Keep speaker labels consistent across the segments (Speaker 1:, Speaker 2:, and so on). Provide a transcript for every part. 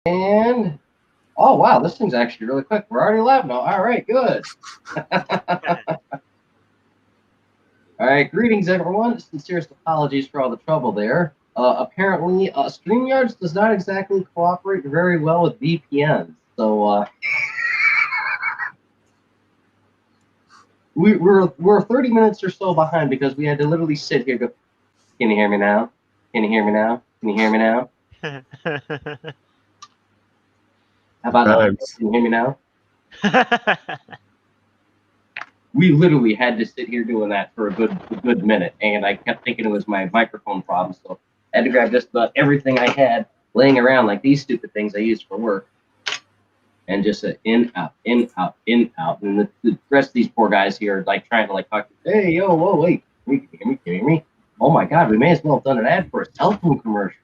Speaker 1: And oh wow, this thing's actually really quick. We're already live now. All right, good. All right, greetings everyone. Sincerest apologies for all the trouble there. Apparently, StreamYards does not exactly cooperate very well with VPNs, so we're 30 minutes or so behind because we had to literally sit here. Go, can you hear me now? Can you hear me now? Can you hear me now? How about now? Can you hear me now? We literally had to sit here doing that for a good minute, and I kept thinking it was my microphone problem, so I had to grab just about everything I had laying around, like these stupid things I use for work, and just in, out, in, out, in, out. And the rest of these poor guys here are like trying to like talk, hey, yo, whoa, wait, can you hear me? Oh my God, we may as well have done an ad for a cell phone commercial.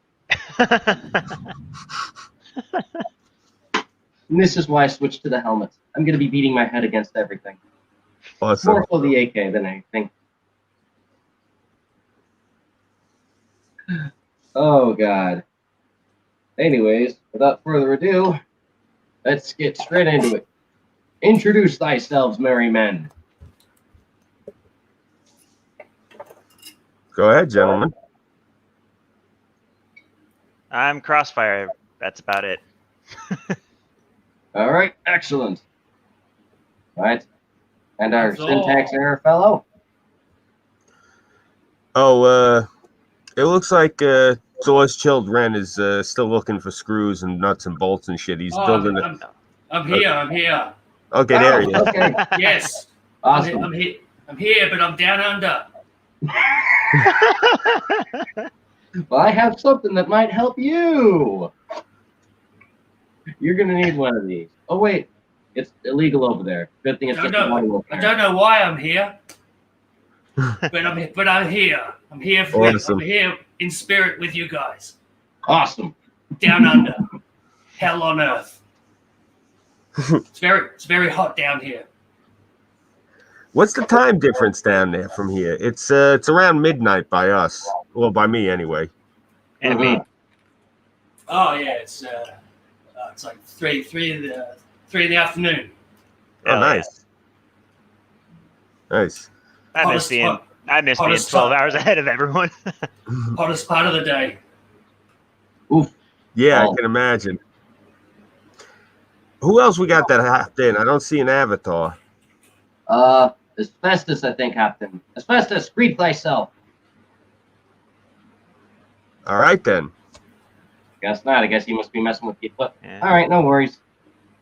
Speaker 1: And this is why I switched to the helmets. I'm going to be beating my head against everything.
Speaker 2: Awesome.
Speaker 1: More for the AK than anything. Oh, God. Anyways, without further ado, let's get straight into it. Introduce thyselves, merry men.
Speaker 2: Go ahead, gentlemen.
Speaker 3: I'm Crossfire. That's about it.
Speaker 1: All right, excellent. All right. And our syntax error fellow?
Speaker 2: Oh, it looks like Thor's Children is still looking for screws and nuts and bolts and shit. He's building
Speaker 4: it. I'm here.
Speaker 2: Okay, there he is.
Speaker 1: Okay.
Speaker 4: Yes.
Speaker 1: Awesome.
Speaker 4: I'm here, but I'm down under.
Speaker 1: Well, I have something that might help you. You're going to need one of these. Oh, wait. It's illegal over there. Good thing it's just
Speaker 4: I don't know why I'm here, but I'm here. I'm here
Speaker 2: Awesome.
Speaker 4: I'm here in spirit with you guys.
Speaker 1: Awesome.
Speaker 4: Down under, hell on earth. It's very hot down here.
Speaker 2: What's the time difference down there from here? It's around midnight by us. Well, by me anyway.
Speaker 3: And me.
Speaker 4: Oh yeah, it's like three in the afternoon.
Speaker 2: Oh, nice. Nice.
Speaker 3: I miss being 12 hours ahead of everyone.
Speaker 4: Hottest part of the day.
Speaker 1: Oof.
Speaker 2: Yeah, I can imagine. Who else we got that hopped in? I don't see an avatar.
Speaker 1: Asbestos, I think, hopped in. Asbestos, greet thyself.
Speaker 2: All right, then.
Speaker 1: Guess not. I guess you must be messing with people.
Speaker 3: Yeah.
Speaker 1: All right, no worries.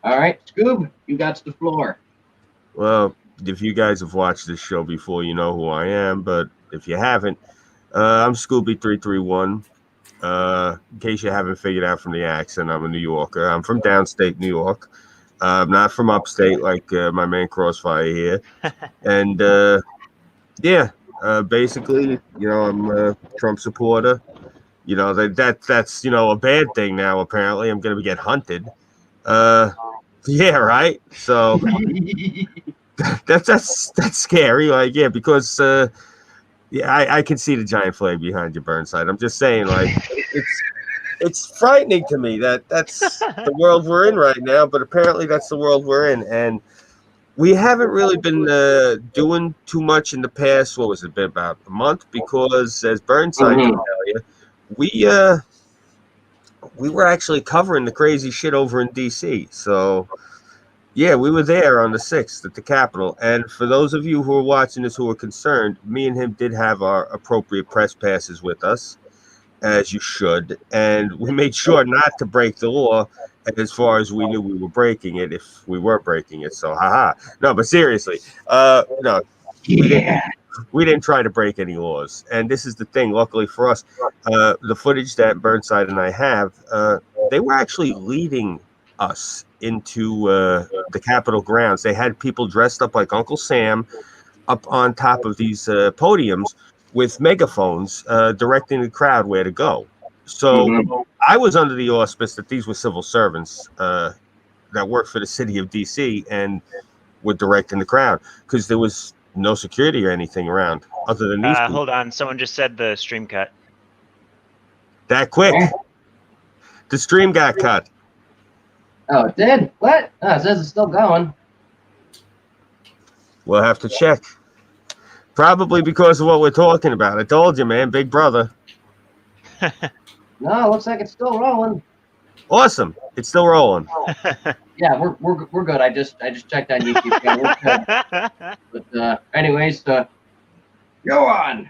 Speaker 1: All right, Scoob, you got the floor.
Speaker 2: Well, if you guys have watched this show before, you know who I am. But if you haven't, I'm Scooby331. In case you haven't figured out from the accent, I'm a New Yorker. I'm from downstate New York. I'm not from upstate like my man Crossfire here. And basically, I'm a Trump supporter. That's a bad thing now. Apparently, I'm going to get hunted. Yeah, right. So that's scary. Like, yeah, because I can see the giant flag behind you, Burnside. I'm just saying, like, it's frightening to me that's the world we're in right now. But apparently, that's the world we're in, and we haven't really been doing too much in the past. What was it? Been about a month, because as Burnside can tell you, we were actually covering the crazy shit over in DC. So, yeah, we were there on the 6th at the Capitol. And for those of you who are watching this who are concerned, me and him did have our appropriate press passes with us, as you should. And we made sure not to break the law as far as we knew we were breaking it, if we were breaking it. So, haha. No, but seriously, no. We didn't try to break any laws. And this is the thing. Luckily for us, the footage that Burnside and I have, they were actually leading us into the Capitol grounds. They had people dressed up like Uncle Sam up on top of these podiums with megaphones directing the crowd where to go. So I was under the auspice that these were civil servants that worked for the city of DC and were directing the crowd, because there was no security or anything around other than these people.
Speaker 3: Hold on. Someone just said the stream cut.
Speaker 2: That quick. The stream got cut.
Speaker 1: Oh, it did? What? Oh, it says it's still going.
Speaker 2: We'll have to check. Probably because of what we're talking about. I told you, man, Big Brother.
Speaker 1: No, it looks like it's still rolling.
Speaker 2: Awesome. It's still rolling.
Speaker 1: Yeah, we're good. I just checked on YouTube. Yeah, we're good. But anyways, go on.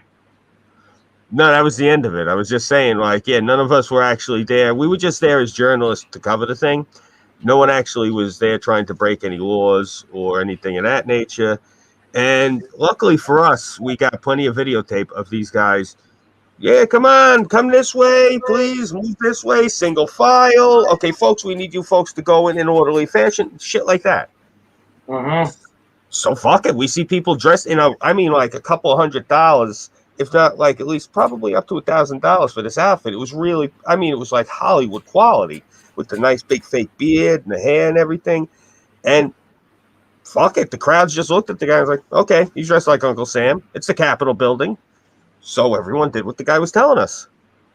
Speaker 2: No, that was the end of it. I was just saying, like, yeah, none of us were actually there. We were just there as journalists to cover the thing. No one actually was there trying to break any laws or anything of that nature. And luckily for us, we got plenty of videotape of these guys. Yeah, come on, come this way, please, move this way, single file. Okay, folks, we need you folks to go in orderly fashion, shit like that. So fuck it. We see people dressed in like a couple $100, if not like at least probably up to $1,000 for this outfit. It was really, it was like Hollywood quality with the nice big fake beard and the hair and everything. And fuck it, the crowds just looked at the guy and was like, okay, he's dressed like Uncle Sam. It's the Capitol building. So everyone did what the guy was telling us.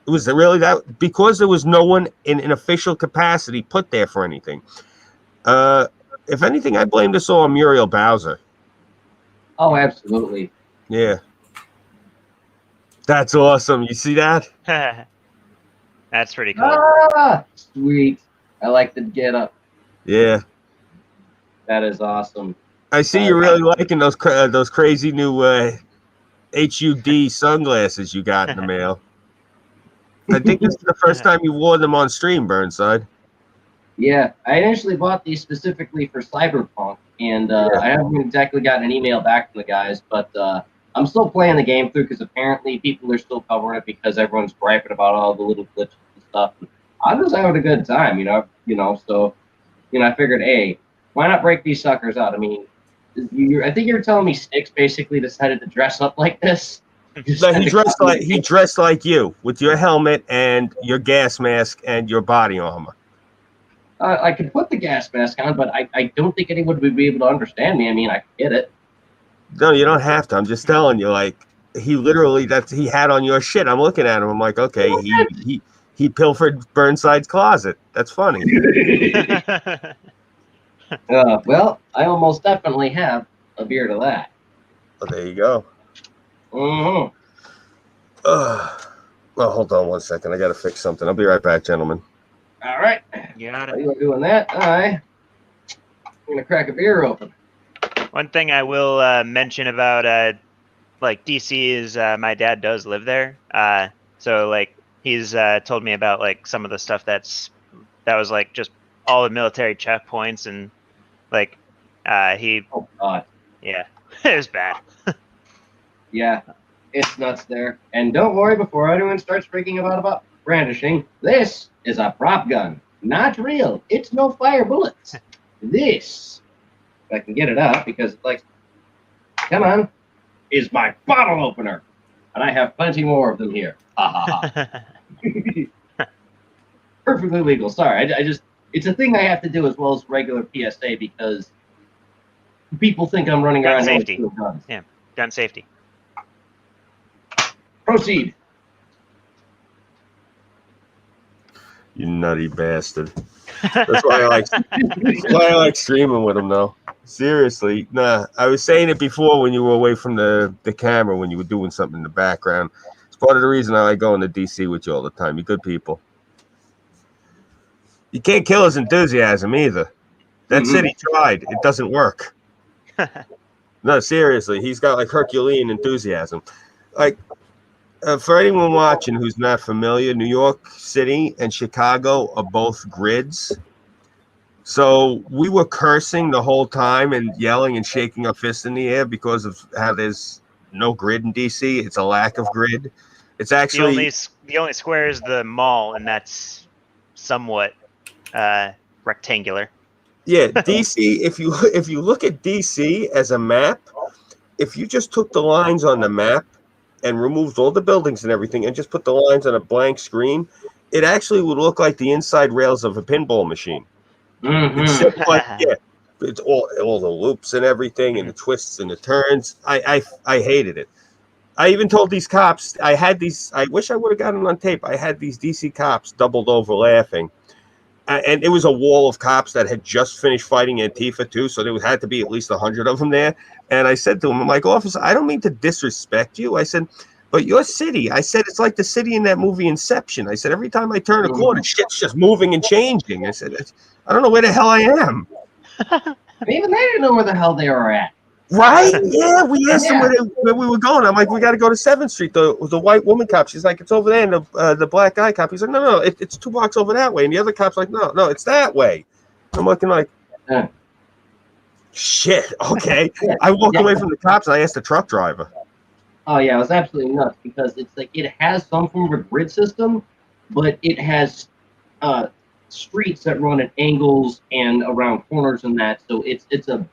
Speaker 2: It was really that, because there was no one in an official capacity put there for anything. If anything, I blame this all on Muriel Bowser.
Speaker 1: Oh, absolutely.
Speaker 2: Yeah. That's awesome. You see that?
Speaker 3: That's pretty cool.
Speaker 1: Ah, sweet. I like the get up.
Speaker 2: Yeah.
Speaker 1: That is awesome.
Speaker 2: I see you're really liking those crazy new HUD sunglasses you got in the mail. I think this is the first time you wore them on stream, Burnside.
Speaker 1: Yeah, I initially bought these specifically for Cyberpunk, and I haven't exactly gotten an email back from the guys, but I'm still playing the game through because apparently people are still covering it because everyone's griping about all the little glitches and stuff. And I'm just having a good time, So, I figured, hey, why not break these suckers out? I mean, I think you were telling me Sticks basically decided to dress up like this.
Speaker 2: No, he dressed like you with your helmet and your gas mask and your body armor.
Speaker 1: I could put the gas mask on, but I don't think anyone would be able to understand me. I mean, I could get it.
Speaker 2: No, you don't have to. I'm just telling you, like, he literally, he had on your shit. I'm looking at him. I'm like, okay, he pilfered Burnside's closet. That's funny.
Speaker 1: Well, I almost definitely have a beard of that.
Speaker 2: Well, there you go.
Speaker 1: Mm-hmm.
Speaker 2: Well, hold on 1 second. I got to fix something. I'll be right back, gentlemen.
Speaker 1: All right.
Speaker 3: Got
Speaker 1: While you are doing that, I'm going to crack a beer open.
Speaker 3: One thing I will mention about like DC is my dad does live there. So like he's told me about like some of the stuff that was like just all the military checkpoints and like he.
Speaker 1: Oh God.
Speaker 3: Yeah, it was bad.
Speaker 1: Yeah, it's nuts there. And don't worry, before anyone starts freaking about brandishing, this is a prop gun. Not real. It's no fire bullets. This, if I can get it up, because it's like, come on, is my bottle opener. And I have plenty more of them here. Ha ha ha. Perfectly legal. Sorry, I just, it's a thing I have to do as well as regular PSA because people think I'm running
Speaker 3: Gun
Speaker 1: around
Speaker 3: safety.
Speaker 1: with guns.
Speaker 3: Yeah, gun safety.
Speaker 1: Proceed.
Speaker 2: You nutty bastard. That's why I like streaming with him, though. Seriously, nah. I was saying it before when you were away from the camera, when you were doing something in the background. It's part of the reason I like going to DC with you all the time. You're good people. You can't kill his enthusiasm either. That city tried. It doesn't work. No, seriously. He's got like Herculean enthusiasm. Like, for anyone watching who's not familiar, New York City and Chicago are both grids. So we were cursing the whole time and yelling and shaking our fists in the air because of how there's no grid in DC. It's a lack of grid. It's actually
Speaker 3: the only square is the mall, and that's somewhat rectangular.
Speaker 2: Yeah, DC. If you look at DC as a map, if you just took the lines on the map and removed all the buildings and everything and just put the lines on a blank screen, it actually would look like the inside rails of a pinball machine. Except, like, yeah, it's all the loops and everything and the twists and the turns. I hated it. I even told these cops, I wish I would have gotten on tape. I had these DC cops doubled over laughing And it was a wall of cops that had just finished fighting Antifa too, so there had to be at least 100 of them there. And I said to him, I'm like, officer, I don't mean to disrespect you. I said, but your city, I said, it's like the city in that movie Inception. I said, every time I turn a corner, shit's just moving and changing. I said, I don't know where the hell I am.
Speaker 1: Even they didn't know where the hell they were at.
Speaker 2: Right? Yeah, we asked them where we were going. I'm like, we got to go to 7th Street. The white woman cop, she's like, it's over there. And the black guy cop, he's like, no, it's 2 blocks over that way. And the other cop's like, no, it's that way. I'm looking like, shit, okay. I walked away from the cops and I asked the truck driver.
Speaker 1: Oh, yeah, it was absolutely nuts because it's like it has some form of grid system, but it has streets that run at angles and around corners and that. So it's a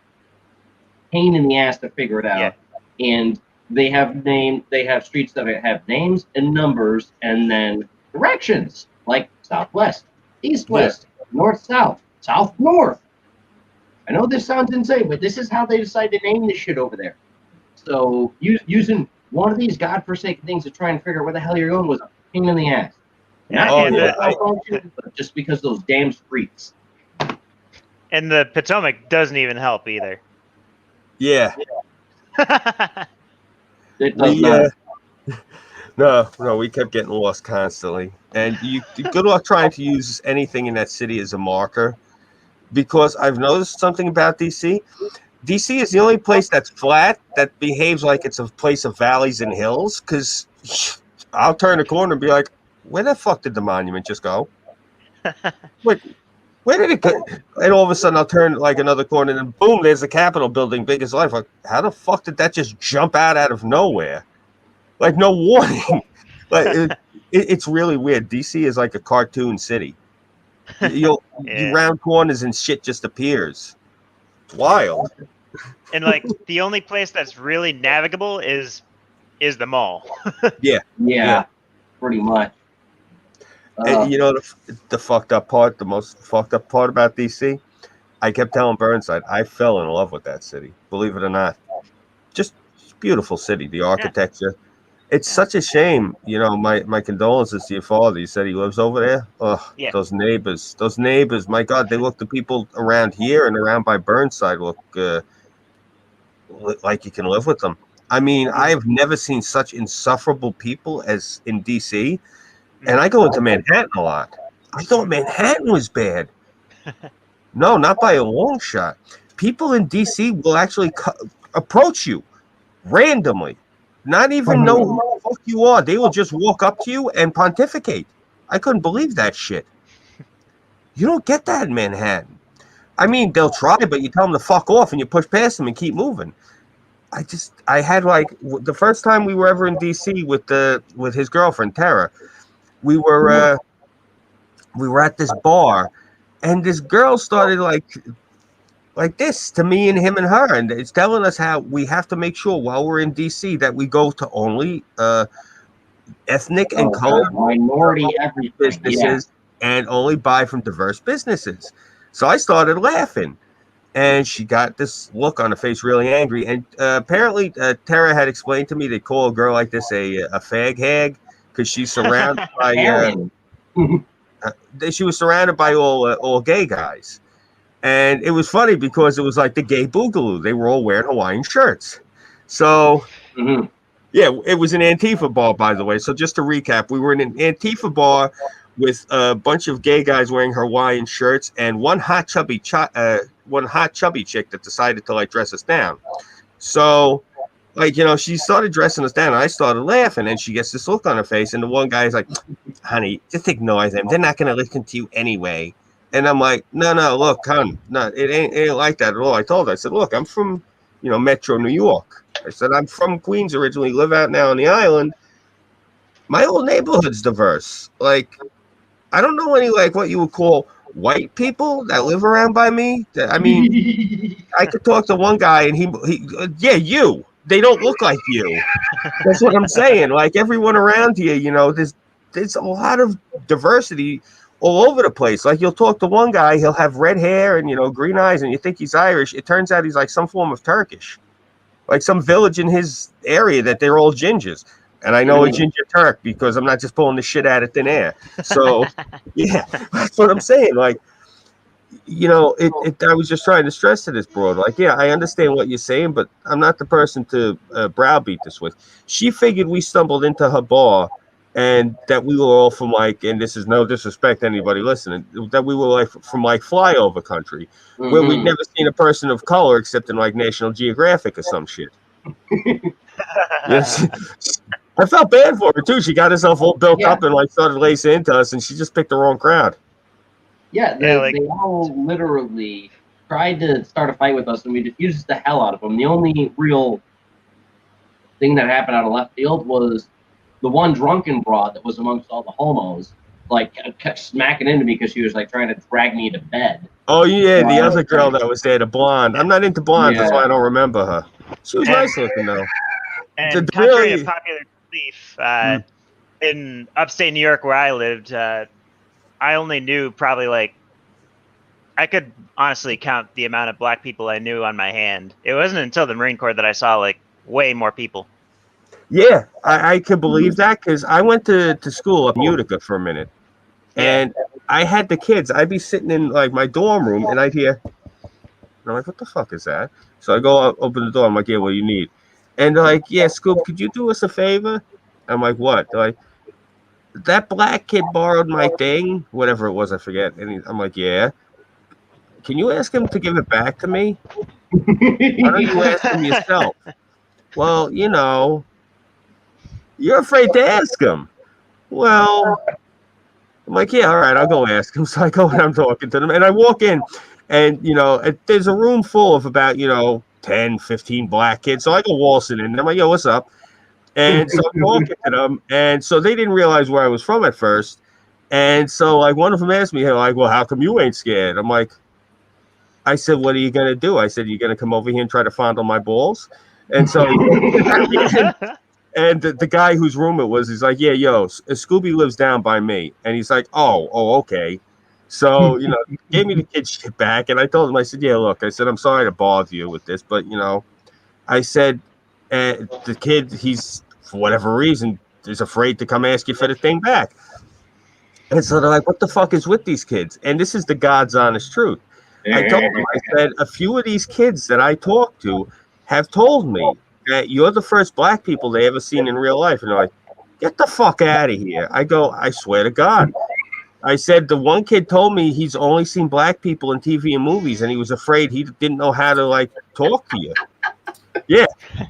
Speaker 1: pain in the ass to figure it out. Yeah. And they have streets that have names and numbers and then directions like southwest, east-west, north-south, south-north. I know this sounds insane, but this is how they decide to name this shit over there. So using one of these godforsaken things to try and figure out where the hell you're going was a pain in the ass. But just because those damn streets.
Speaker 3: And the Potomac doesn't even help either.
Speaker 2: Yeah.
Speaker 1: It does not.
Speaker 2: No, we kept getting lost constantly. And good luck trying to use anything in that city as a marker, because I've noticed something about DC. DC is the only place that's flat that behaves like it's a place of valleys and hills, because I'll turn a corner and be like, where the fuck did the monument just go? Like, where did it go? And all of a sudden I'll turn like another corner and then boom, there's the Capitol building, big as life. Like, how the fuck did that just jump out of nowhere? Like, no warning. Like, it's really weird. DC is like a cartoon city. You round corners and shit just appears. It's wild.
Speaker 3: And like the only place that's really navigable is the mall.
Speaker 1: Yeah, pretty much.
Speaker 2: And you know the fucked up part, the most fucked up part about DC? I kept telling Burnside, I fell in love with that city, believe it or not. Just beautiful city, the architecture. Yeah. It's such a shame, you know, my condolences to your father. You said he lives over there. Oh, yeah. Those neighbors, my God, they look, the people around here and around by Burnside look like you can live with them. I mean, I have never seen such insufferable people as in DC. And I go into Manhattan a lot. I thought Manhattan was bad. No, not by a long shot. People in DC will actually approach you randomly, not even know who the fuck you are. They will just walk up to you and pontificate. I couldn't believe that shit. You don't get that in Manhattan. I mean, they'll try, but you tell them to fuck off and you push past them and keep moving. I had like the first time we were ever in DC with his girlfriend Tara. We were at this bar, and this girl started like this to me and him and her, and it's telling us how we have to make sure while we're in DC that we go to only ethnic and color
Speaker 1: minority
Speaker 2: businesses and only buy from diverse businesses. So I started laughing, and she got this look on her face, really angry. And apparently, Tara had explained to me they call a girl like this a fag hag. Because she's surrounded by she was surrounded by all gay guys, and it was funny because it was like the gay boogaloo. They were all wearing Hawaiian shirts. So yeah, it was an Antifa bar, by the way. So just to recap, we were in an Antifa bar with a bunch of gay guys wearing Hawaiian shirts and one hot chubby chick that decided to like dress us down. So. Like, you know, she started dressing us down, and I started laughing, and she gets this look on her face, and the one guy is like, honey, just ignore them. They're not going to listen to you anyway. And I'm like, no, look, hon, no, it ain't like that at all. I told her, I said, look, I'm from, you know, Metro New York. I said, I'm from Queens originally, live out now on the island. My whole neighborhood's diverse. Like, I don't know any, like, what you would call white people that live around by me. I mean, I could talk to one guy, and he you. They don't look like you. That's what I'm saying. Like everyone around here, you know, there's a lot of diversity all over the place. Like you'll talk to one guy, he'll have red hair and, you know, green eyes, and you think he's Irish. It turns out he's like some form of Turkish, like some village in his area that they're all gingers. And I know a ginger Turk because I'm not just pulling the shit out of thin air. So, yeah, that's what I'm saying. Like, I was just trying to stress to this broad, like, yeah, I understand what you're saying, but I'm not the person to browbeat this with. She figured we stumbled into her bar and that we were all from like, and this is no disrespect to anybody listening, that we were like from like flyover country where we'd never seen a person of color except in like National Geographic or some shit. Yes. I felt bad for her too. She got herself all built up and like started lacing into us, and she just picked the wrong crowd.
Speaker 1: Yeah, they all literally tried to start a fight with us, and we diffused the hell out of them. The only real thing that happened out of left field was the one drunken broad that was amongst all the homos, like kept smacking into me because she was like trying to drag me to bed.
Speaker 2: Oh yeah, the other girl that was there, the blonde. I'm not into blondes, that's why I don't remember her. She was nice looking though.
Speaker 3: And contrary to popular belief, in upstate New York where I lived, I only knew probably like, I could honestly count the amount of black people I knew on my hand. It wasn't until the Marine Corps that I saw like way more people.
Speaker 2: Yeah, I could believe that because I went to school up in Utica for a minute. And I had the kids. I'd be sitting in like my dorm room and I'd hear, and I'm like, what the fuck is that? So I go open the door. I'm like, yeah, what do you need? And they're like, yeah, Scoop, could you do us a favor? I'm like, what? They're like, that black kid borrowed my thing, whatever it was, I forget. And I'm like, yeah. Can you ask him to give it back to me? Why don't you ask him yourself? Well, you're afraid to ask him. Well, I'm like, yeah, all right, I'll go ask him. So I go and I'm talking to them. And I walk in and, there's a room full of about, 10, 15 black kids. So I go waltzing in. And I'm like, yo, what's up? And so I'm talking to them. And so they didn't realize where I was from at first. And so, like, one of them asked me, like, well, how come you ain't scared? I'm like, I said, what are you going to do? I said, you're going to come over here and try to fondle my balls? And so, and the guy whose room it was, he's like, yeah, yo, Scooby lives down by me. And he's like, oh, okay. So, he gave me the kid shit back. And I told him, I said, yeah, look, I said, I'm sorry to bother you with this. But, I said, the kid, he's, for whatever reason, is afraid to come ask you for the thing back. And so they're like, what the fuck is with these kids? And this is the God's honest truth. I told them, I said, a few of these kids that I talked to have told me that you're the first black people they ever seen in real life. And they're like, get the fuck out of here. I go, I swear to God. I said, the one kid told me he's only seen black people in TV and movies, and he was afraid he didn't know how to, like, talk to you. Yeah,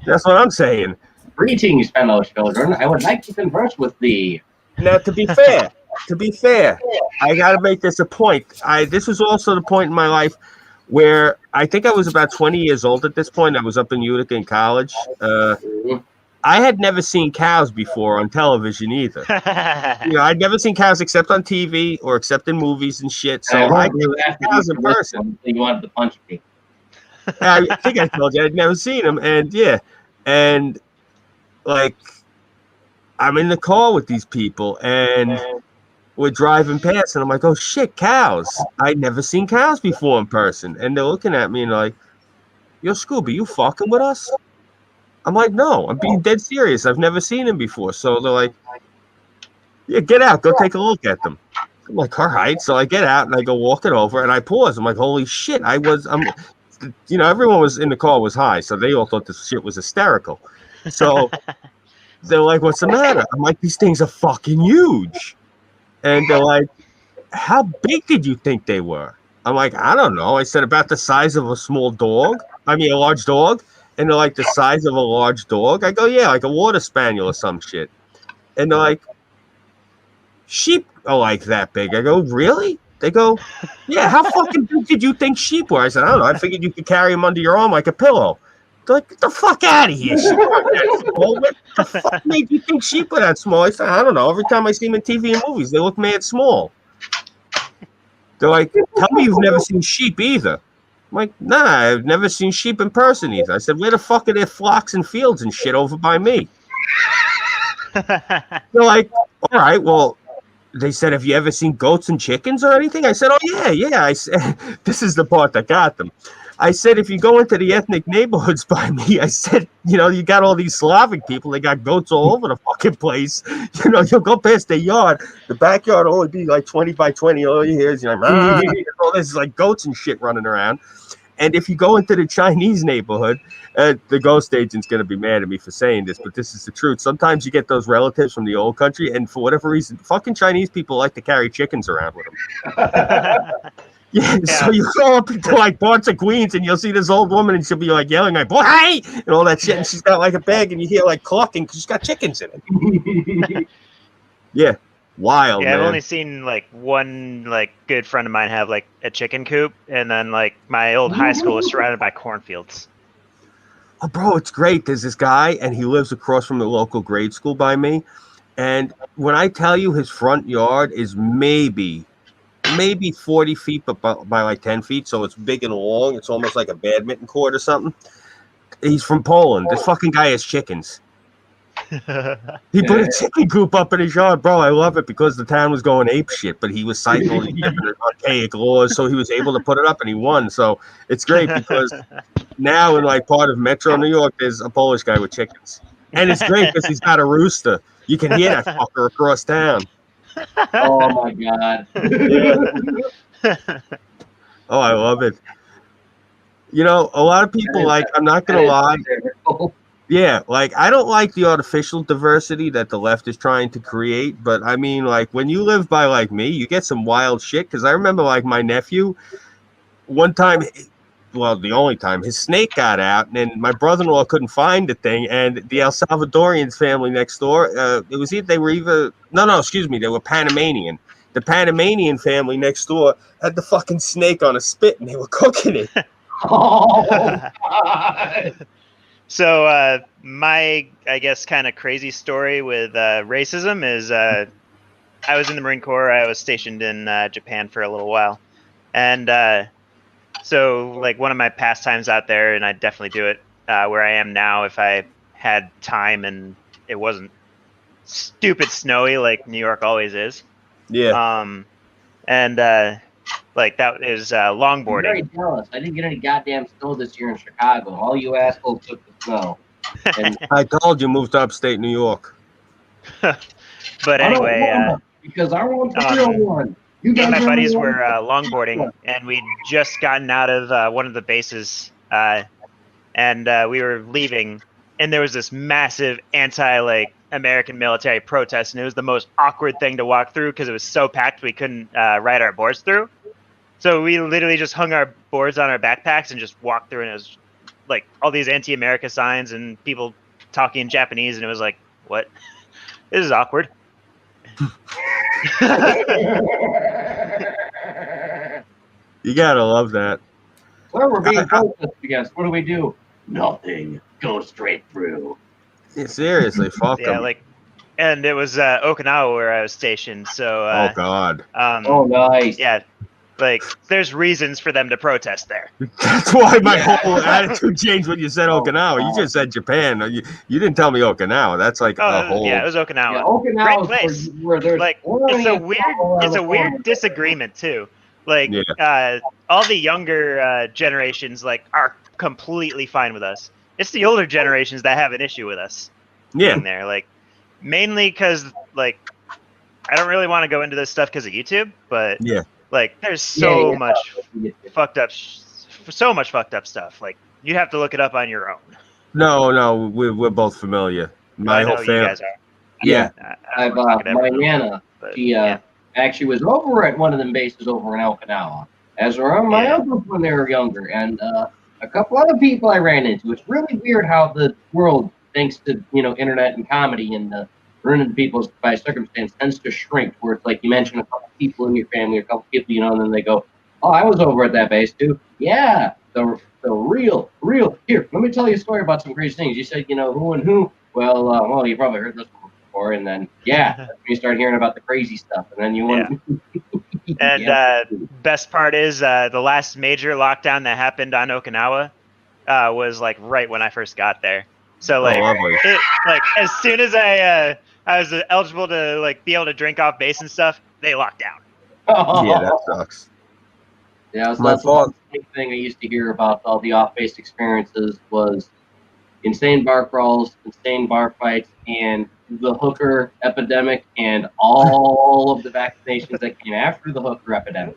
Speaker 2: that's what I'm saying.
Speaker 1: Greetings, fellow children. I would like to converse with thee.
Speaker 2: Now, to be fair, I got to make this a point. This was also the point in my life where I think I was about 20 years old at this point. I was up in Utica in college. I had never seen cows before on television either. I'd never seen cows except on TV or except in movies and shit. So I never seen cows in person.
Speaker 1: You wanted to punch me.
Speaker 2: I think I told you I'd never seen them. And like, I'm in the car with these people and we're driving past and I'm like, oh shit, cows. I'd never seen cows before in person. And they're looking at me and like, yo, Scooby, you fucking with us? I'm like, no, I'm being dead serious. I've never seen them before. So they're like, yeah, get out, go take a look at them. I'm like, all right. So I get out and I go walking over and I pause. I'm like, holy shit. Everyone was in the car was high. So they all thought this shit was hysterical. So they're like, what's the matter? I'm like, these things are fucking huge. And they're like, how big did you think they were? I'm like, I don't know. I said, about the size of a large dog. And they're like, the size of a large dog? I go, yeah, like a water spaniel or some shit. And they're like, sheep are like that big. I go, really? They go, yeah, how fucking big did you think sheep were? I said, I don't know. I figured you could carry them under your arm like a pillow. They're like, get the fuck out of here. Sheep aren't that small. What the fuck made you think sheep were that small? I said, I don't know. Every time I see them in TV and movies, they look mad small. They're like, tell me you've never seen sheep either. I'm like, nah, I've never seen sheep in person either. I said, where the fuck are there flocks and fields and shit over by me? They're like, all right, well, they said, have you ever seen goats and chickens or anything? I said, oh, yeah. I said, this is the part that got them. I said, if you go into the ethnic neighborhoods by me, I said, you got all these Slavic people. They got goats all over the fucking place. You'll go past their yard. The backyard will only be like 20 by 20. All you hear is, all this like goats and shit running around. And if you go into the Chinese neighborhood, the ghost agent's going to be mad at me for saying this, but this is the truth. Sometimes you get those relatives from the old country, and for whatever reason, fucking Chinese people like to carry chickens around with them. Yeah, so you go up into like parts of Queens and you'll see this old woman and she'll be like yelling like, boy, hey! And all that shit. And she's got like a bag and you hear like clucking because she's got chickens in it. Yeah, wild,
Speaker 3: Yeah,
Speaker 2: man.
Speaker 3: I've only seen like one like good friend of mine have like a chicken coop, and then like my old high school was surrounded by cornfields.
Speaker 2: Oh, bro, it's great. There's this guy and he lives across from the local grade school by me. And when I tell you his front yard is maybe 40 feet by like 10 feet, so it's big and long. It's almost like a badminton court or something. He's from Poland. This fucking guy has chickens. He put a chicken coop up in his yard, bro. I love it because the town was going ape shit, but he was citing all these different archaic laws, so he was able to put it up and he won. So it's great because now in like part of Metro New York, there's a Polish guy with chickens, and it's great because he's got a rooster. You can hear that fucker across town.
Speaker 1: Oh my god.
Speaker 2: Oh, I love it. A lot of people like, I'm not gonna lie. Yeah, like I don't like the artificial diversity that the left is trying to create, but I mean, like when you live by like me, you get some wild shit. Because I remember like my nephew, one time, well, the only time, his snake got out, and my brother-in-law couldn't find the thing, and the El Salvadorians family next door, they were Panamanian. The Panamanian family next door had the fucking snake on a spit, and they were cooking it.
Speaker 1: Oh god.
Speaker 3: So my, I guess, kind of crazy story with racism is I was in the Marine Corps. I was stationed in Japan for a little while, and so like one of my pastimes out there, and I definitely do it where I am now if I had time and it wasn't stupid snowy like New York always is.
Speaker 2: Yeah.
Speaker 3: Like that is
Speaker 1: I'm
Speaker 3: longboarding.
Speaker 1: very jealous. I didn't get any goddamn snow this year in Chicago. All you assholes took the snow. And
Speaker 2: I told you moved to upstate New York.
Speaker 3: But anyway,
Speaker 1: because I want the real one. You
Speaker 3: me and my
Speaker 1: guys
Speaker 3: buddies
Speaker 1: really
Speaker 3: were longboarding, and we'd just gotten out of one of the bases, and we were leaving, and there was this massive anti-American military protest, and it was the most awkward thing to walk through because it was so packed we couldn't ride our boards through. So we literally just hung our boards on our backpacks and just walked through, and it was like all these anti-America signs and people talking in Japanese, and it was like, what? This is awkward.
Speaker 2: You gotta love that.
Speaker 1: Well, we're being protested against. What do we do? Nothing. Go straight through.
Speaker 2: Yeah, seriously, fuck
Speaker 3: Yeah,
Speaker 2: them.
Speaker 3: and it was Okinawa where I was stationed. So
Speaker 2: Oh God.
Speaker 1: Oh, nice.
Speaker 3: Yeah, there's reasons for them to protest there.
Speaker 2: That's why my whole attitude changed when you said Okinawa. You just said Japan. You didn't tell me Okinawa. That's like a whole.
Speaker 3: Yeah, it was Okinawa.
Speaker 1: Yeah, Okinawa
Speaker 3: Great place.
Speaker 1: Where there's
Speaker 3: It's a weird disagreement too. All the younger generations are completely fine with us. It's the older generations that have an issue with us being there. Mainly because I don't really want to go into this stuff because of YouTube, but there's so much fucked up stuff. You have to look it up on your own.
Speaker 2: No, we're both familiar. My whole family.
Speaker 3: You guys are.
Speaker 2: Yeah.
Speaker 1: My Nana, she actually was over at one of them bases over in Okinawa, as were my uncles when they were younger, and a couple other people I ran into. It's really weird how the world, thanks to internet and comedy and running people by circumstance, tends to shrink. Where it's like you mention a couple people in your family, a couple people and then they go, "Oh, I was over at that base too." Yeah, the real. Here, let me tell you a story about some crazy things. You said who and who. Well, you probably heard this one before, and then you start hearing about the crazy stuff, and then you want.
Speaker 3: And best part is the last major lockdown that happened on Okinawa was right when I first got there. So as soon as I was eligible to be able to drink off base and stuff, they locked down.
Speaker 2: Yeah, that sucks.
Speaker 1: Yeah, so
Speaker 2: My
Speaker 1: that's
Speaker 2: fault.
Speaker 1: one thing I used to hear about all the off-base experiences was insane bar crawls, insane bar fights, and the hooker epidemic, and all of the vaccinations that came after the hooker epidemic.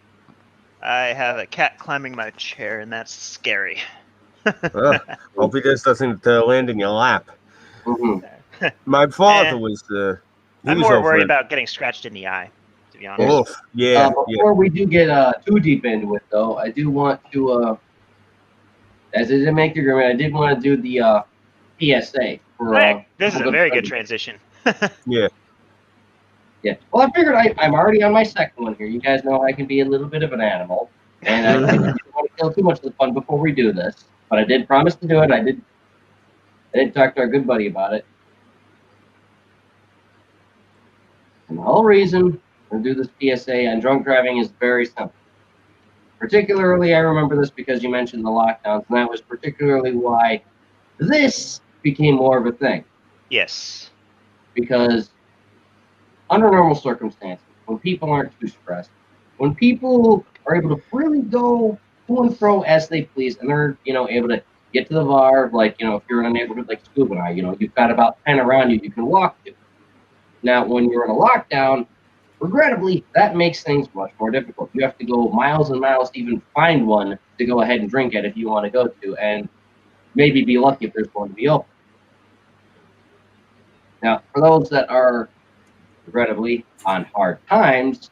Speaker 3: I have a cat climbing my chair, and that's scary.
Speaker 2: Hope he just doesn't land in your lap.
Speaker 1: Mm-hmm.
Speaker 2: My father
Speaker 3: Eh,
Speaker 2: was he
Speaker 3: I'm
Speaker 2: was
Speaker 3: more
Speaker 2: over
Speaker 3: worried
Speaker 2: it.
Speaker 3: about getting scratched in the eye, to be honest.
Speaker 2: Oh, yeah, yeah.
Speaker 1: Before we do get too deep into it, though, I do want to, as I did make the agreement, I did want to do the PSA for
Speaker 3: Hey, this is a very good
Speaker 1: friend.
Speaker 3: transition.
Speaker 2: Yeah.
Speaker 1: Yeah. Well, I figured I'm already on my second one here. You guys know I can be a little bit of an animal, and I didn't want to kill too much of the fun before we do this. But I did promise to do it. I did talk to our good buddy about it. And the whole reason we'll do this PSA on drunk driving is very simple. Particularly, I remember this because you mentioned the lockdowns, and that was particularly why this became more of a thing.
Speaker 3: Yes.
Speaker 1: Because under normal circumstances, when people aren't too stressed, when people are able to really go to and fro as they please, and they're able to get to the bar, like if you're in a neighborhood like Scuba and I, you've got about 10 around you can walk to. Now, when you're in a lockdown, regrettably, that makes things much more difficult. You have to go miles and miles to even find one to go ahead and drink at if you want to go to, and maybe be lucky if there's one to be open. Now, for those that are regrettably on hard times,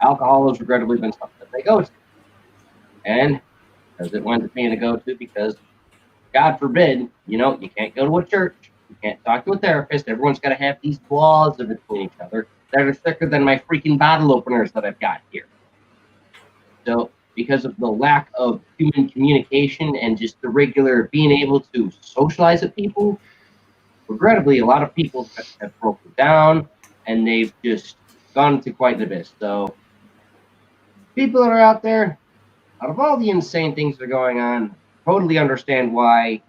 Speaker 1: alcohol has regrettably been something that they go to. And as it winds up being a go-to because, God forbid, you can't go to a church, you can't talk to a therapist, everyone's got to have these walls in between each other that are thicker than my freaking bottle openers that I've got here. So because of the lack of human communication and just the regular being able to socialize with people, regrettably, a lot of people have broken down and they've just gone into quite an abyss. So people that are out there, out of all the insane things that are going on, totally understand why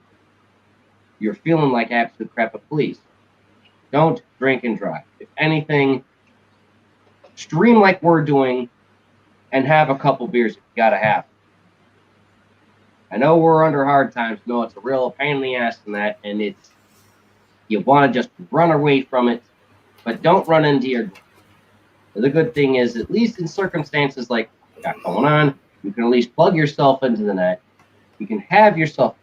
Speaker 1: you're feeling like absolute crap. But please, don't drink and drive. If anything, stream like we're doing and have a couple beers if you gotta have. I know we're under hard times. No, it's a real pain in the ass in that, and you want to just run away from it, but don't run into your goal. The good thing is, at least in circumstances like what got going on, you can at least plug yourself into the net. You can have yourself,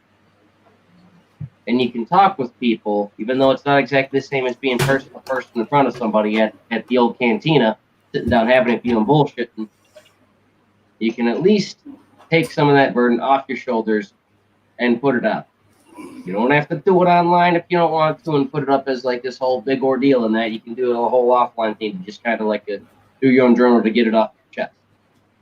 Speaker 1: and you can talk with people, even though it's not exactly the same as being person to person in front of somebody at the old cantina, sitting down having a feeling bullshitting. You can at least take some of that burden off your shoulders and put it out. You don't have to do it online if you don't want to and put it up as like this whole big ordeal and that. You can do a whole offline thing to just kind of like do your own journal to get it off your chest.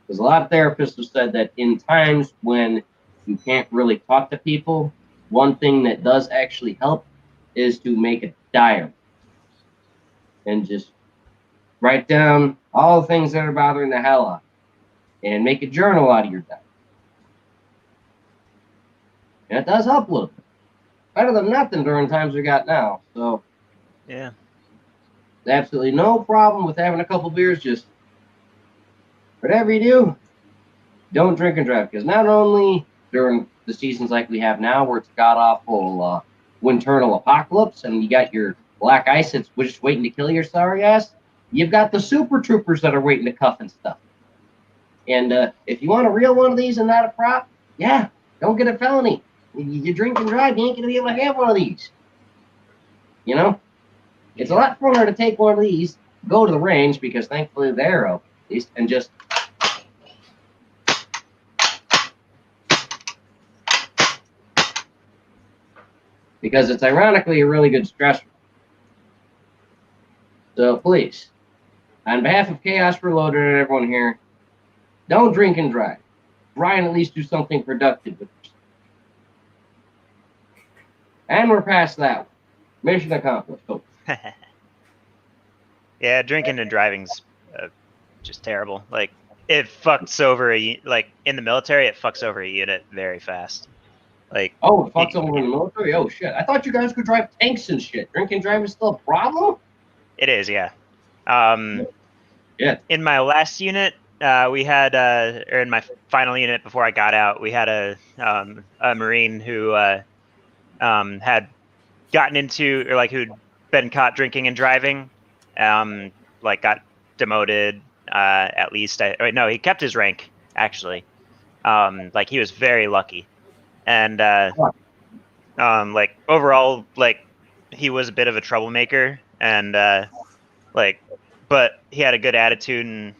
Speaker 1: Because a lot of therapists have said that in times when you can't really talk to people, one thing that does actually help is to make a diary and just write down all the things that are bothering the hell out of you and make a journal out of your diary. And it does help a little bit. Better than nothing during times we got now. So
Speaker 3: Yeah.
Speaker 1: absolutely no problem with having a couple beers. Just whatever you do, don't drink and drive. Because not only during the seasons like we have now, where it's god awful winternal apocalypse, and you got your black ice that's just waiting to kill your sorry ass, you've got the super troopers that are waiting to cuff and stuff. And if you want a real one of these and not a prop, yeah, don't get a felony. You drink and drive, you ain't gonna be able to have one of these. It's a lot funner to take one of these, go to the range, because thankfully they're open at least, and just because it's ironically a really good stress. So please, on behalf of Chaos Reloaded and everyone here, don't drink and drive. Try and at least do something productive with yourself. And we're past that one. Mission accomplished. Oh.
Speaker 3: Yeah, drinking and driving's just terrible. Like it fucks over like in the military, it fucks over a unit very fast. Like
Speaker 1: it fucks over in the military. Oh shit! I thought you guys could drive tanks and shit. Drink and drive is still a problem.
Speaker 3: It is, yeah.
Speaker 1: Yeah.
Speaker 3: In my last unit, we had, or in my final unit before I got out, we had a Marine who had gotten into, or like who'd been caught drinking and driving, like got demoted. At least, no, he kept his rank actually. Like he was very lucky, and like overall, like he was a bit of a troublemaker, and like, but he had a good attitude and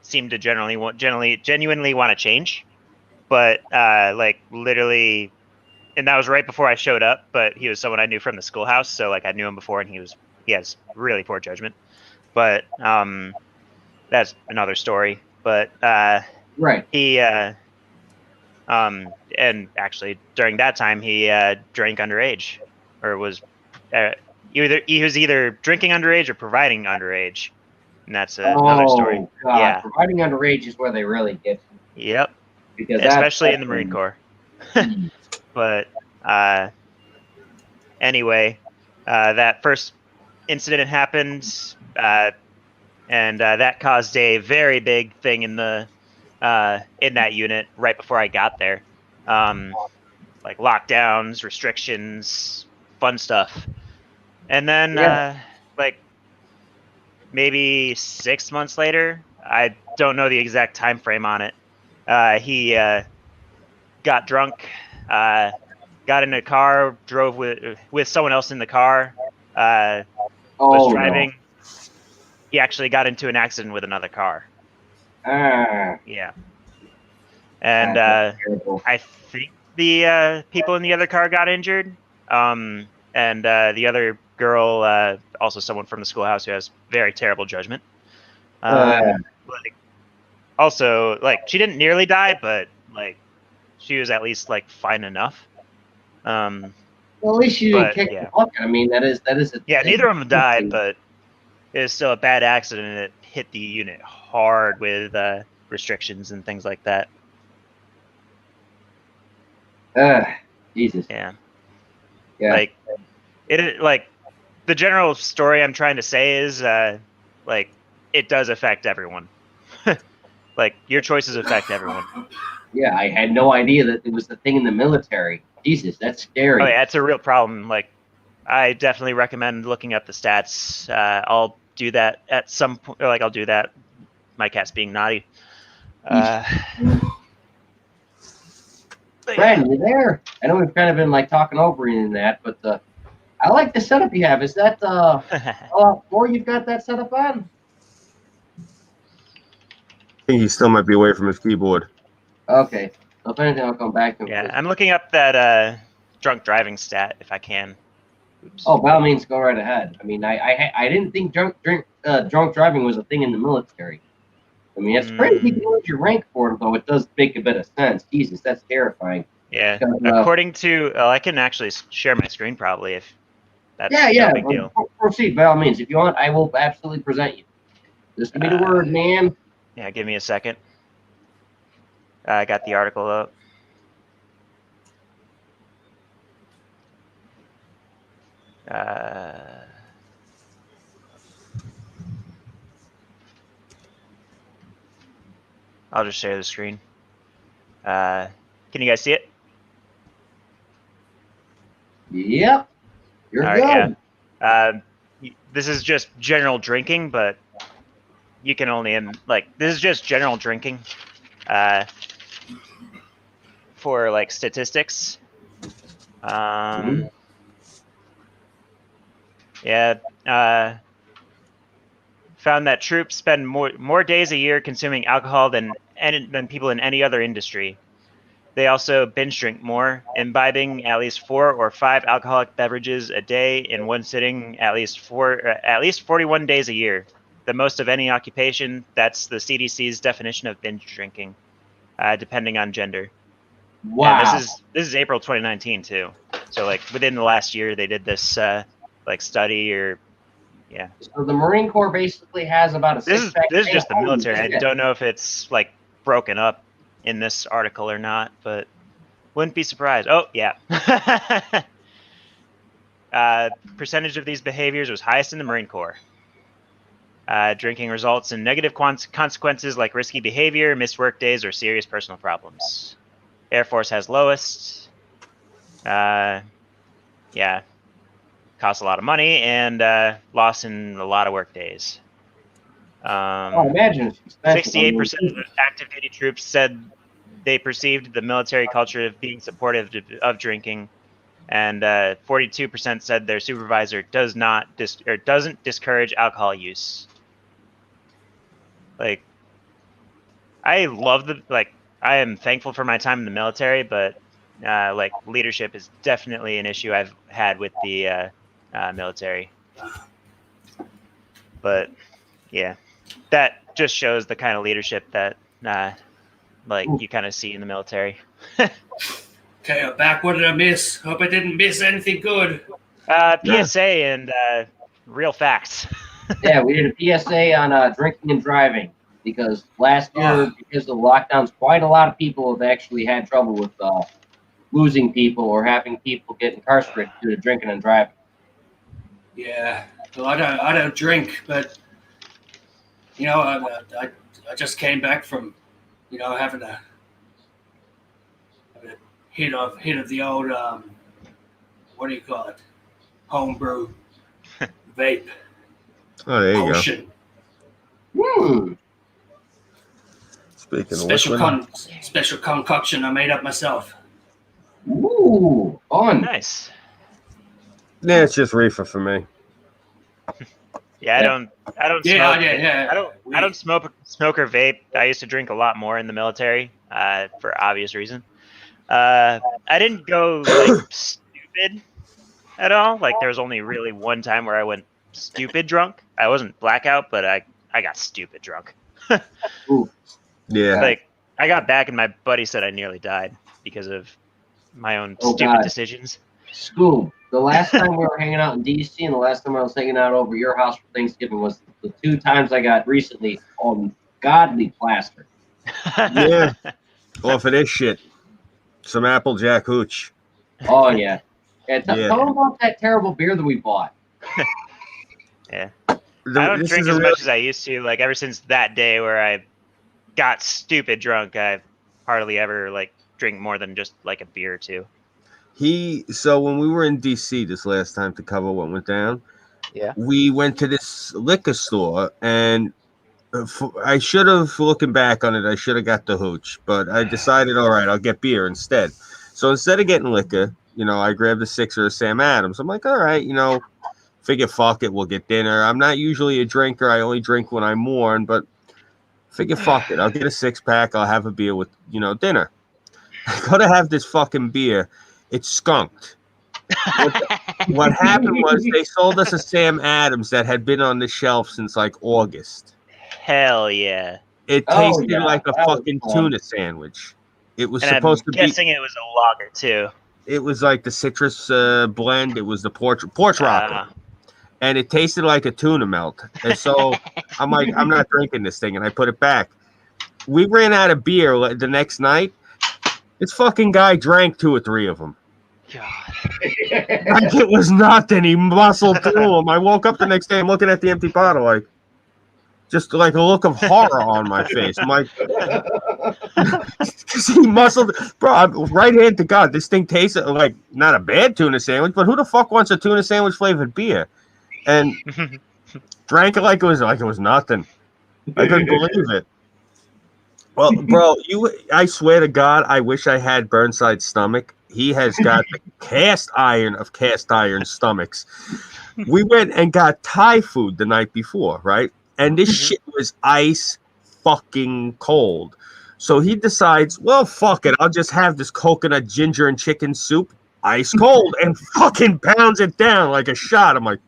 Speaker 3: seemed to genuinely want to change. But like literally, and that was right before I showed up. But he was someone I knew from the schoolhouse, so like I knew him before, and he has really poor judgment. But that's another story. But
Speaker 1: Right.
Speaker 3: he and actually during that time he drank underage, or was he was either drinking underage or providing underage, and that's another story.
Speaker 1: Oh God!
Speaker 3: Yeah.
Speaker 1: Providing underage is where they really get you,
Speaker 3: Yep.
Speaker 1: because
Speaker 3: Especially in the Marine Corps. But anyway, that first incident happened, and that caused a very big thing in that unit right before I got there. Like lockdowns, restrictions, fun stuff. And then like maybe 6 months later, I don't know the exact time frame on it. He got drunk, got in a car, drove with someone else in the car, was
Speaker 1: Oh
Speaker 3: driving. He actually got into an accident with another car.
Speaker 1: no!
Speaker 3: Yeah. And
Speaker 1: That's terrible.
Speaker 3: I think the people in the other car got injured. And the other girl, also someone from the schoolhouse who has very terrible judgment. Like, also, like, she didn't nearly die, but like, she was at least like fine enough.
Speaker 1: Well, at least you didn't
Speaker 3: but,
Speaker 1: kick
Speaker 3: yeah.
Speaker 1: the bucket. I mean, that is a
Speaker 3: Yeah, neither of them died, but it was still a bad accident, and it hit the unit hard with restrictions and things like that.
Speaker 1: Jesus.
Speaker 3: Yeah.
Speaker 1: Yeah.
Speaker 3: Like the general story I'm trying to say is like it does affect everyone. Like your choices affect everyone.
Speaker 1: Yeah, I had no idea that it was the thing in the military. Jesus, that's scary.
Speaker 3: Oh yeah, it's a real problem. Like I definitely recommend looking up the stats. I'll do that at some point. Like I'll do that. My cat's being naughty.
Speaker 1: Brad, you there? I know we've kind of been like talking over you in that, but I like the setup you have. Is that floor you've got that setup on?
Speaker 2: I think he still might be away from his keyboard.
Speaker 1: Okay. So if anything, I'll come back to him.
Speaker 3: Yeah, I'm looking up that drunk driving stat if I can. Oops.
Speaker 1: Oh, by all means, go right ahead. I mean, I didn't think drunk driving was a thing in the military. I mean, it's crazy you can lose your rank for it, though. It does make a bit of sense. Jesus, that's terrifying.
Speaker 3: Yeah. According to, I can actually share my screen probably if that's no big deal.
Speaker 1: Proceed by all means. If you want, I will absolutely present you. Just give me the word, man.
Speaker 3: Yeah, give me a second. I got the article up. I'll just share the screen. Can you guys see it?
Speaker 1: Yep. You're
Speaker 3: All
Speaker 1: good.
Speaker 3: right, yeah. This is just general drinking, but you can only this is just general drinking for like statistics. Yeah. Found that troops spend more days a year consuming alcohol than people in any other industry. They also binge drink more, imbibing at least 4 or 5 alcoholic beverages a day in one sitting, at least 41 days a year. The most of any occupation. That's the CDC's definition of binge drinking, depending on gender.
Speaker 1: Wow.
Speaker 3: And this is April 2019 too. So like within the last year, they did this like study or. Yeah.
Speaker 1: So the Marine Corps basically has about a
Speaker 3: This is just the military. I
Speaker 1: shit.
Speaker 3: don't know if it's like broken up in this article or not, but wouldn't be surprised. Oh yeah. Percentage of these behaviors was highest in the Marine Corps. Drinking results in negative consequences like risky behavior, missed work days, or serious personal problems. Air Force has lowest. Yeah, costs a lot of money and loss in a lot of work days.
Speaker 1: I imagine it's expensive.
Speaker 3: 68% of active duty troops said they perceived the military culture of being supportive of drinking, and 42% said their supervisor doesn't discourage alcohol use. Like, I love I am thankful for my time in the military, but like leadership is definitely an issue I've had with the military. But yeah, that just shows the kind of leadership that like you kind of see in the military.
Speaker 4: Okay, I'm back. What did I miss? Hope I didn't miss anything good.
Speaker 3: PSA and real facts.
Speaker 1: Yeah, we did a PSA on drinking and driving because last year, because of the lockdowns, quite a lot of people have actually had trouble with losing people or having people get incarcerated due to drinking and driving.
Speaker 4: Yeah, well, I don't drink, but you know, I just came back from, you know, having a hit of the old what do you call it? Homebrew vape.
Speaker 2: Oh, there you
Speaker 4: potion.
Speaker 1: Hmm.
Speaker 2: Speaking of
Speaker 4: Special concoction I made up myself.
Speaker 1: Ooh, fun.
Speaker 3: Nice.
Speaker 2: Yeah, it's just reefer for me.
Speaker 3: Yeah, I don't smoke.
Speaker 4: Yeah.
Speaker 3: I don't smoke or vape. I used to drink a lot more in the military, for obvious reason. I didn't go like stupid at all. Like there was only really one time where I went stupid drunk. I wasn't blackout, but I got stupid drunk.
Speaker 1: Ooh.
Speaker 2: Yeah.
Speaker 3: Like I got back and my buddy said I nearly died because of my own stupid
Speaker 1: God.
Speaker 3: decisions.
Speaker 1: Scoob, the last time we were hanging out in DC and the last time I was hanging out over your house for Thanksgiving was the 2 times I got recently ungodly plastered.
Speaker 2: Yeah. Off of this shit. Some Applejack hooch.
Speaker 1: Oh, yeah. Yeah,
Speaker 2: Yeah.
Speaker 1: tell them about that terrible beer that we bought.
Speaker 3: Yeah. I don't drink as much as I used to. Like ever since that day where I got stupid drunk, I hardly ever like drink more than just like a beer or two.
Speaker 2: So when we were in DC this last time to cover what went down,
Speaker 3: yeah,
Speaker 2: we went to this liquor store and I should have, looking back on it, I should have got the hooch, but I decided, all right, I'll get beer instead. So instead of getting liquor, you know, I grabbed a 6er of Sam Adams. I'm like, all right, you know, figure fuck it, we'll get dinner. I'm not usually a drinker. I only drink when I mourn, but figure fuck it. I'll get a 6-pack. I'll have a beer with, you know, dinner. I go to have this fucking beer. It's skunked. What happened was they sold us a Sam Adams that had been on the shelf since like August.
Speaker 3: Hell yeah!
Speaker 2: It tasted like a fucking tuna sandwich. It was supposed to be.
Speaker 3: I'm guessing it was a lager too.
Speaker 2: It was like the citrus blend. It was the porch rocker, and it tasted like a tuna melt. And so I'm like, I'm not drinking this thing, and I put it back. We ran out of beer the next night. This fucking guy drank 2 or 3 of them.
Speaker 3: God.
Speaker 2: Like it was nothing. He muscled through them. I woke up the next day. I'm looking at the empty bottle, like just like a look of horror on my face. I'm like, because he muscled, bro. Right hand to God, this thing tasted like not a bad tuna sandwich, but who the fuck wants a tuna sandwich flavored beer? And drank it like it was nothing. I couldn't believe it. Well, bro, I swear to God, I wish I had Burnside's stomach. He has got the cast iron of cast iron stomachs. We went and got Thai food the night before, right? And this shit was ice fucking cold. So he decides, well, fuck it. I'll just have this coconut ginger and chicken soup ice cold and fucking pounds it down like a shot. I'm like,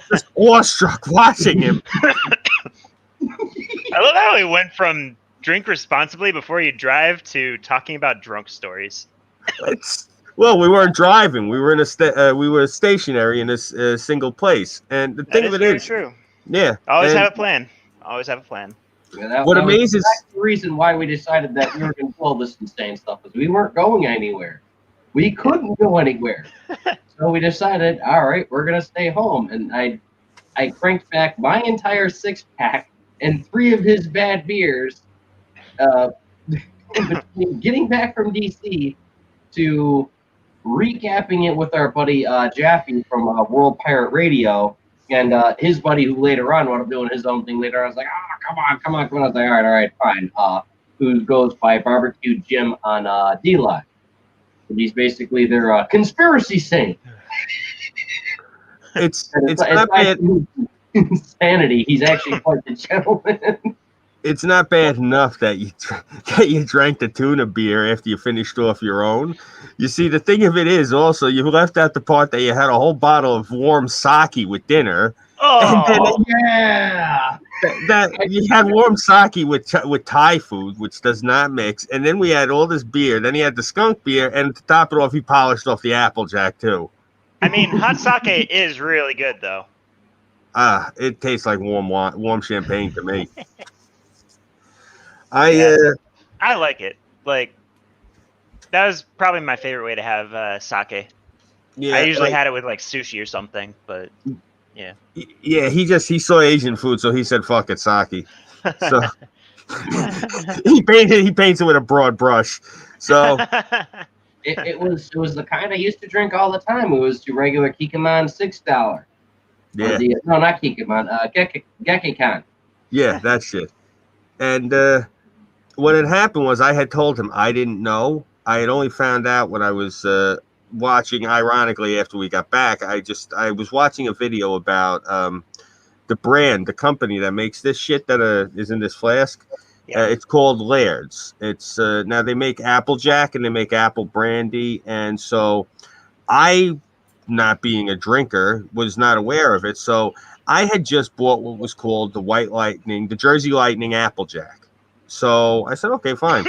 Speaker 2: just awestruck watching him.
Speaker 3: I love how he went from drink responsibly before you drive to talking about drunk stories.
Speaker 2: Well, we weren't driving. We were in we were stationary in this single place. And the thing of it is,
Speaker 3: true.
Speaker 2: Yeah,
Speaker 3: always have a plan. Always have a plan.
Speaker 1: Yeah, that
Speaker 2: what
Speaker 1: was
Speaker 2: amazes
Speaker 1: the reason why we decided that we were going to do all this insane stuff is we weren't going anywhere. We couldn't go anywhere. So we decided, all right, we're going to stay home. And I I cranked back my entire 6-pack and 3 of his bad beers in between getting back from DC to recapping it with our buddy Jaffe from World Pirate Radio and his buddy who later on wound up doing his own thing later. I was like, come on. I was like, all right, fine. Who goes by Barbecue Jim on D-Live. He's basically their conspiracy saint.
Speaker 2: It's not bad.
Speaker 1: Insanity. He's actually quite the gentleman.
Speaker 2: It's not bad enough that you drank the tuna beer after you finished off your own. You see, the thing of it is also you left out the part that you had a whole bottle of warm sake with dinner.
Speaker 3: Oh,
Speaker 1: Yeah.
Speaker 2: That you had warm sake with Thai food, which does not mix, and then we had all this beer. Then he had the skunk beer, and to top it off, he polished off the Applejack too.
Speaker 3: I mean, hot sake is really good though.
Speaker 2: It tastes like warm champagne to me.
Speaker 3: I like it. Like that was probably my favorite way to have sake.
Speaker 2: Yeah,
Speaker 3: I usually had it with like sushi or something, but yeah.
Speaker 2: Yeah, he saw Asian food, so he said, "Fuck it, sake." So he paints it with a broad brush. So
Speaker 1: It was the kind I used to drink all the time. It was the regular Kikkoman $6.
Speaker 2: yeah,
Speaker 1: No, not Kikkoman. Gekkikan.
Speaker 2: yeah, that shit. And what had happened was I had told him I didn't know. I had only found out when I was watching, ironically, after we got back. I was watching a video about the company that makes this shit that is in this flask.
Speaker 3: Yeah.
Speaker 2: It's called Laird's. It's now they make Applejack and they make apple brandy, and so I, not being a drinker, was not aware of it. So I had just bought what was called the Jersey Lightning Applejack. So I said, okay, fine.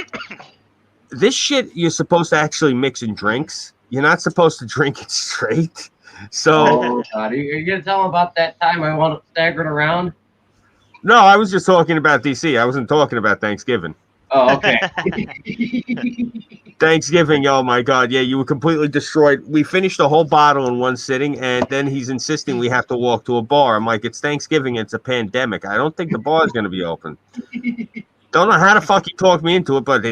Speaker 2: This shit you're supposed to actually mix in drinks. You're not supposed to drink it straight. So
Speaker 1: Oh, God. Are you going to tell him about that time I wound up staggering around?
Speaker 2: no, I was just talking about DC. I wasn't talking about Thanksgiving.
Speaker 1: Oh, okay.
Speaker 2: Thanksgiving, oh my God. Yeah, you were completely destroyed. We finished the whole bottle in one sitting, and then he's insisting we have to walk to a bar. I'm like, it's Thanksgiving, it's a pandemic. I don't think the bar is going to be open. Don't know how the fuck he talked me into it, but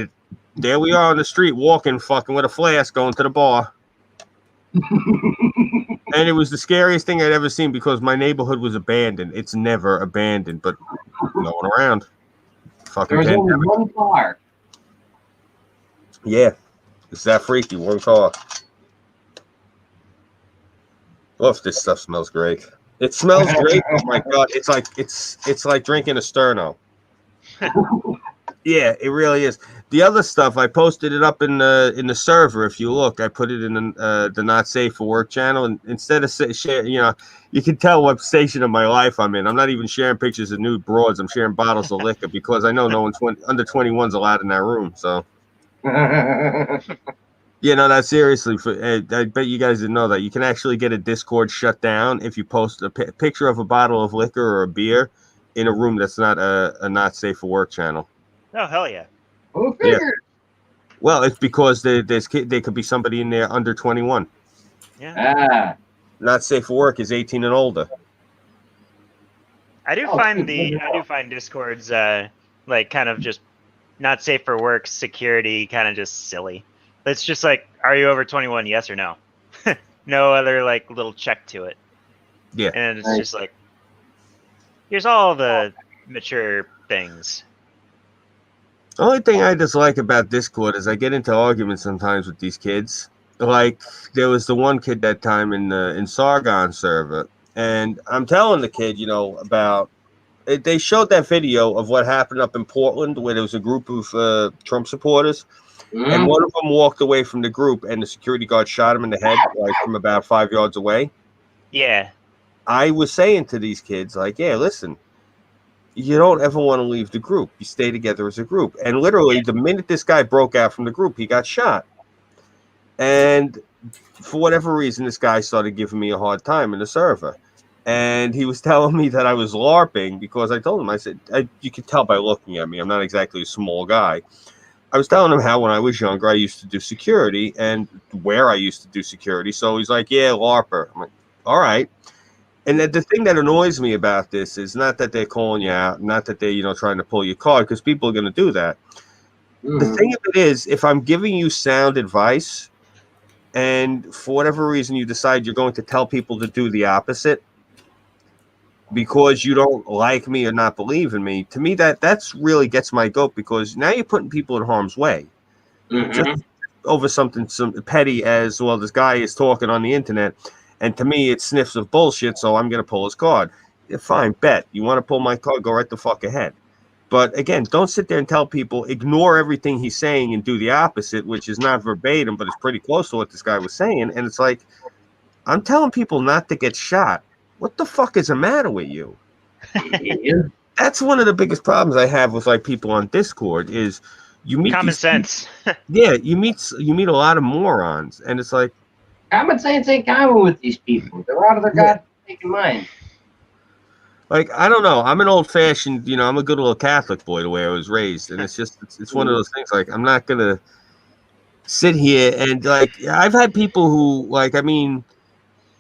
Speaker 2: there we are on the street walking fucking with a flask going to the bar. And it was the scariest thing I'd ever seen because my neighborhood was abandoned. It's never abandoned, but no one around. Fucking
Speaker 1: There was only
Speaker 2: pandemic.
Speaker 1: one car.
Speaker 2: Yeah, it's that freaky. One car. Oh, this stuff smells great. It smells great. Oh my God, it's like drinking a Sterno. Yeah, it really is. The other stuff, I posted it up in the server. If you look, I put it in the Not Safe for Work channel, and instead of share, you can tell what station of my life I'm in. I'm not even sharing pictures of nude broads. I'm sharing bottles of liquor because I know no one's under 21's allowed in that room. So, that seriously. I bet you guys didn't know that you can actually get a Discord shut down if you post a picture of a bottle of liquor or a beer in a room that's not a Not Safe for Work channel.
Speaker 3: Oh hell yeah!
Speaker 1: Who figured?
Speaker 2: Well, it's because there could be somebody in there under 21.
Speaker 3: Yeah.
Speaker 2: Not Safe for Work is 18 and older.
Speaker 3: I do find Discord's like kind of just not safe for work security kind of just silly. It's just like, are you over 21? Yes or no? No other like little check to it.
Speaker 2: Yeah.
Speaker 3: And it's just like, here's all the mature things.
Speaker 2: The only thing I dislike about Discord is I get into arguments sometimes with these kids. Like there was the one kid that time in Sargon server, and I'm telling the kid, about it. They showed that video of what happened up in Portland where there was a group of Trump supporters, and one of them walked away from the group, and the security guard shot him in the head, like from about 5 yards away.
Speaker 3: Yeah.
Speaker 2: I was saying to these kids, like, yeah, listen. You don't ever want to leave the group. You stay together as a group. And literally, the minute this guy broke out from the group, he got shot. And for whatever reason, this guy started giving me a hard time in the server. And he was telling me that I was LARPing because I told him, I said, you could tell by looking at me, I'm not exactly a small guy. I was telling him how when I was younger, I used to do security and where I used to do security. So he's like, yeah, LARPer. I'm like, all right. And the thing that annoys me about this is not that they're calling you out, not that they're trying to pull your card, because people are going to do that. The thing of it is, if I'm giving you sound advice, and for whatever reason you decide you're going to tell people to do the opposite because you don't like me or not believe in me, to me that's really gets my goat, because now you're putting people in harm's way just over something petty as, well, this guy is talking on the internet, and to me it sniffs of bullshit, so I'm going to pull his card. Yeah, fine, bet. You want to pull my card, go right the fuck ahead. But again, don't sit there and tell people, ignore everything he's saying and do the opposite, which is not verbatim, but it's pretty close to what this guy was saying. And it's like, I'm telling people not to get shot. What the fuck is the matter with you? That's one of the biggest problems I have with like people on Discord is you meet
Speaker 3: common sense.
Speaker 2: Yeah, you meet a lot of morons, and it's like
Speaker 1: common sense ain't common with these people. They're out of their goddamn mind.
Speaker 2: Like, I don't know. I'm an old-fashioned, I'm a good little Catholic boy the way I was raised, and it's just it's one of those things. Like, I'm not gonna sit here and like I've had people who like, I mean,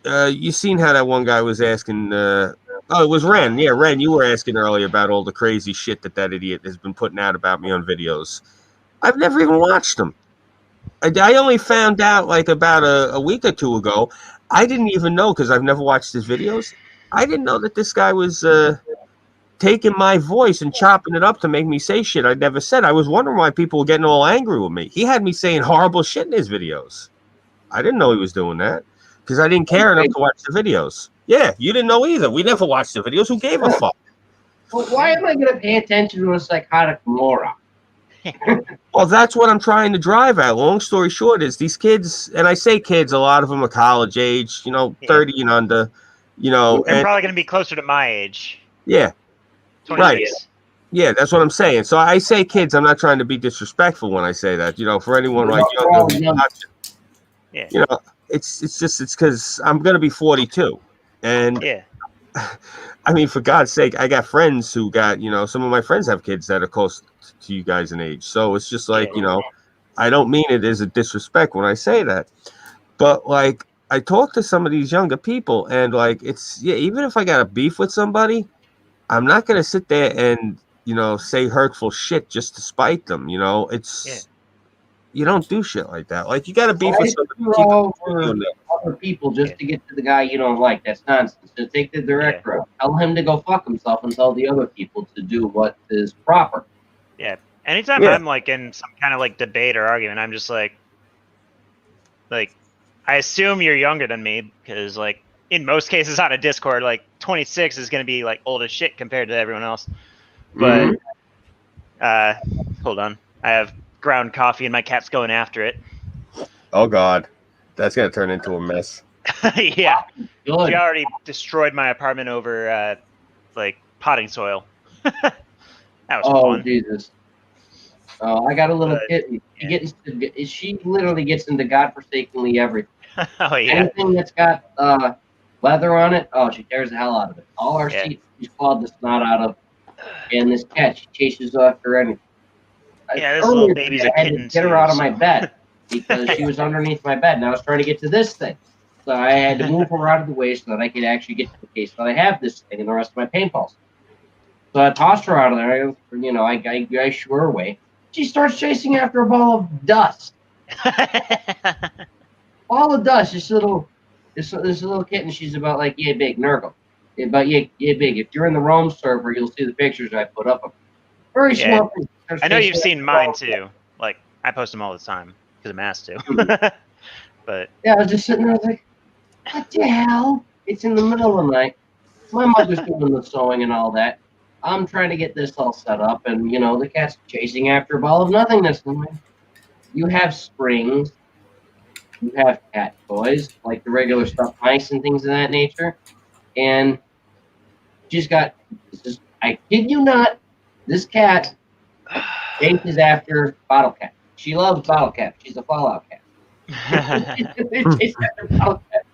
Speaker 2: you seen how that one guy was asking. Oh, it was Ren. Yeah, Ren, you were asking earlier about all the crazy shit that idiot has been putting out about me on videos. I've never even watched them. I only found out like about a week or two ago. I didn't even know, because I've never watched his videos. I didn't know that this guy was taking my voice and chopping it up to make me say shit I never said. I was wondering why people were getting all angry with me. He had me saying horrible shit in his videos. I didn't know he was doing that, because I didn't care enough to watch the videos. Yeah, you didn't know either. We never watched the videos. Who gave a fuck?
Speaker 1: Well, why am I going to pay attention to a psychotic moron?
Speaker 2: Well, that's what I'm trying to drive at. Long story short is these kids, and I say kids, a lot of them are college age, 30 and under,
Speaker 3: They're
Speaker 2: and
Speaker 3: probably going to be closer to my age.
Speaker 2: Yeah.
Speaker 3: 26.
Speaker 2: Right. Yeah, that's what I'm saying. So I say kids. I'm not trying to be disrespectful when I say that. For anyone like younger,
Speaker 3: yeah.
Speaker 2: It's because I'm gonna be 42, and
Speaker 3: yeah.
Speaker 2: I mean, for God's sake, I got friends who got some of my friends have kids that are close to you guys in age. So it's just like I don't mean it as a disrespect when I say that, but like I talk to some of these younger people, and like even if I got a beef with somebody, I'm not going to sit there and, say hurtful shit just to spite them. It's, you don't do shit like that. Like, you got to beef with somebody.
Speaker 1: Other people just to get to the guy you don't like. That's nonsense. Just take the director out. Tell him to go fuck himself and tell the other people to do what is proper.
Speaker 3: Yeah. Anytime I'm like in some kind of like debate or argument, I'm just like, I assume you're younger than me, because like, in most cases on a Discord, like 26 is going to be like old as shit compared to everyone else. But hold on, I have ground coffee and my cat's going after it.
Speaker 2: Oh God, that's going to turn into a mess.
Speaker 3: Yeah,
Speaker 1: Good.
Speaker 3: she already destroyed my apartment over like potting soil. That was fun.
Speaker 1: Jesus. Oh, I got a little kitten. She literally gets into godforsakenly everything.
Speaker 3: Oh yeah.
Speaker 1: Anything that's got leather on it, she tears the hell out of it. All our seats, she's clawed the snot out of. And this cat, she chases after anything.
Speaker 3: Yeah, this little baby's a kitten.
Speaker 1: I had to get her out of my bed because she was underneath my bed, and I was trying to get to this thing. So I had to move her out of the way so that I could actually get to the case that I have this thing and the rest of my paintballs. So I tossed her out of there. I shoo her away. She starts chasing after a ball of dust. Ball of dust. This little kitten. She's about like yay big, Nurgle. About yay big. If you're in the Rome server, you'll see the pictures I put up. Very small.
Speaker 3: I know you've seen mine too. Like I post them all the time because I'm asked to. But
Speaker 1: yeah, I was just sitting there like, what the hell? It's in the middle of the night. My mother's doing the sewing and all that. I'm trying to get this all set up, and the cat's chasing after a ball of nothingness. You have springs. You have cat toys, like the regular stuffed mice and things of that nature. And she's got, I kid you not, this cat chases after bottle cap. She loves bottle cap. She's a Fallout cat. Chase after bottle cap.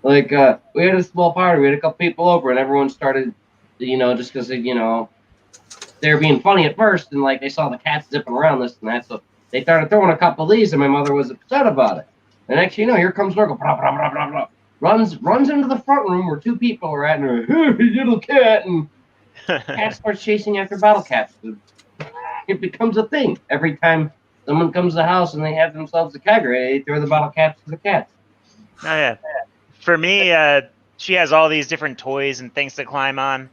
Speaker 1: Like, we had a small party. We had a couple people over, and everyone started, just because, they were being funny at first, and, like, they saw the cats zipping around this and that, so they started throwing a couple of these, and my mother was upset about it. The next thing you know, here comes Nurgle. Blah, blah, blah, blah, blah. runs into the front room where two people are at, and hey, little cat, and cat starts chasing after bottle caps. It becomes a thing every time someone comes to the house and they have themselves a kegger. They throw the bottle caps to the cats.
Speaker 3: Oh yeah. For me, she has all these different toys and things to climb on.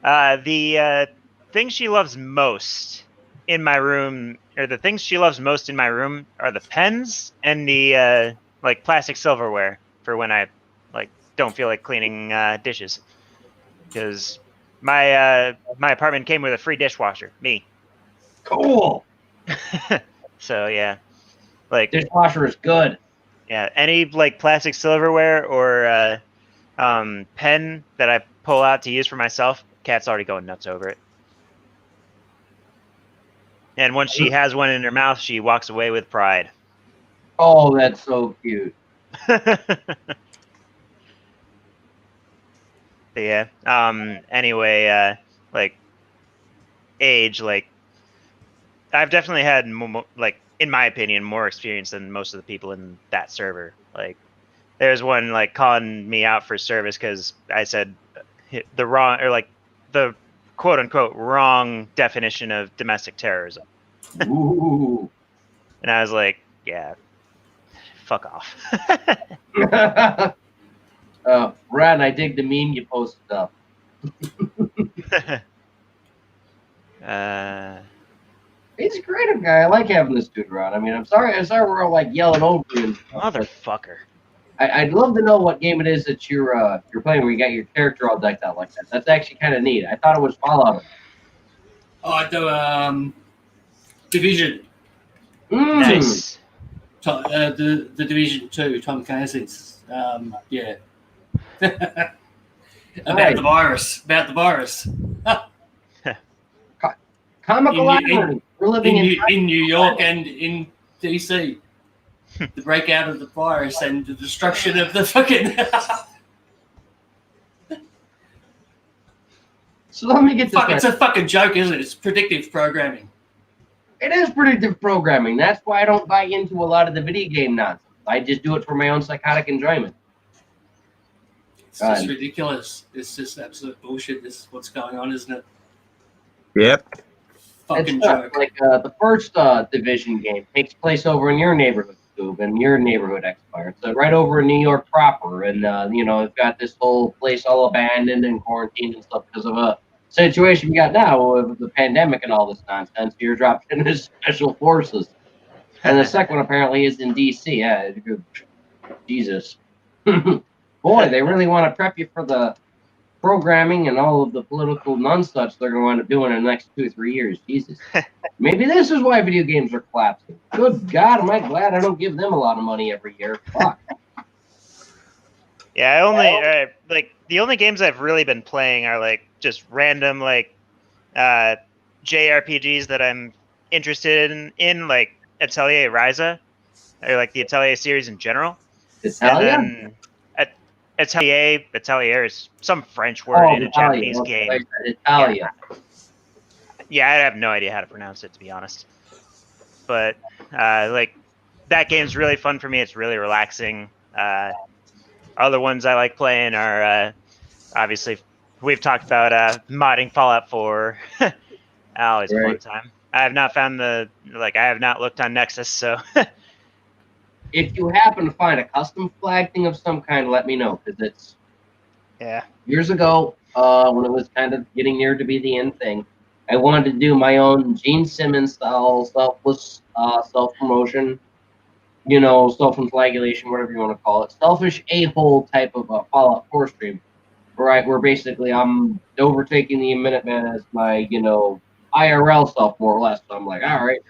Speaker 3: The thing she loves most in my room, or the things she loves most in my room, are the pens and the like plastic silverware for when I like don't feel like cleaning dishes. Because my apartment came with a free dishwasher. Me.
Speaker 1: Cool.
Speaker 3: So yeah, like
Speaker 1: Dishwasher is good.
Speaker 3: yeah, any like plastic silverware or pen that I pull out to use for myself, cat's already going nuts over it. And once she has one in her mouth, she walks away with pride.
Speaker 1: Oh, that's so cute.
Speaker 3: Yeah. Anyway, like age, like I've definitely had like in my opinion more experience than most of the people in that server. Like there's one like calling me out for service because I said the wrong or like the quote unquote wrong definition of domestic terrorism.
Speaker 1: Ooh.
Speaker 3: And I was like, yeah, fuck off.
Speaker 1: Brad, I dig the meme you posted up. He's a creative guy. I like having this dude around. I mean, I'm sorry we're all like yelling over you and stuff,
Speaker 3: Motherfucker.
Speaker 1: I'd love to know what game it is that you're playing where you got your character all decked out like that. That's actually kind of neat. I thought it was Fallout.
Speaker 4: Oh, the Division.
Speaker 3: Nice.
Speaker 4: The Division 2, Tom Clancy's. Yeah. About the virus.
Speaker 1: Comical irony. We're living
Speaker 4: in New York and in DC. The breakout of the virus and the destruction of the fucking.
Speaker 1: So let me get this right.
Speaker 4: It's a fucking joke, isn't it? It's predictive programming.
Speaker 1: It is predictive programming. That's why I don't buy into a lot of the video game nonsense. I just do it for my own psychotic enjoyment.
Speaker 4: It's just ridiculous. It's just absolute bullshit. This is what's going on, isn't it?
Speaker 2: Yep.
Speaker 4: Fucking joke.
Speaker 1: Like the first Division game takes place over in your neighborhood, Scoob, and your neighborhood X-Fire. So right over in New York proper, and it's got this whole place all abandoned and quarantined and stuff because of a situation we got now with the pandemic and all this nonsense. You're dropped into special forces, and the second one apparently is in DC. Yeah, Jesus, boy, they really want to prep you for the programming and all of the political nonsense they're going to wind up doing in the next 2 or 3 years. Jesus. Maybe this is why video games are collapsing. Good God, am I glad I don't give them a lot of money every year. Fuck.
Speaker 3: Yeah, I only like the only games I've really been playing are like just random like JRPGs that I'm interested in like Atelier Ryza or like the Atelier series in general.
Speaker 1: Italia?
Speaker 3: And then Atelier is some French word in a Japanese game.
Speaker 1: Italia.
Speaker 3: Yeah, I have no idea how to pronounce it, to be honest. But like that game's really fun for me. It's really relaxing. Other ones I like playing are obviously we've talked about modding Fallout 4. Always a fun time. I have not found I have not looked on Nexus, so.
Speaker 1: If you happen to find a custom flag thing of some kind, let me know, because it's years ago when it was kind of getting near to be the end thing. I wanted to do my own Gene Simmons style selfless self-promotion, self-inflagellation, whatever you want to call it, selfish a-hole type of Fallout 4 stream, where basically I'm overtaking the Minutemen as my IRL self more or less. So I'm like, all right.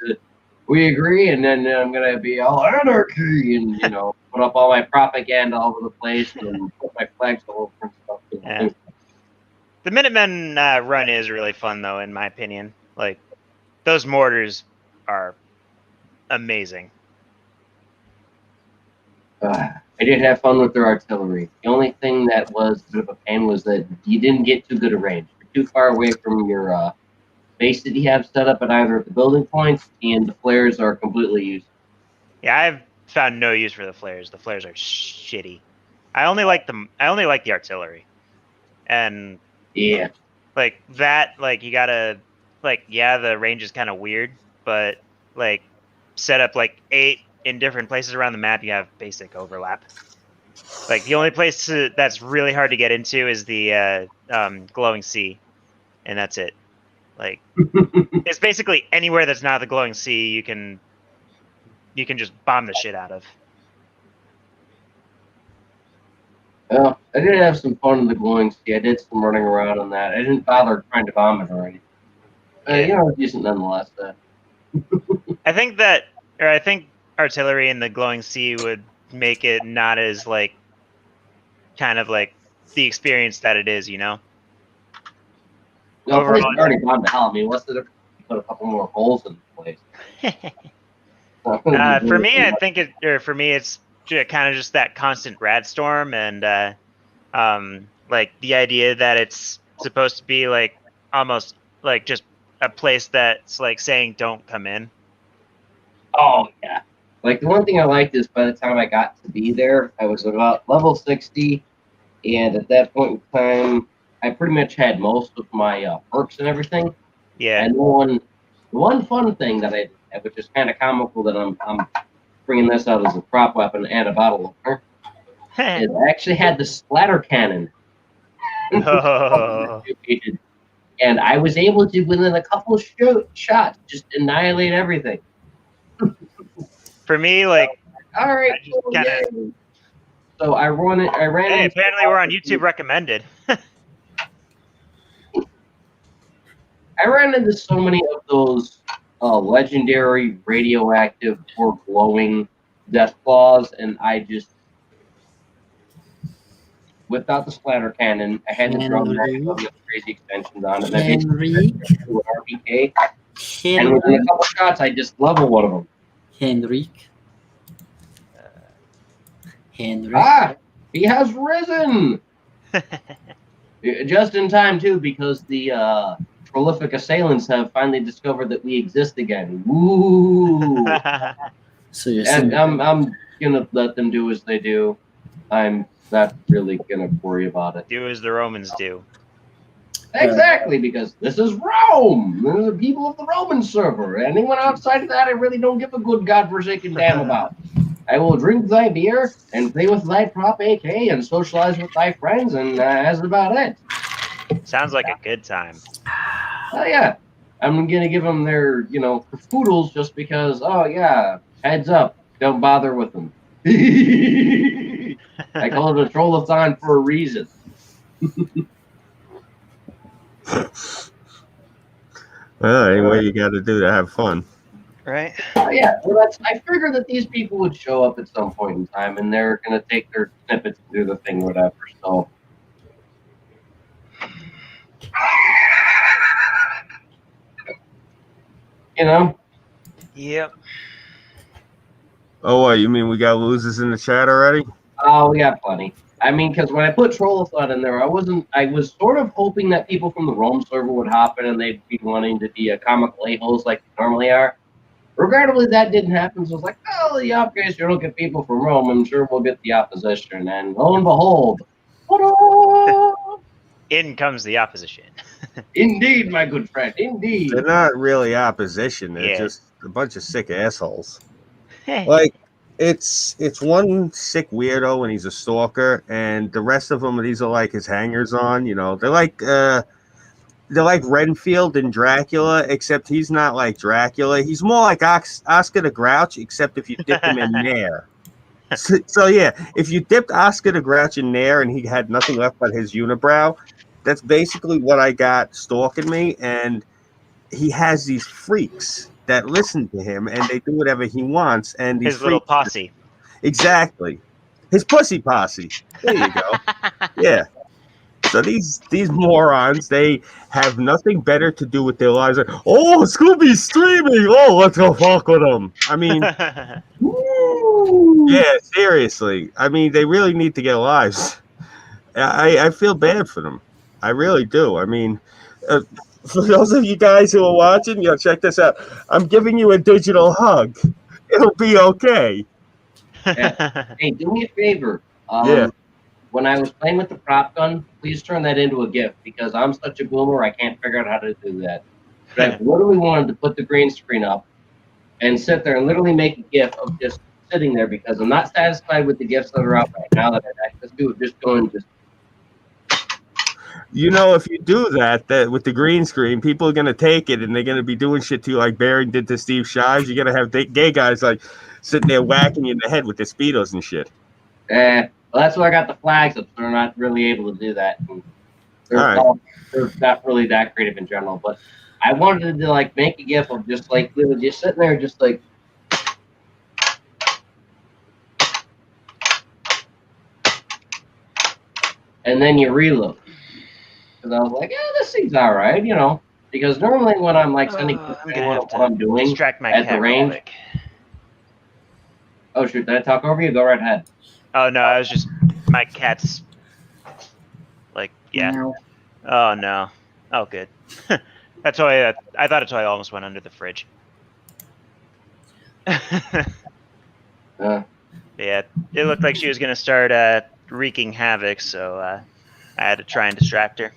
Speaker 1: We agree, and then I'm gonna be all anarchy, and put up all my propaganda all over the place, and put my flags all over and stuff.
Speaker 3: Yeah. The Minutemen run is really fun, though, in my opinion. Like those mortars are amazing.
Speaker 1: I did have fun with their artillery. The only thing that was a bit of a pain was that you didn't get too good a range. You're too far away from your base that you have set up at either of the building points, and the flares are completely useless.
Speaker 3: Yeah, I've found no use for the flares. The flares are shitty. I only like the artillery, and
Speaker 1: Yeah.
Speaker 3: like that. Like you gotta like the range is kind of weird, but like set up like 8 in different places around the map. You have basic overlap. Like the only place that's really hard to get into is the glowing sea, and that's it. Like it's basically anywhere that's not the glowing sea you can just bomb the shit out of.
Speaker 1: Well, I did have some fun in the glowing sea. I did some running around on that. I didn't bother trying to bomb it or anything.
Speaker 3: Yeah.
Speaker 1: Decent nonetheless.
Speaker 3: I think artillery in the glowing sea would make it not as like kind of like the experience that it is, you know.
Speaker 1: No,
Speaker 3: Overall,
Speaker 1: place already bombed to hell. I mean, what's the difference if you put a couple more holes in the place?
Speaker 3: for me, I think it's kind of just that constant rad storm and like the idea that it's supposed to be like almost like just a place that's like saying don't come in.
Speaker 1: Oh, yeah. Like, the one thing I liked is by the time I got to be there, I was about level 60, and at that point in time, I pretty much had most of my perks and everything.
Speaker 3: Yeah.
Speaker 1: And one fun thing that I did, which is kind of comical that I'm bringing this out as a prop weapon and a bottle opener, is I actually had the splatter cannon.
Speaker 3: Oh.
Speaker 1: And I was able to, within a couple of shots, just annihilate everything.
Speaker 3: For me, like,
Speaker 1: all right,
Speaker 3: cool, yeah.
Speaker 1: So I ran it.
Speaker 3: Hey, apparently we're on YouTube recommended.
Speaker 1: I ran into so many of those legendary radioactive or glowing death claws, and I just whipped out the splatter cannon. I had the drum mag with crazy extensions on it. And I basically an RPK. And within a couple shots, I just leveled one of them.
Speaker 5: Henrik.
Speaker 1: Ah, he has risen. Just in time too, because the prolific assailants have finally discovered that we exist again. Woo!
Speaker 5: So you're
Speaker 1: and I'm gonna let them do as they do. I'm not really gonna worry about it.
Speaker 3: Do as the Romans do.
Speaker 1: Exactly, because this is Rome. They're the people of the Roman server. Anyone outside of that, I really don't give a good godforsaken damn about. I will drink thy beer and play with thy prop AK and socialize with thy friends, and that's about it.
Speaker 3: Sounds like a good time.
Speaker 1: Oh yeah, I'm gonna give them their, cafoodles just because. Oh yeah, heads up, don't bother with them. I call it a Troll-A-Thon for a reason.
Speaker 2: Well, anyway, you got to do to have fun.
Speaker 3: Right.
Speaker 1: Yeah, well, I figured that these people would show up at some point in time, and they're going to take their snippets and do the thing, whatever. So,
Speaker 3: Yep.
Speaker 2: Oh, what, you mean we got losers in the chat already?
Speaker 1: Oh, we got plenty. I mean, because when I put Troll-A-Thon in there, I was sort of hoping that people from the Rome server would hop in and they'd be wanting to be comical a-holes like they normally are. Regrettably, that didn't happen, so I was like, well, the off case you don't get people from Rome, I'm sure we'll get the opposition. And lo and behold,
Speaker 3: in comes the opposition.
Speaker 1: Indeed, my good friend, indeed.
Speaker 2: They're not really opposition. They're just a bunch of sick assholes. Like, it's one sick weirdo and he's a stalker, and the rest of them, these are like his hangers-on. They're like Renfield and Dracula, except he's not like Dracula. He's more like Oscar the Grouch, except if you dip him in Nair. So yeah, if you dipped Oscar the Grouch in Nair and he had nothing left but his unibrow, that's basically what I got stalking me. And he has these freaks that listen to him and they do whatever he wants. And these
Speaker 3: his little posse.
Speaker 2: Exactly. His pussy posse. There you go. Yeah. So these morons, they have nothing better to do with their lives. Like, oh, Scooby's streaming. Oh, let's go fuck with him. I mean, yeah, seriously. I mean, they really need to get lives. I feel bad for them. I really do. I mean, for those of you guys who are watching, check this out. I'm giving you a digital hug. It'll be okay.
Speaker 1: Hey, do me a favor.
Speaker 2: Yeah.
Speaker 1: when I was playing with the prop gun, please turn that into a GIF because I'm such a boomer, I can't figure out how to do that. But I literally wanted to put the green screen up and sit there and literally make a GIF of just sitting there because I'm not satisfied with the GIFs that are out right now that I have access to. Just going, just
Speaker 2: If you do that with the green screen, people are gonna take it and they're gonna be doing shit to you like Baron did to Steve Shives. You're gonna have gay guys like sitting there whacking you in the head with their speedos and shit.
Speaker 1: well, that's why I got the flags up, so they're not really able to do that. And they're not really that creative in general, but I wanted to like make a GIF of just like literally just sitting there, just like. And then you reload. Because I was like, this seems all right, Because normally when I'm like sending what I'm doing
Speaker 3: distract my
Speaker 1: at
Speaker 3: cat
Speaker 1: the range.
Speaker 3: quick.
Speaker 1: Oh shoot! Did I talk over you? Go right ahead.
Speaker 3: Oh no, I was just my cat's like
Speaker 5: Meow.
Speaker 3: Oh no. Oh good. That toy. I thought a toy almost went under the fridge.
Speaker 1: Uh,
Speaker 3: Yeah, it looked like she was gonna start wreaking havoc, so I had to try and distract her.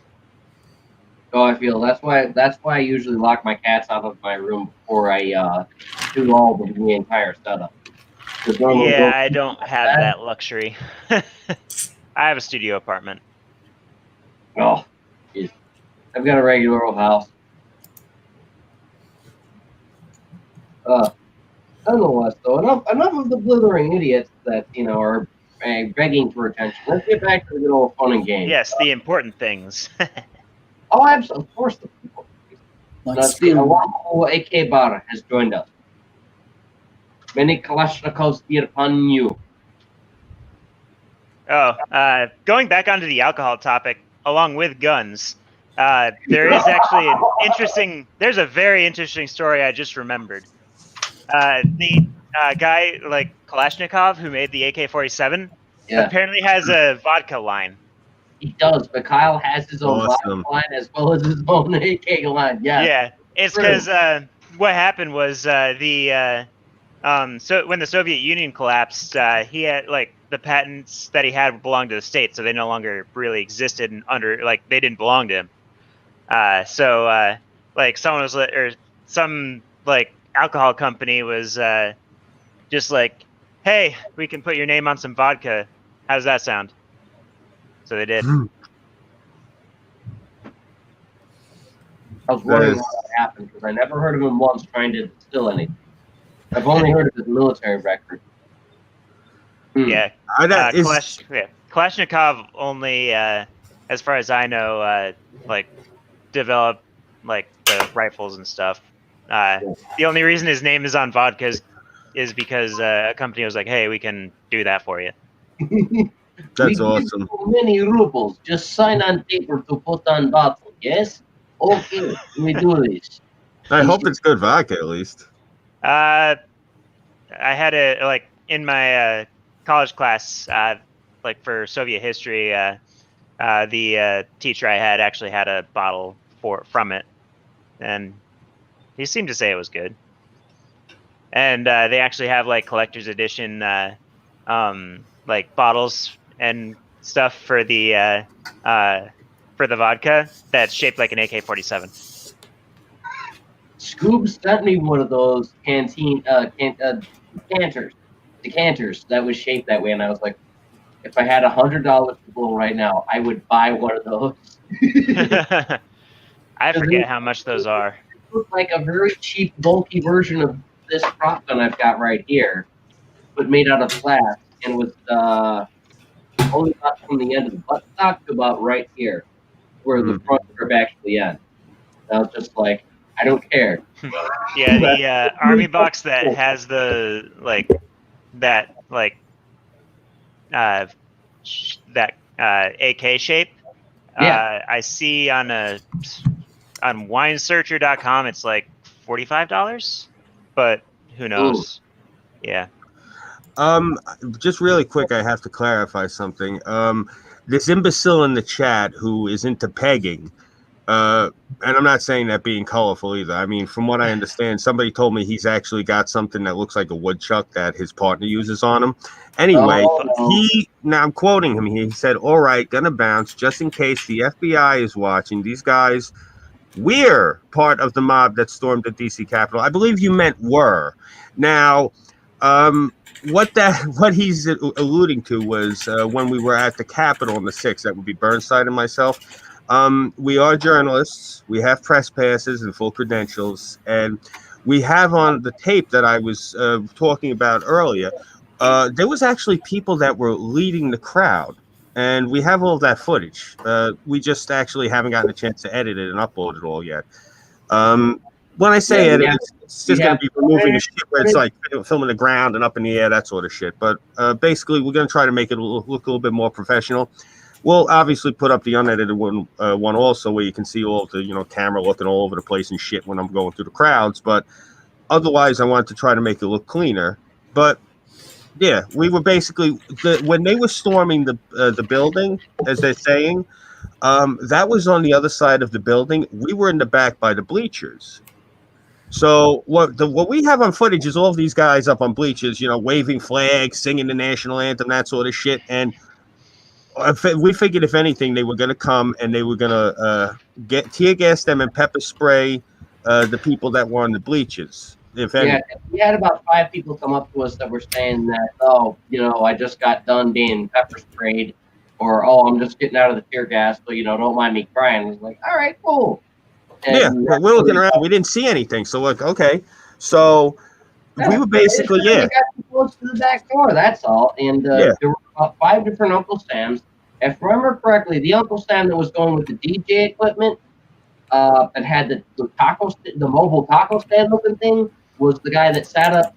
Speaker 1: Oh, I feel that's why I usually lock my cats out of my room before I do all the entire setup.
Speaker 3: Yeah, I don't have that luxury. I have a studio apartment.
Speaker 1: Oh, geez. I've got a regular old house. Nonetheless, though, enough of the blithering idiots that are begging for attention. Let's get back to the good old fun and games.
Speaker 3: Yes, the important things.
Speaker 1: Oh, absolutely, of course.
Speaker 5: Like
Speaker 1: Now, see,
Speaker 5: spin.
Speaker 1: Awako AK Bar has joined us. Many Kalashnikovs be upon you.
Speaker 3: Oh, going back onto the alcohol topic, along with guns, there is actually there's a very interesting story I just remembered. The guy, like Kalashnikov, who made the AK-47, apparently has a vodka line.
Speaker 1: He does, but Kyle has his own vodka line as well as his own AK line.
Speaker 3: Yeah, it's because what happened was so when the Soviet Union collapsed, he had the patents that he had belonged to the state, so they no longer really existed and they didn't belong to him. So someone was or some alcohol company was just like, hey, we can put your name on some vodka. How does that sound? So they did.
Speaker 1: I was wondering how that happened because I never heard of him once trying to distill anything. I've only heard of his military record.
Speaker 3: Yeah. Kalashnikov only, as far as I know, developed the rifles and stuff. The only reason his name is on vodka is because a company was like, hey, we can do that for you.
Speaker 2: That's awesome.
Speaker 1: Many rubles. Just sign on paper to put on bottle. Yes? Okay, we do this.
Speaker 2: I hope it's good vodka at least.
Speaker 3: I had it in my college class, for Soviet history. The teacher I had actually had a bottle from it, and he seemed to say it was good. And they actually have collector's edition bottles and stuff for the vodka that's shaped like an AK-47.
Speaker 1: Scoob sent me one of those decanters that was shaped that way, and I was like, if I had $100 to blow right now, I would buy one of those.
Speaker 3: I forget how much those are.
Speaker 1: It looked like a very cheap, bulky version of this prop gun I've got right here, but made out of glass, and was only about from the end of the buttstock to about right here, where the front grip actually ends. I was just like, I don't care.
Speaker 3: Yeah, the army box that has the AK shape.
Speaker 1: Yeah.
Speaker 3: I see on winesearcher.com it's like $45, but who knows? Ooh. Yeah.
Speaker 2: Just really quick, I have to clarify something. This imbecile in the chat who is into pegging And I'm not saying that being colorful either. I mean, from what I understand, somebody told me he's actually got something that looks like a woodchuck that his partner uses on him. Anyway,
Speaker 1: Oh, no.
Speaker 2: now I'm quoting him here. He said, "All right, gonna bounce just in case the FBI is watching. These guys, we're part of the mob that stormed the DC Capitol." I believe you meant were. Now, what he's alluding to was when we were at the Capitol on the 6th. That would be Burnside and myself. We are journalists. We have press passes and full credentials, and we have on the tape that I was talking about earlier. There was actually people that were leading the crowd, and we have all that footage. We just actually haven't gotten a chance to edit it and upload it all yet. When I say edit, it's just going to be removing the shit where it's like filming the ground and up in the air, that sort of shit. But basically, we're going to try to make it look a little bit more professional. We'll obviously put up the unedited one also, where you can see all the camera looking all over the place and shit when I'm going through the crowds. But otherwise, I wanted to try to make it look cleaner. But yeah, we were basically when they were storming the building, as they're saying, that was on the other side of the building. We were in the back by the bleachers. So what we have on footage is all of these guys up on bleachers, waving flags, singing the national anthem, that sort of shit. And we figured if anything, they were going to come and they were going to get tear gas them and pepper spray the people that were on the bleachers. If any.
Speaker 1: Yeah, we had about 5 people come up to us that were saying that, oh, I just got done being pepper sprayed, or oh, I'm just getting out of the tear gas, so don't mind me crying. I was like, all right, cool. And
Speaker 2: we're looking around. We didn't see anything, so okay. So we were basically
Speaker 1: We got close to the back door. That's all. And there were about 5 different Uncle Sams. If I remember correctly, the Uncle Sam that was going with the DJ equipment, that had the mobile taco stand looking thing, was the guy that stood up,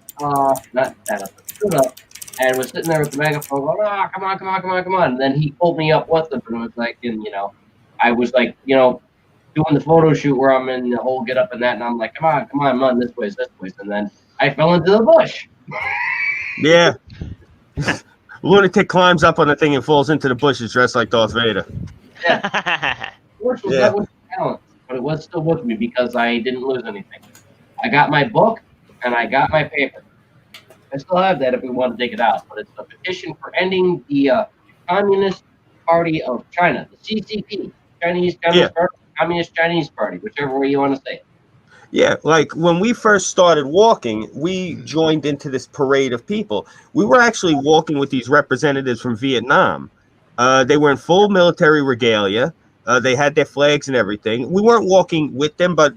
Speaker 1: and was sitting there with the megaphone going, "Oh, come on, come on, come on, come on!" And then he pulled me up with him, and was like, I was like, doing the photo shoot where I'm in the whole get up and that, and I'm like, come on, this way, and then I fell into the bush.
Speaker 2: Yeah. Lunatic climbs up on the thing and falls into the bushes dressed like Darth Vader.
Speaker 1: Yeah. Fortunately, that was talent, but it was still with me because I didn't lose anything. I got my book and I got my paper. I still have that if we want to dig it out, but it's a petition for ending the Communist Party of China, the CCP, Chinese Communist Party, Communist Chinese Party, whichever way you want to say it.
Speaker 2: Yeah, like when we first started walking, we joined into this parade of people. We were actually walking with these representatives from Vietnam. They were in full military regalia. They had their flags and everything. We weren't walking with them, but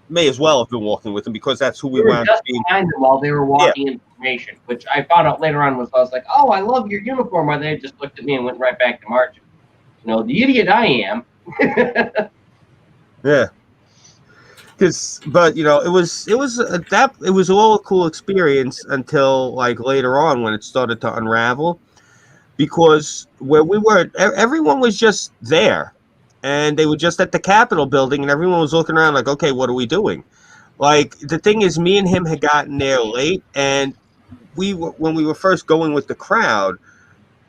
Speaker 2: may as well have been walking with them because that's who we
Speaker 1: were
Speaker 2: wound
Speaker 1: just
Speaker 2: up being.
Speaker 1: Behind them while they were walking in formation, which I found out later on I was like, oh, I love your uniform. Or they just looked at me and went right back to marching. The idiot I am.
Speaker 2: Yeah. But it was all a cool experience until like later on when it started to unravel, because where we were, everyone was just there, and they were just at the Capitol building, and everyone was looking around like, okay, what are we doing? Like the thing is, me and him had gotten there late, and when we were first going with the crowd,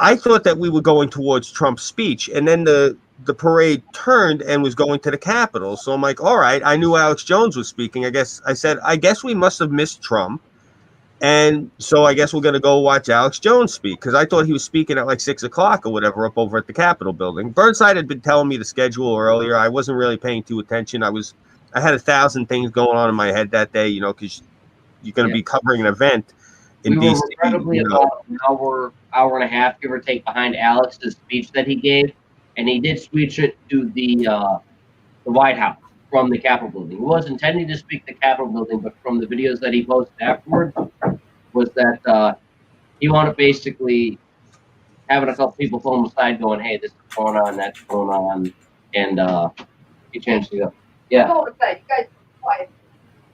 Speaker 2: I thought that we were going towards Trump's speech, and then the parade turned and was going to the Capitol. So I'm like, all right, I knew Alex Jones was speaking. I guess we must have missed Trump. And so I guess we're going to go watch Alex Jones speak, because I thought he was speaking at like 6 o'clock or whatever up over at the Capitol building. Burnside had been telling me the schedule earlier. I wasn't really paying too attention. I had 1,000 things going on in my head that day, because you're going to be covering an event in
Speaker 1: we
Speaker 2: DC.
Speaker 1: were incredibly about an hour and a half, give or take, behind Alex's speech that he gave. And he did switch it to the White House from the Capitol building. He was intending to speak the Capitol building, but from the videos that he posted afterwards, was that he wound up basically having a couple people pull him aside, going, "Hey, this is going on, that's going on," and he changed it up. Yeah.
Speaker 6: Hold it, you guys, quiet.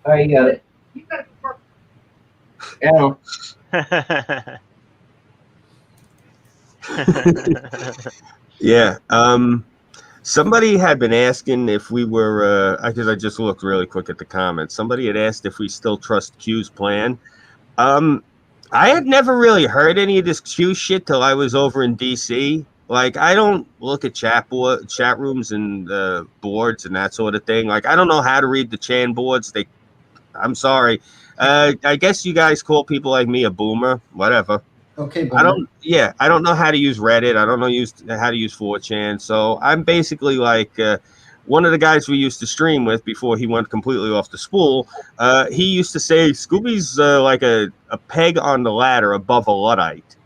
Speaker 1: All right, you got it.
Speaker 6: You gotta work.
Speaker 2: Yeah. Somebody had been asking if we were, because I just looked really quick at the comments. Somebody had asked if we still trust Q's plan. I had never really heard any of this Q shit till I was over in DC. Like, I don't look at chat rooms and boards and that sort of thing. Like, I don't know how to read the chan boards. I'm sorry. I guess you guys call people like me a boomer. Whatever.
Speaker 7: Okay,
Speaker 2: I
Speaker 7: boomer.
Speaker 2: don't know how to use Reddit. I don't know how to use 4chan. So I'm basically like one of the guys we used to stream with before he went completely off the spool. He used to say Scooby's like a peg on the ladder above a Luddite.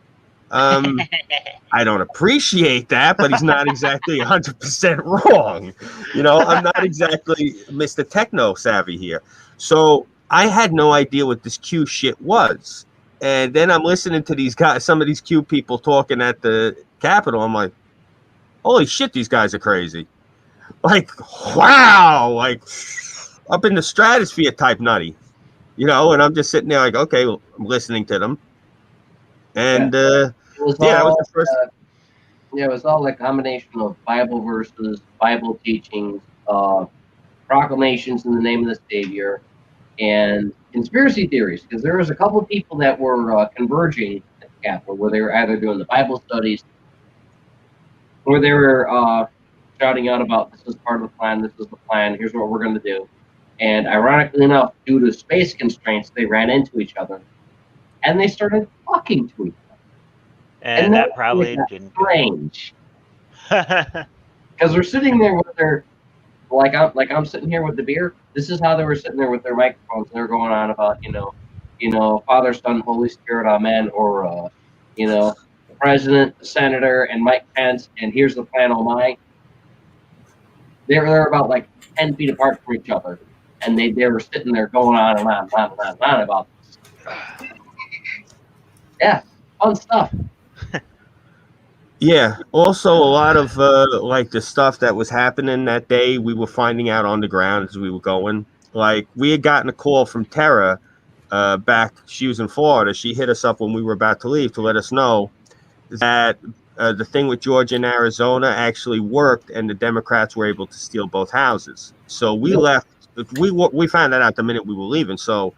Speaker 2: I don't appreciate that, but he's not exactly 100% wrong. You know, I'm not exactly Mr. Techno savvy here. So I had no idea what this Q shit was. And then I'm listening to these guys, some of these Q people talking at the Capitol. I'm like, holy shit, these guys are crazy. Like, wow, like up in the stratosphere type nutty. You know, and I'm just sitting there like, okay, well, I'm listening to them. And
Speaker 1: It was
Speaker 2: that was
Speaker 1: all
Speaker 2: the first.
Speaker 1: it was all a combination of Bible verses, Bible teachings, proclamations in the name of the Savior, and conspiracy theories. Because there was a couple of people that were converging at the Capitol, where they were either doing the Bible studies, or they were shouting out about this is part of the plan, this is the plan, here's what we're going to do. And ironically enough, due to space constraints, they ran into each other, and they started talking to each other.
Speaker 3: And that probably
Speaker 1: got
Speaker 3: didn't go.
Speaker 1: strange. Because we're sitting there with their, like I'm sitting here with the beer. This is how they were sitting there with their microphones. They were going on about Father, Son, Holy Spirit, Amen, or the President, the Senator, and Mike Pence, and here's the plan, oh my. They're about like 10 feet apart from each other, and they were sitting there going on and on and on and on, and on about this. Yeah, fun stuff.
Speaker 2: Yeah. Also, a lot of like the stuff that was happening that day, we were finding out on the ground as we were going. Like, we had gotten a call from Tara back. She was in Florida. She hit us up when we were about to leave to let us know that the thing with Georgia and Arizona actually worked, and the Democrats were able to steal both houses. So we left. We found that out the minute we were leaving. So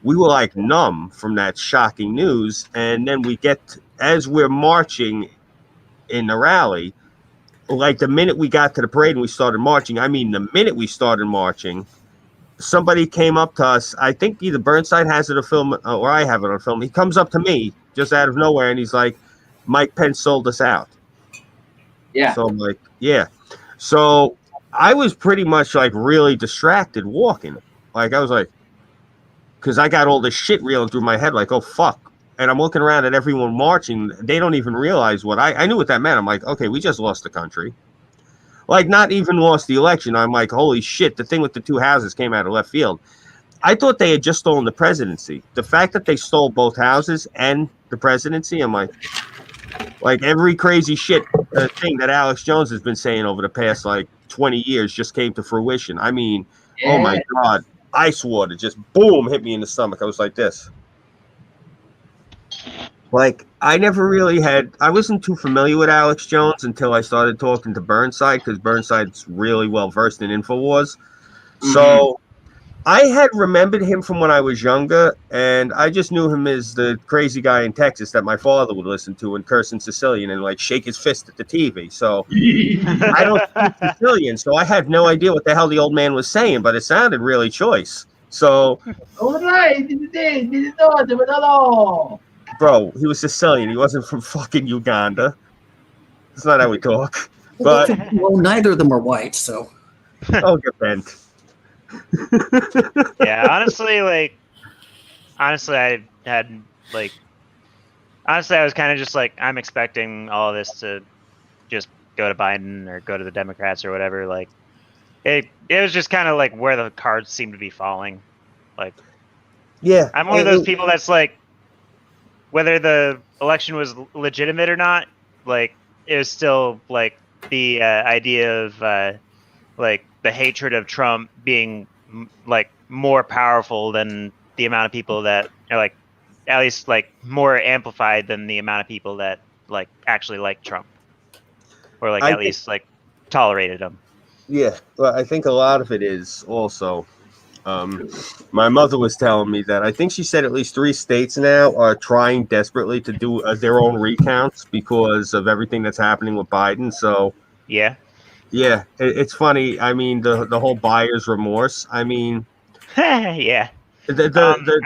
Speaker 2: we were like numb from that shocking news. And then as we're marching in the rally, like the minute we got to the parade and we started marching, the minute we started marching, somebody came up to us. I think either Burnside has it on film or I have it on film. He comes up to me just out of nowhere and he's like, Mike Pence sold us out.
Speaker 1: Yeah.
Speaker 2: So I'm like, yeah. So I was pretty much like really distracted walking. Like, I was like, because I got all this shit reeling through my head, like, oh, fuck. And I'm looking around at everyone marching. They don't even realize what I knew what that meant. I'm like, okay, we just lost the country. Like, not even lost the election. I'm like, holy shit, the thing with the two houses came out of left field. I thought they had just stolen the presidency. The fact that they stole both houses and the presidency, I'm like every crazy shit thing that Alex Jones has been saying over the past, 20 years just came to fruition. Oh, my God. Ice water just, boom, hit me in the stomach. I was like this. Like, I wasn't too familiar with Alex Jones until I started talking to Burnside, because Burnside's really well versed in InfoWars. Mm-hmm. So I had remembered him from when I was younger, and I just knew him as the crazy guy in Texas that my father would listen to and curse in Sicilian and like shake his fist at the TV. So I don't speak Sicilian, so I had no idea what the hell the old man was saying, but it sounded really choice. So, bro, he was Sicilian. He wasn't from fucking Uganda. That's not how we talk. But
Speaker 7: well, neither of them are white, so.
Speaker 2: Oh, get bent.
Speaker 3: Yeah, honestly, I was kind of just like, I'm expecting all of this to just go to Biden or go to the Democrats or whatever. Like, it was just kind of like where the cards seem to be falling. Like,
Speaker 2: yeah,
Speaker 3: I'm one of those people that's like, whether the election was legitimate or not, like, it was still like the idea of like the hatred of Trump being like more powerful than the amount of people that are like, at least like more amplified than the amount of people that like actually like Trump or like least like tolerated him.
Speaker 2: Yeah, well, I think a lot of it is also My mother was telling me that I think she said at least 3 states now are trying desperately to do their own recounts because of everything that's happening with Biden. So
Speaker 3: Yeah.
Speaker 2: yeah, it's funny. I mean, the whole buyer's remorse. I mean,
Speaker 3: Yeah.
Speaker 2: the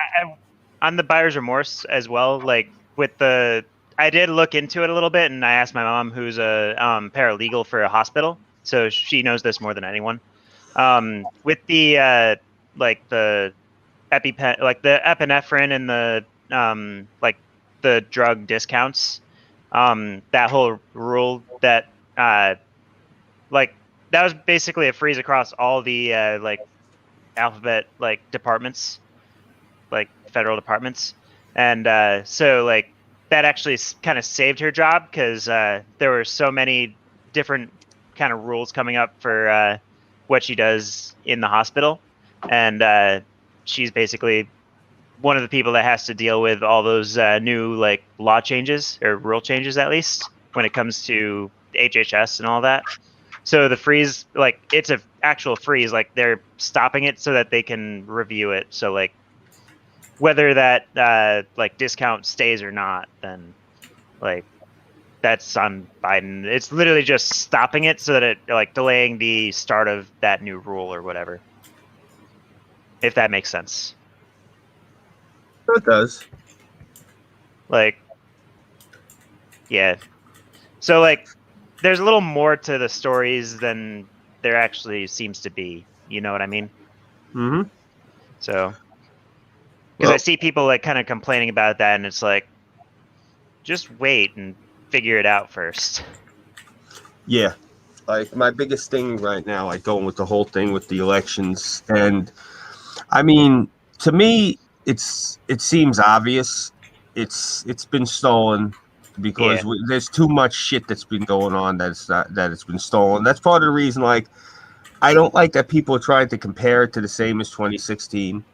Speaker 3: On the buyer's remorse as well, like with the, I did look into it a little bit, and I asked my mom, who's a paralegal for a hospital, so she knows this more than anyone. With the like the EpiPen, like the epinephrine and the like the drug discounts, that whole rule that like that was basically a freeze across all the like alphabet like departments, like federal departments, and so like that actually kind of saved her job because there were so many different kind of rules coming up for what she does in the hospital, and she's basically one of the people that has to deal with all those new like law changes or rule changes, at least when it comes to HHS and all that. So the freeze, like it's a actual freeze, like they're stopping it so that they can review it. So like whether that like discount stays or not, then like that's on Biden. It's literally just stopping it so that it like delaying the start of that new rule or whatever. If that makes sense.
Speaker 2: it does.
Speaker 3: Like, yeah. So like there's a little more to the stories than there actually seems to be. You know what I mean?
Speaker 2: Mm-hmm.
Speaker 3: So because I see people like kind of complaining about that, and it's like, just wait and figure it out first.
Speaker 2: Yeah, like my biggest thing right now, like going with the whole thing with the elections, and I mean, to me, it seems obvious. It's been stolen because
Speaker 3: Yeah.
Speaker 2: there's too much shit that's been going on that it's been stolen. That's part of the reason. Like, I don't like that people are trying to compare it to the same as 2016.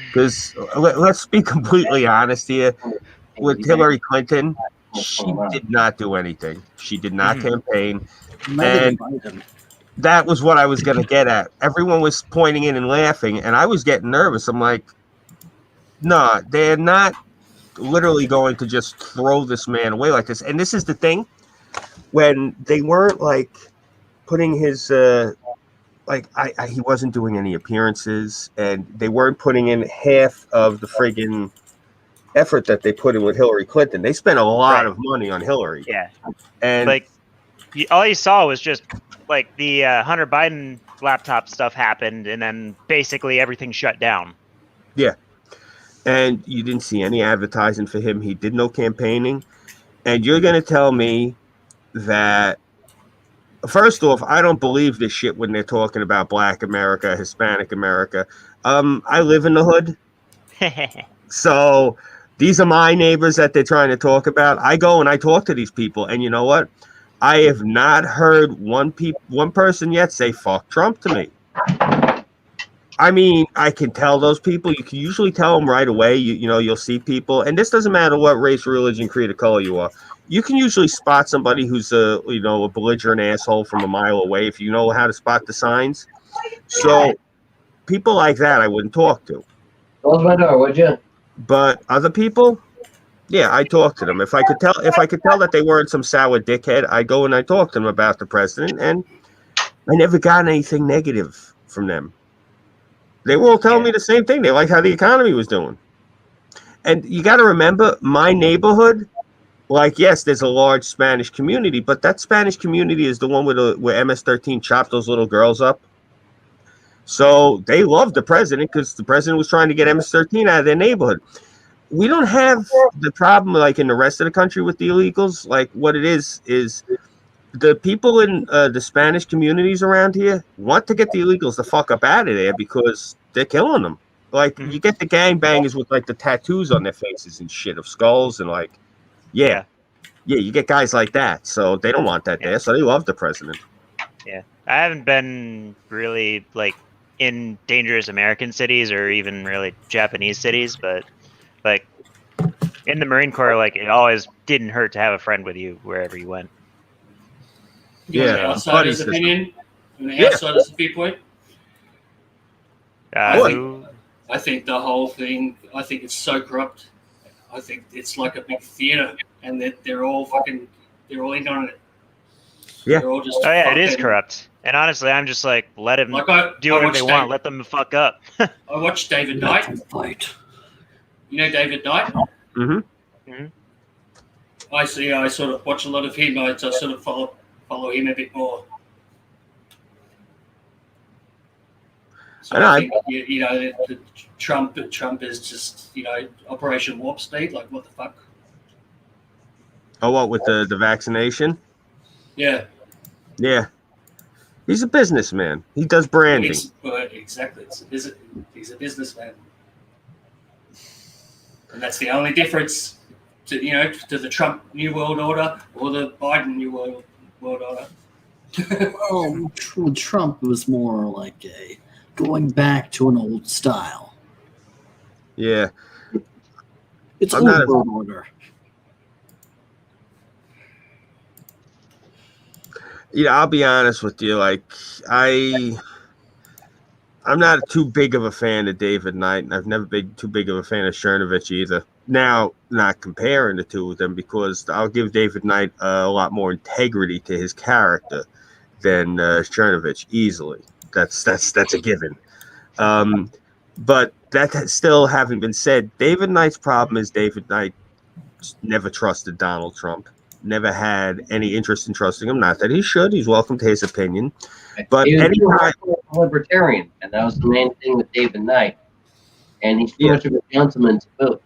Speaker 2: Because let's be completely honest here. With Hillary Clinton, she did not do anything. She did not campaign.
Speaker 5: Neither
Speaker 2: And
Speaker 5: did Biden.
Speaker 2: that was what I was going to get at. Everyone was pointing in and laughing, and I was getting nervous. I'm like, no, they're not literally going to just throw this man away like this. And this is the thing, when they weren't like putting his like he wasn't doing any appearances, and they weren't putting in half of the friggin' effort that they put in with Hillary Clinton. They spent a lot of money on Hillary.
Speaker 3: Yeah.
Speaker 2: And
Speaker 3: like all you saw was just like the Hunter Biden laptop stuff happened, and then basically everything shut down.
Speaker 2: yeah. And you didn't see any advertising for him. He did no campaigning. And you're going to tell me that, first off, I don't believe this shit when they're talking about Black America, Hispanic America. I live in the hood. So these are my neighbors that they're trying to talk about. I go and I talk to these people. And you know what? I have not heard one person yet say fuck Trump to me. I mean, I can tell those people. You can usually tell them right away. You know, you'll see people, and this doesn't matter what race, religion, creed, or color you are. You can usually spot somebody who's a belligerent asshole from a mile away if you know how to spot the signs. So people like that, I wouldn't talk to.
Speaker 1: Close my door, would you?
Speaker 2: But other people, yeah, I talk to them. If I could tell that they weren't some sour dickhead, I go and I talk to them about the president, and I never got anything negative from them. They were all telling me the same thing. They like how the economy was doing. And you got to remember, my neighborhood, like, yes, there's a large Spanish community, but that Spanish community is the one where MS-13 chopped those little girls up. So they loved the president because the president was trying to get MS-13 out of their neighborhood. We don't have the problem like in the rest of the country with the illegals. Like, what it is the people in the Spanish communities around here want to get the illegals the fuck up out of there because they're killing them. Like, you get the gangbangers with like the tattoos on their faces and shit of skulls and like, yeah, you get guys like that. So they don't want that there. So they love the president.
Speaker 3: Yeah, I haven't been really like in dangerous American cities or even really Japanese cities, but like in the Marine Corps, like it always didn't hurt to have a friend with you wherever you went.
Speaker 4: You want the outsider's opinion? You want the outsider's viewpoint?
Speaker 3: Who?
Speaker 4: I think the whole thing. I think it's so corrupt. I think it's like a big theater, and they're all in on it.
Speaker 2: Yeah.
Speaker 4: They're all just.
Speaker 3: Oh yeah, it is
Speaker 4: fucking-
Speaker 3: corrupt. And honestly, I'm just like, let him
Speaker 4: Like
Speaker 3: do whatever they want. Let them fuck up.
Speaker 4: I watched David
Speaker 5: Let
Speaker 4: Knight.
Speaker 5: them fight.
Speaker 4: You know David Knight.
Speaker 2: Mm-hmm.
Speaker 4: I see. I sort of watch a lot of him. I sort of follow him a bit more. So
Speaker 2: I know,
Speaker 4: I think you know the Trump is just Operation Warp Speed. Like what the fuck?
Speaker 2: Oh, what with the vaccination?
Speaker 4: Yeah.
Speaker 2: Yeah. He's a businessman. He does branding.
Speaker 4: Exactly. He's a businessman, and that's the only difference to the Trump New World Order or the Biden New World Order.
Speaker 5: Well, with Trump, it was more like a going back to an old style.
Speaker 2: Yeah.
Speaker 5: It's
Speaker 2: I'm
Speaker 5: old
Speaker 2: not a-
Speaker 5: world order.
Speaker 2: I'll be honest with you. Like, I'm not too big of a fan of David Knight, and I've never been too big of a fan of Chernovich either. Now, not comparing the two of them, because I'll give David Knight a lot more integrity to his character than Chernovich easily. That's a given. But that still having been said, David Knight's problem is David Knight never trusted Donald Trump. Never had any interest in trusting him. Not that he should. He's welcome to his opinion. But
Speaker 1: He was
Speaker 2: anytime,
Speaker 1: a libertarian, and that was the main thing with David Knight. And he's too
Speaker 2: Yeah.
Speaker 1: much of a gentleman to boot.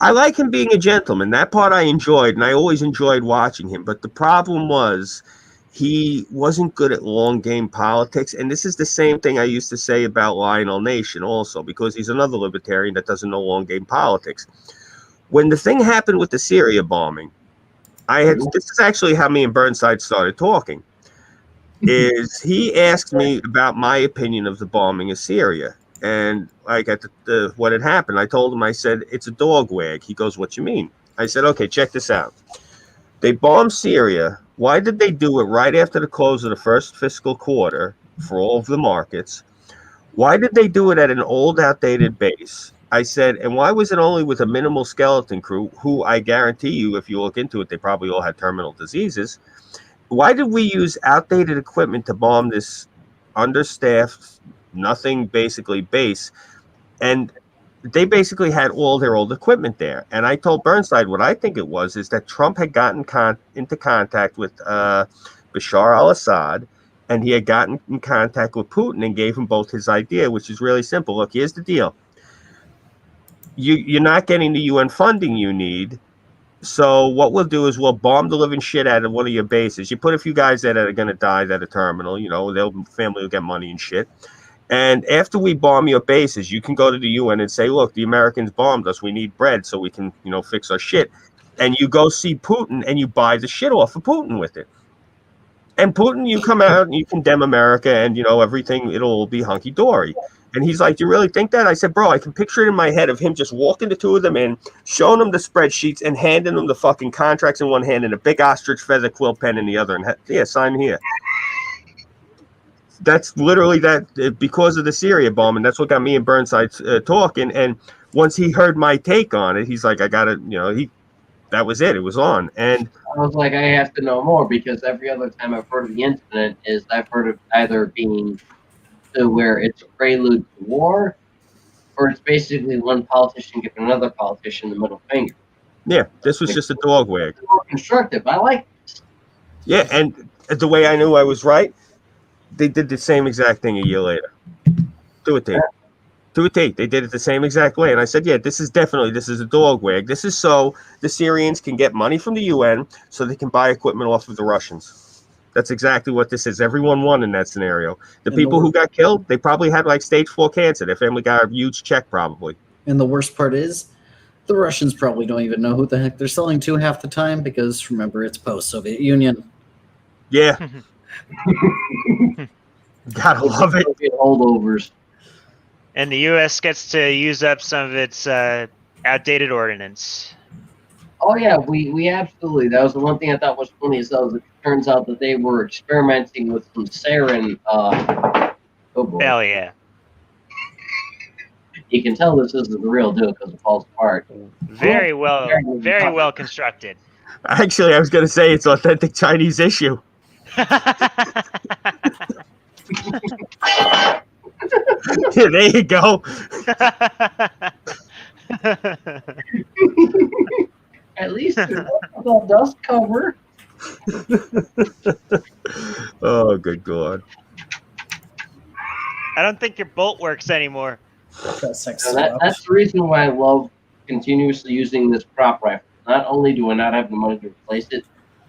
Speaker 2: I like him being a gentleman. That part I enjoyed, and I always enjoyed watching him. But the problem was he wasn't good at long game politics. And this is the same thing I used to say about Lionel Nation also, because he's another libertarian that doesn't know long game politics. When the thing happened with the Syria bombing, this is actually how me and Burnside started talking, is he asked me about my opinion of the bombing of Syria. And like at what had happened, I told him, I said, it's a dog wag. He goes, what you mean? I said, okay, check this out. They bombed Syria. Why did they do it right after the close of the first fiscal quarter for all of the markets? Why did they do it at an old, outdated base? I said, and why was it only with a minimal skeleton crew, who I guarantee you, if you look into it, they probably all had terminal diseases. Why did we use outdated equipment to bomb this understaffed, nothing basically base? And they basically had all their old equipment there. And I told Burnside what I think it was is that Trump had gotten into contact with Bashar al-Assad, and he had gotten in contact with Putin and gave him both his idea, which is really simple. Look, here's the deal. You're not getting the UN funding you need. So what we'll do is we'll bomb the living shit out of one of your bases. You put a few guys there that are going to die that are terminal, their family will get money and shit. And after we bomb your bases, you can go to the UN and say, look, the Americans bombed us. We need bread so we can, fix our shit. And you go see Putin and you buy the shit off of Putin with it. And Putin, you come out and you condemn America and, everything, it'll all be hunky-dory. And he's like, do you really think that? I said, bro, I can picture it in my head of him just walking the two of them in, showing them the spreadsheets and handing them the fucking contracts in one hand and a big ostrich feather quill pen in the other. And yeah, sign here. That's literally that because of the Syria bomb. And that's what got me and Burnside talking. And once he heard my take on it, he's like, I got to, that was it. It was on. And
Speaker 1: I was like, I have to know more, because every other time I've heard of the incident is I've heard of either being to where it's a prelude to war, or it's basically one politician giving another politician the middle finger.
Speaker 2: yeah, this was just a dog wag.
Speaker 1: It's more constructive. I like this.
Speaker 2: Yeah, and the way I knew I was right, they did the same exact thing a year later. To a take. They did it the same exact way. And I said, yeah, this is a dog wag. This is so the Syrians can get money from the UN so they can buy equipment off of the Russians. That's exactly what this is. Everyone won in that scenario. The people who got killed, they probably had like stage 4 cancer. Their family got a huge check probably.
Speaker 5: And the worst part is, the Russians probably don't even know who the heck they're selling to half the time, because remember, it's post-Soviet Union.
Speaker 2: Yeah. Gotta love it.
Speaker 1: Holdovers.
Speaker 3: And the U.S. gets to use up some of its outdated ordinance.
Speaker 1: Oh yeah, we absolutely. That was the one thing I thought was funny. Is that it turns out that they were experimenting with some sarin. Oh boy.
Speaker 3: Hell yeah.
Speaker 1: You can tell this isn't the real deal because it falls apart.
Speaker 3: Very well constructed.
Speaker 2: Actually, I was going to say it's authentic Chinese issue. Yeah, there you go.
Speaker 1: At least there's a dust cover.
Speaker 2: Oh, good God.
Speaker 3: I don't think your bolt works anymore.
Speaker 5: That's
Speaker 1: So that's the reason why I love continuously using this prop rifle. Not only do I not have the money to replace it,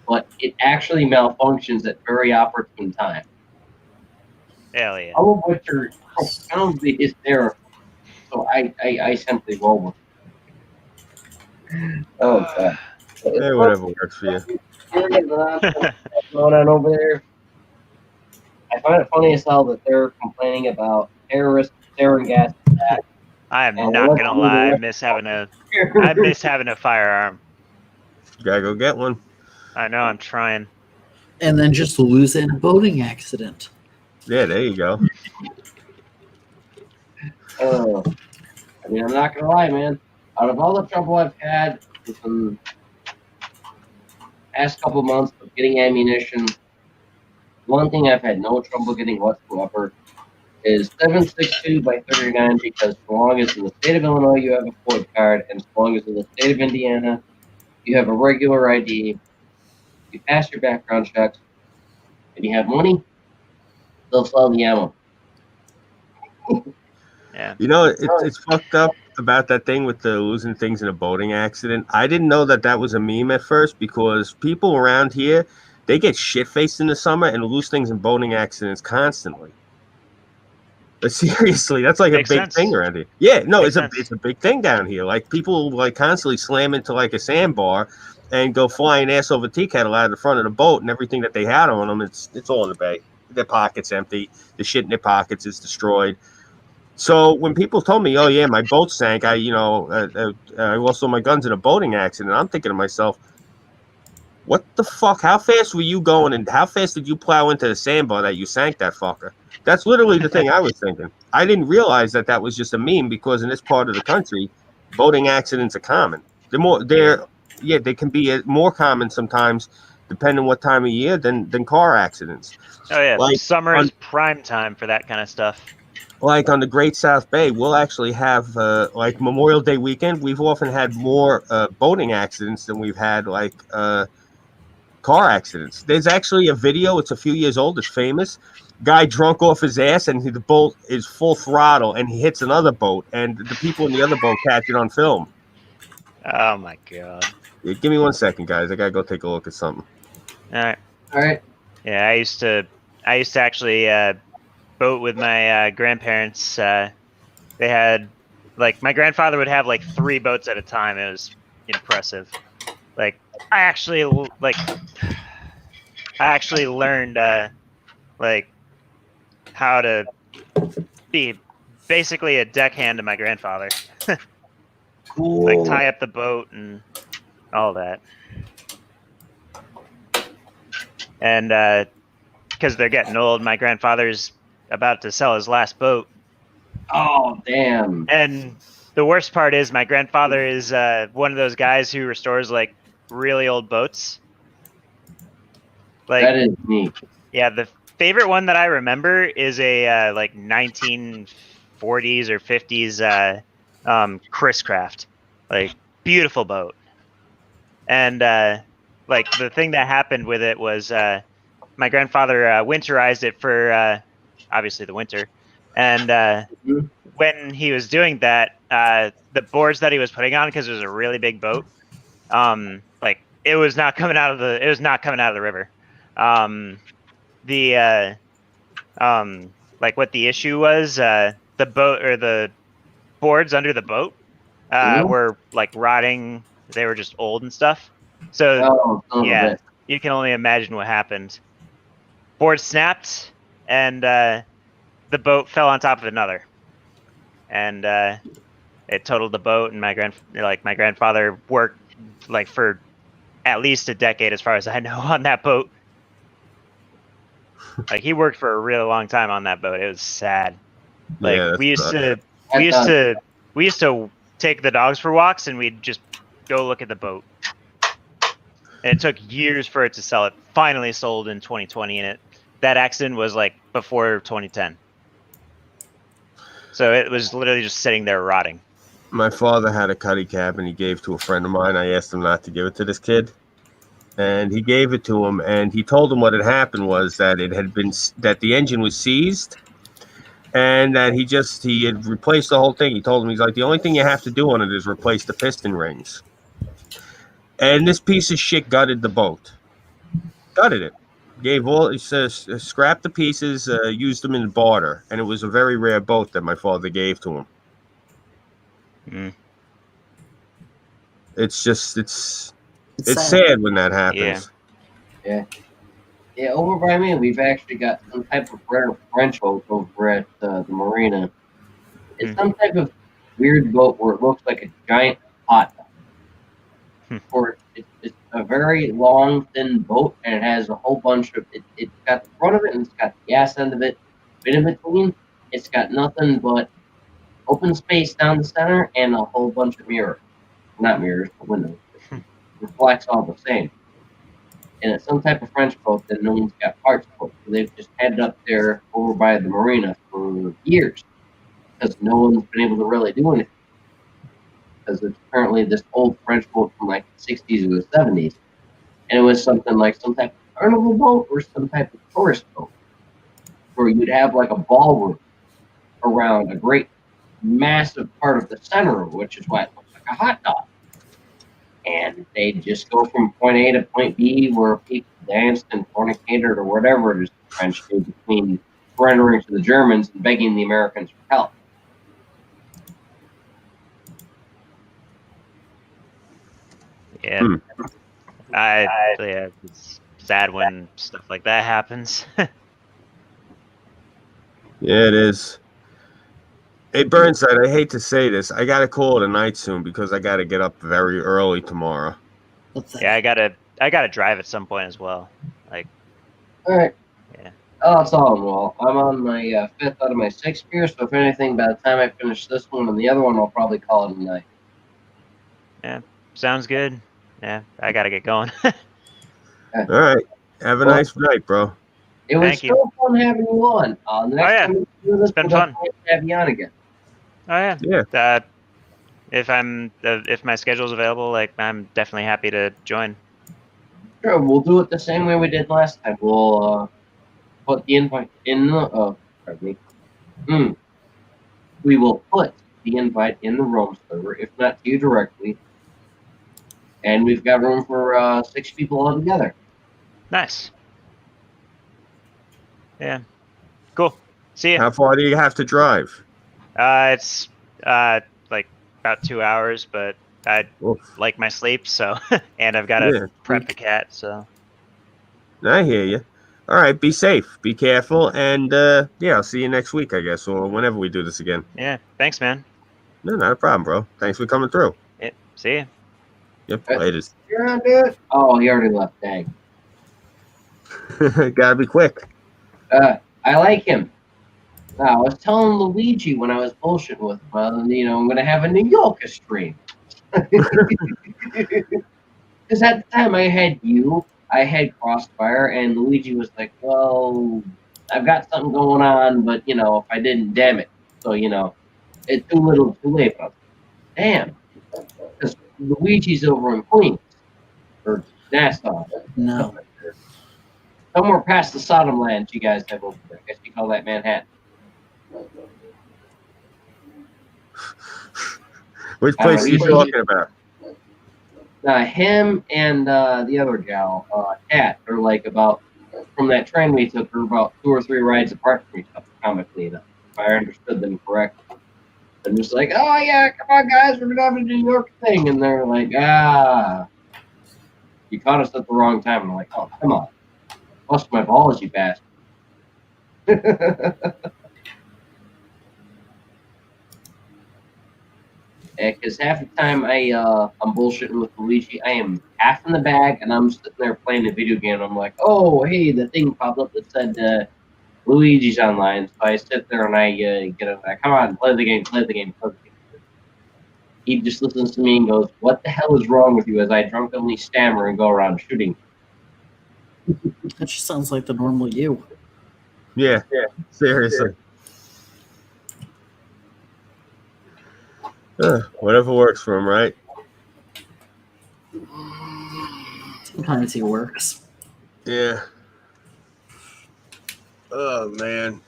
Speaker 1: but it actually malfunctions at very opportune time.
Speaker 3: Hell yeah.
Speaker 1: All of which are profoundly hysterical. So I simply roll with it. Oh, God.
Speaker 2: Hey, whatever works for you.
Speaker 1: Going on over there. I find it funny as hell that they're complaining about terrorist sarin gas attack.
Speaker 3: I am
Speaker 1: And
Speaker 3: not
Speaker 1: what
Speaker 3: gonna
Speaker 1: do
Speaker 3: lie,
Speaker 1: the
Speaker 3: I miss having a firearm.
Speaker 2: Gotta go get one.
Speaker 3: I know, I'm trying.
Speaker 5: And then just lose in a boating accident.
Speaker 2: Yeah, there you go.
Speaker 1: I mean, I'm not gonna lie, man. Out of all the trouble I've had with the past couple months of getting ammunition, one thing I've had no trouble getting whatsoever is 7.62 by 39 because so long as in the state of Illinois you have a Ford card and so long as in the state of Indiana you have a regular ID, you pass your background checks, and you have money, they'll sell the ammo.
Speaker 3: Yeah.
Speaker 2: You know, it's fucked up about that thing with the losing things in a boating accident. I didn't know that was a meme at first because people around here, they get shit-faced in the summer and lose things in boating accidents constantly. But seriously, that's like
Speaker 3: Makes
Speaker 2: a big
Speaker 3: sense.
Speaker 2: thing around here. Yeah, no,
Speaker 3: Makes
Speaker 2: it's a big thing down here. Like people like constantly slam into like a sandbar and go flying ass over tea kettle out of the front of the boat, and everything that they had on them, it's all in the bay. Their pockets empty. The shit in their pockets is destroyed. So when people told me, "Oh yeah, my boat sank," I lost all my guns in a boating accident. I'm thinking to myself, "What the fuck? How fast were you going, and how fast did you plow into the sandbar that you sank that fucker?" That's literally the thing I was thinking. I didn't realize that was just a meme because in this part of the country, boating accidents are common. They can be more common sometimes, depending what time of year than car accidents.
Speaker 3: Oh yeah,
Speaker 2: Like
Speaker 3: summer is prime time for that kind of stuff.
Speaker 2: Like on the Great South Bay, we'll actually have like Memorial Day weekend. We've often had more boating accidents than we've had like car accidents. There's actually a video. It's a few years old. It's famous. Guy drunk off his ass, and the boat is full throttle, and he hits another boat, and the people in the other boat catch it on film.
Speaker 3: Oh my god.
Speaker 2: Yeah, give me 1 second, guys. I gotta go take a look at something.
Speaker 3: All right. Yeah, I used to actually boat with my grandparents. They had my grandfather would have 3 boats at a time. It was impressive. I actually learned how to be basically a deckhand to my grandfather.
Speaker 2: Cool.
Speaker 3: Tie up the boat and all that. And because they're getting old, my grandfather's about to sell his last boat.
Speaker 1: Oh, damn.
Speaker 3: And the worst part is my grandfather is one of those guys who restores really old boats.
Speaker 1: That is neat.
Speaker 3: Yeah, the favorite one that I remember is a 1940s or 50s Chris Craft. Beautiful boat. And the thing that happened with it was my grandfather winterized it for obviously the winter. And when he was doing that, the boards that he was putting on, because it was a really big boat, it was not coming out of the river. What the issue was, the boat or the boards under the boat were rotting. They were just old and stuff. So yeah, you can only imagine what happened. Board snapped, and the boat fell on top of another, and it totaled the boat. And my grandfather worked for at least a decade, as far as I know, on that boat. He worked for a really long time on that boat. It was sad.
Speaker 2: Yeah,
Speaker 3: we used to we used to take the dogs for walks, and we'd just go look at the boat. And it took years for it to sell. It finally sold in 2020, and that accident was like before 2010. So it was literally just sitting there rotting.
Speaker 2: My father had a cuddy cabin he gave to a friend of mine. I asked him not to give it to this kid, and he gave it to him. And he told him what had happened was that that the engine was seized, and that he had replaced the whole thing. He told him, he's like, the only thing you have to do on it is replace the piston rings. And this piece of shit gutted the boat. Gutted it. Gave all, he says, scrapped the pieces, used them in barter. And it was a very rare boat that my father gave to him.
Speaker 3: Mm.
Speaker 2: It's just, it's sad when that happens.
Speaker 1: Yeah, over by me, we've actually got some type of rare French boat over at the marina. It's some type of weird boat where it looks like a giant hot dog. Or it's a very long, thin boat, and it has a whole bunch of it's got the front of it, and it's got the gas end of it. But in between, it's got nothing but open space down the center and a whole bunch of mirrors. Not mirrors, but windows. It reflects all the same. And it's some type of French boat that no one's got parts for. So they've just had it up there over by the marina for years because no one's been able to really do anything. Because it's apparently this old French boat from like the 60s or the 70s. And it was something like some type of carnival boat or some type of tourist boat where you'd have like a ballroom around a great massive part of the center of which is why it looks like a hot dog. And they'd just go from point A to point B where people danced and fornicated or whatever it is the French do between surrendering to the Germans and begging the Americans for help.
Speaker 3: Yeah. Yeah, it's sad when stuff like that happens.
Speaker 2: Yeah, it is. Hey, Burnside, I hate to say this. I got to call it a night soon because I got to get up very early tomorrow.
Speaker 3: Yeah, I gotta drive at some point as well. Like,
Speaker 1: all right.
Speaker 3: Yeah.
Speaker 1: Oh, it's all well. I'm on my 5th out of my 6th beer, so if anything, by the time I finish this one and the other one, I'll probably call it a night.
Speaker 3: Yeah, sounds good. Yeah, I gotta get going.
Speaker 2: All right. Have a nice night, bro.
Speaker 1: It was
Speaker 3: Thank you.
Speaker 1: so fun having you on. The next time we do this,
Speaker 3: been
Speaker 1: we'll
Speaker 3: fun.
Speaker 1: definitely have you on again.
Speaker 3: Oh yeah.
Speaker 2: Yeah.
Speaker 3: If my schedule's available, like I'm definitely happy to join.
Speaker 1: Sure, we'll do it the same way we did last time. We'll put the invite in the pardon me. We will put the invite in the Rome server, if not to you directly. And we've got room for 6 people altogether.
Speaker 3: Nice. Yeah. Cool. See ya.
Speaker 2: How far do you have to drive?
Speaker 3: It's like about 2 hours, but I like my sleep, so and I've got to prep the cat, so.
Speaker 2: I hear you. All right, be safe, be careful, and yeah, I'll see you next week, I guess, or whenever we do this again.
Speaker 3: Yeah, thanks, man.
Speaker 2: No, not a problem, bro. Thanks for coming through.
Speaker 3: Yeah, see ya.
Speaker 2: Yep, later.
Speaker 1: You're on, dude? Oh, he already left. Dang.
Speaker 2: Gotta be quick.
Speaker 1: I like him. I was telling Luigi when I was bullshitting with him, I'm going to have a New Yorker stream. Because at the time I had Crossfire, and Luigi was like, well, I've got something going on, but, if I didn't, damn it. So, it's too little, too late. But I was like, damn. Because Luigi's over in Queens. Or Nassau.
Speaker 5: No.
Speaker 1: Somewhere past the Sodom lands you guys have over there. I guess you call that Manhattan.
Speaker 2: Which place are you talking about?
Speaker 1: Him and the other gal, Kat, are like about, from that train we took, are about 2 or 3 rides apart from each other, comically enough, if I understood them correctly. I'm just like, oh yeah, come on guys, we're going to have a New York thing. And they're like, you caught us at the wrong time. And I'm like, oh, come on. Bust my balls, you bastard. Because half the time I'm bullshitting with Luigi, I am half in the bag, and I'm sitting there playing a video game. And I'm like, oh, hey, the thing popped up that said Luigi's online. So I sit there and I get it. Like, come on, play the game, play the game, play the game. he just listens to me and goes, "What the hell is wrong with you?" As I drunkenly stammer and go around shooting.
Speaker 5: That just sounds like the normal you.
Speaker 2: Yeah, seriously. Whatever works for him, right?
Speaker 5: Sometimes he works.
Speaker 2: Yeah. Oh, man.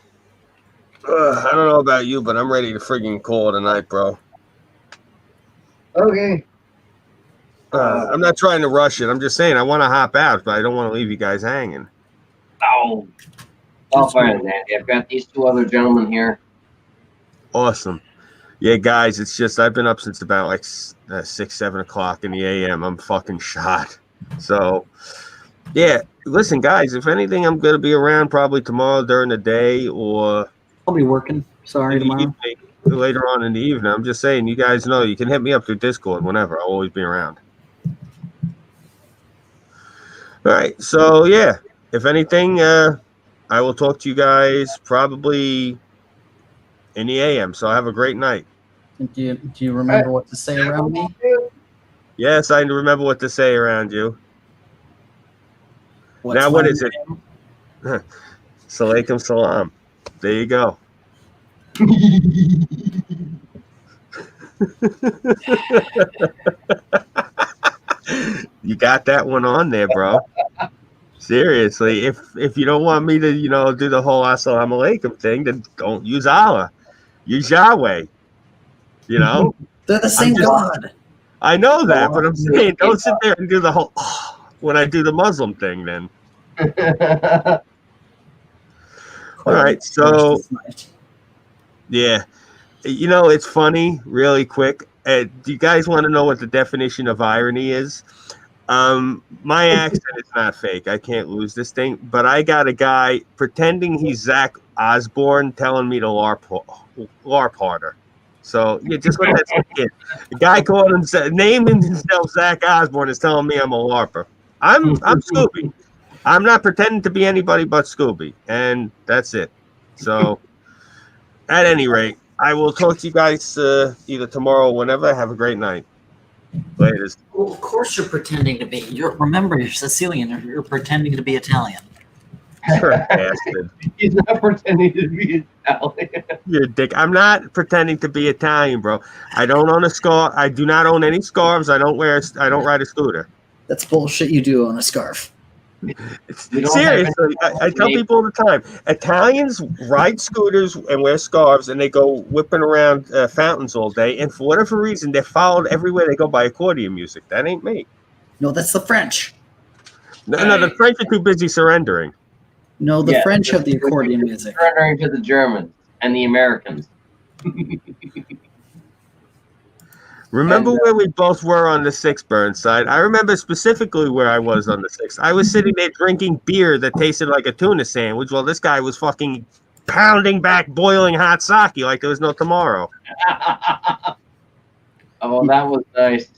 Speaker 2: I don't know about you, but I'm ready to friggin' call tonight, bro.
Speaker 1: Okay.
Speaker 2: I'm not trying to rush it. I'm just saying I want to hop out, but I don't want to leave you guys hanging.
Speaker 1: Oh, I'll find it, Andy. I've got these two other gentlemen here.
Speaker 2: Awesome. Yeah, guys, it's just I've been up since about like 6, 7 o'clock in the a.m. I'm fucking shot. So, yeah, listen, guys, if anything, I'm going to be around probably tomorrow during the day or
Speaker 5: I'll be working. Sorry,
Speaker 2: in the
Speaker 5: tomorrow.
Speaker 2: evening, later on in the evening. I'm just saying, you guys know you can hit me up through Discord whenever. I'll always be around. All right. So, yeah, if anything, I will talk to you guys probably in the a.m. So, have a great night.
Speaker 5: Do you remember what to say around me?
Speaker 2: Yes, I remember what to say around you.
Speaker 5: What's
Speaker 2: Now, what
Speaker 5: my
Speaker 2: is it?
Speaker 5: name?
Speaker 2: Salaikum salam. There you go. You got that one on there, bro. Seriously, if you don't want me to, do the whole assalamu alaikum thing, then don't use Allah. Use Yahweh.
Speaker 5: They're the same God.
Speaker 2: I know that, but I'm saying don't sit there and do the whole when I do the Muslim thing then. All right, so yeah. It's funny, really quick. Do you guys want to know what the definition of irony is? My accent is not fake. I can't lose this thing. But I got a guy pretending he's Zach Osborne telling me to LARP harder. So yeah, just let that sink in. The guy called himself, naming himself Zach Osborne, is telling me I'm a LARPer. I'm Scooby. I'm not pretending to be anybody but Scooby, and that's it. So, at any rate, I will talk to you guys either tomorrow or whenever. Have a great night. Later.
Speaker 5: Well, of course you're pretending to be. Remember, you're Sicilian. You're pretending to be Italian.
Speaker 2: You're a bastard.
Speaker 1: He's not pretending to be Italian.
Speaker 2: You're a dick. I'm not pretending to be Italian, bro. I don't own a scarf. I do not own any scarves. I don't ride a scooter.
Speaker 5: That's bullshit. You do own a scarf.
Speaker 2: Seriously, I tell people all the time, Italians ride scooters and wear scarves, and they go whipping around fountains all day. And for whatever reason, they're followed everywhere they go by accordion music. That ain't me.
Speaker 5: No, that's the French.
Speaker 2: No, the French are too busy surrendering.
Speaker 5: No, the French have the accordion music.
Speaker 1: Surrendering to the Germans and the Americans.
Speaker 2: Remember where we both were on the 6th, Burnside? I remember specifically where I was on the 6th. I was sitting there drinking beer that tasted like a tuna sandwich while this guy was fucking pounding back boiling hot sake like there was no tomorrow.
Speaker 1: Oh, that was nice.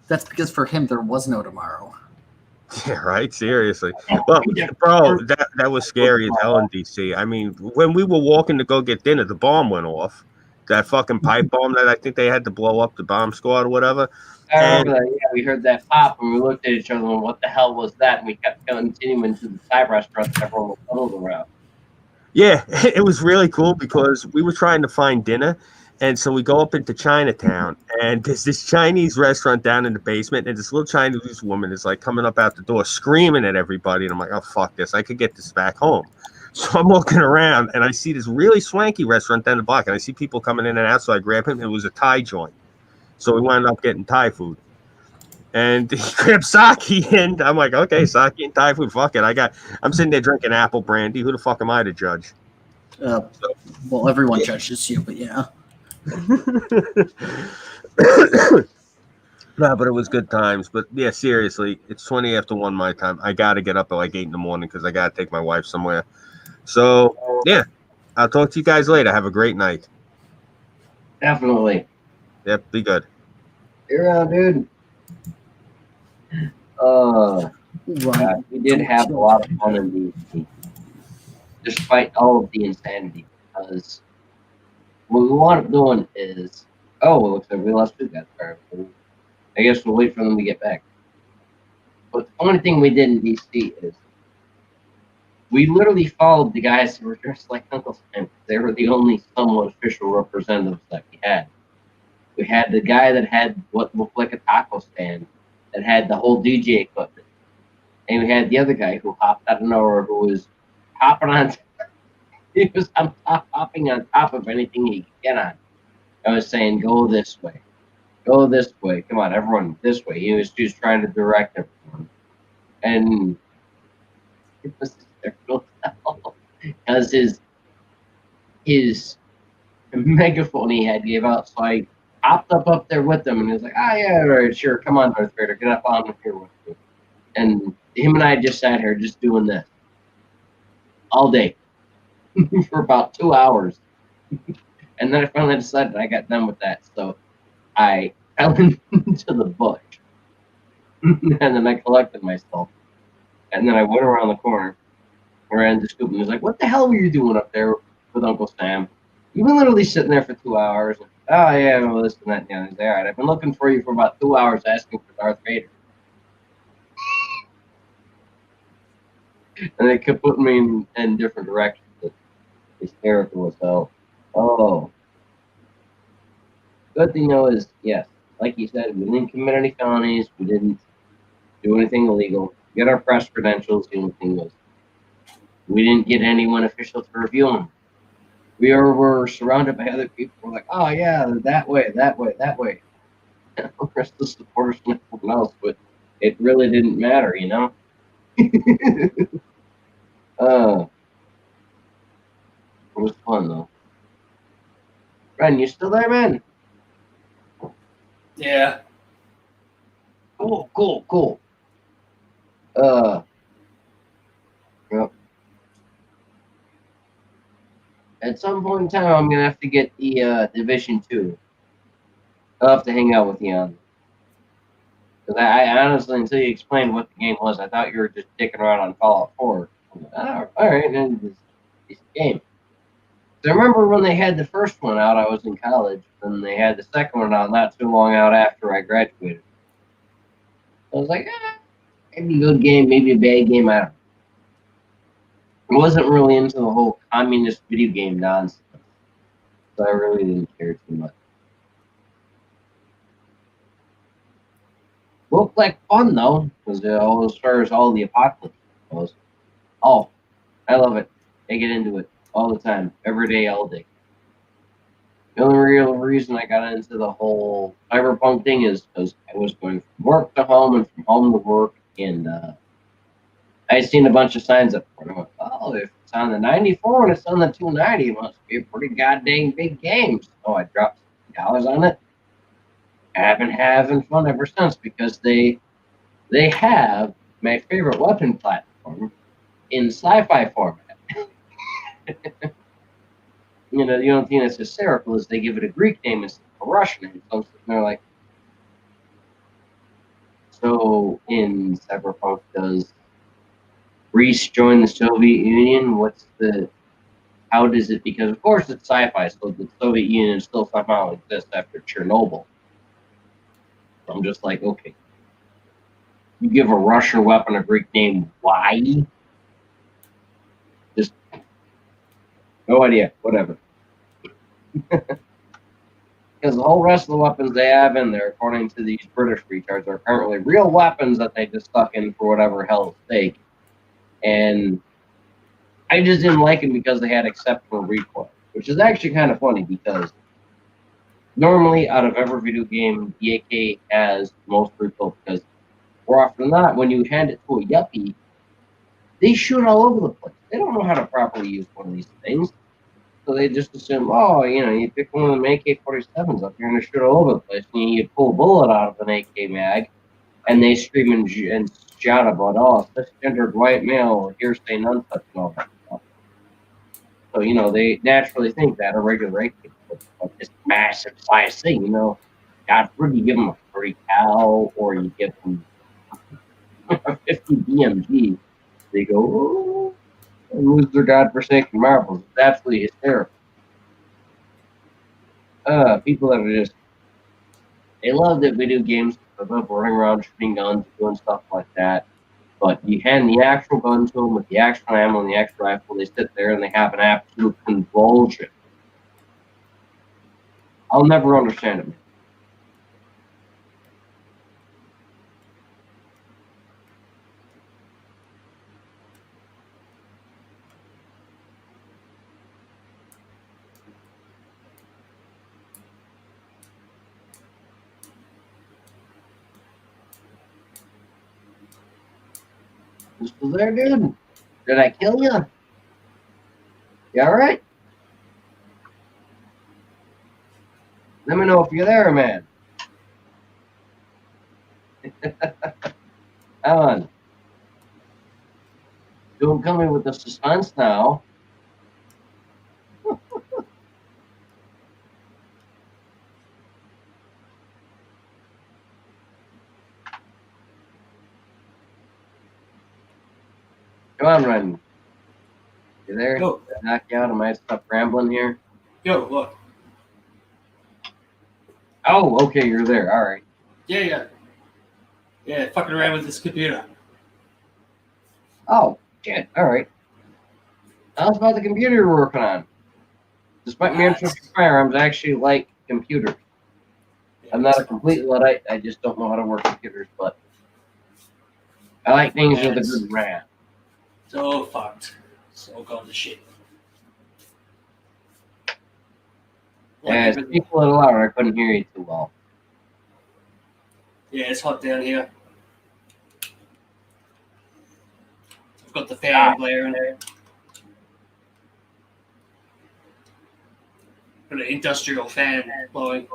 Speaker 5: That's because for him there was no tomorrow.
Speaker 2: Yeah, right? Seriously. Well, bro, that was scary as hell in D.C. I mean, when we were walking to go get dinner, the bomb went off. That fucking pipe bomb that I think they had to blow up the bomb squad or whatever.
Speaker 1: I remember that. Yeah, we heard that pop and we looked at each other and what the hell was that? And we kept continuing to the Thai restaurant that everyone was huddled around.
Speaker 2: Yeah, it was really cool because we were trying to find dinner. And so we go up into Chinatown, and there's this Chinese restaurant down in the basement, and this little Chinese woman is like coming up out the door screaming at everybody. And I'm like, oh, fuck this. I could get this back home. So I'm walking around, and I see this really swanky restaurant down the block, and I see people coming in and out, so I grab him. It was a Thai joint. So we wound up getting Thai food. And he grabbed sake, and I'm like, okay, sake and Thai food, fuck it. I'm sitting there drinking apple brandy. Who the fuck am I to judge?
Speaker 5: Well, everyone judges you, but yeah.
Speaker 2: No, but it was good times. But yeah, seriously, it's 20 after 1 my time. I got to get up at like 8 in the morning because I got to take my wife somewhere. So, yeah, I'll talk to you guys later. Have a great night.
Speaker 1: Definitely.
Speaker 2: Yep, be good.
Speaker 1: You're out, dude. We did have a lot of fun in DC, despite all of the insanity, because what we wound up doing is, Oh, well, looks like we lost two guys. All right. Well, I guess we'll wait for them to get back. But the only thing we did in DC is we literally followed the guys who were dressed like Uncle Sam. They were the only somewhat official representatives that we had. We had the guy that had what looked like a taco stand that had the whole DJ equipment. And we had the other guy who hopped out of nowhere who was hopping on. He was hopping on top of anything he could get on. I was saying, go this way. Go this way. Come on, everyone, this way. He was just trying to direct everyone. And it was hysterical because his megaphone he had gave out. So I hopped up there with him and he was like, yeah, all right, sure. Come on, Darth Vader. Get up on here with me. And him and I just sat here just doing this all day for about 2 hours. And then I finally decided I got done with that. So I fell into the bush. And then I collected myself. And then I went around the corner, ran to Scoop, and he was like, what the hell were you doing up there with Uncle Sam? You've been literally sitting there for 2 hours. And, oh, yeah, well, this and that. And the other. He's like, all right, I've been looking for you for about 2 hours asking for Darth Vader. And they kept putting me in different directions. Hysterical as hell. Oh. Good thing, though, is, yes, like you said, we didn't commit any felonies. We didn't do anything illegal. We got our press credentials. The only thing was we didn't get anyone official to review them. We were surrounded by other people who were like, oh, yeah, that way, that way, that way. The rest of the supporters and everyone else, but it really didn't matter, you know? It was fun, though. Ren, you still there, man?
Speaker 4: Yeah.
Speaker 1: Cool. Yep. At some point in time, I'm gonna have to get the Division 2. I'll have to hang out with you on. Because I honestly, until you explained what the game was, I thought you were just dicking around on Fallout 4. All right, then it's a game. So I remember when they had the first one out, I was in college, and they had the second one out not too long out after I graduated. I was like, maybe a good game, maybe a bad game, I don't know. I wasn't really into the whole communist video game nonsense, so I really didn't care too much. Looked like fun, though, because as far as all the apocalypse goes. Oh, I love it. I get into it all the time, every day, all day. The only real reason I got into the whole cyberpunk thing is because I was going from work to home and from home to work, and I had seen a bunch of signs up for it. I went, oh, if it's on the 94 and it's on the 290, it must be a pretty goddamn big game. So I dropped $60 on it. I've been having fun ever since because they have my favorite weapon platform in sci-fi format. You know, the only thing that's hysterical is they give it a Greek name instead of a Russian name. So I'm sitting there like, so in Cyberpunk, does Greece join the Soviet Union? How does it, because of course it's sci-fi, so the Soviet Union still somehow exists after Chernobyl. So I'm just like, okay. You give a Russian weapon a Greek name, why? Just, no idea, whatever. Because the whole rest of the weapons they have in there, according to these British retards, are apparently real weapons that they just stuck in for whatever hell's sake. And I just didn't like them because they had acceptable recoil, which is actually kind of funny because normally out of every video game, the AK has the most recoil because more often than not, when you hand it to a yuppie, they shoot all over the place. They don't know how to properly use one of these things. So they just assume, oh, you know, you pick one of them AK-47s up, you're going to shoot all over the place. And you pull a bullet out of an AK mag, and they scream and shout about, oh, cisgendered white male, hearsay, none such, and all that stuff. So, you know, they naturally think that a regular AK, but this massive size thing, you know, God forbid you give them a 30 cal, or you give them a 50 BMG. They go, oh, and lose their godforsaken marbles. It's absolutely hysterical. People that are just They love that video games about running around shooting guns, doing stuff like that. But you hand the actual gun to them with the actual ammo and the actual rifle, they sit there and they have an absolute convulsion. I'll never understand it. You still there, dude? Did I kill you? You alright? Let me know if you're there, man. Alan. Don't kill me with the suspense now. Come on, Ren. You there?
Speaker 4: Yo,
Speaker 1: Knock you out. I might stop rambling here.
Speaker 4: yo, look.
Speaker 1: Oh, okay, you're there. All right.
Speaker 4: Yeah. Yeah, fucking around with this computer.
Speaker 1: Oh, shit. All right. How's about the computer you're working on? Despite my interest in firearms, I actually like computers. I'm not a complete Luddite. I just don't know how to work computers, but I like things with a good RAM.
Speaker 4: So fucked. So gone to shit.
Speaker 1: Yeah, speak a little louder. I couldn't hear you too well.
Speaker 4: Yeah, it's hot down here. I've got the fan blaring there. Got an industrial fan blowing.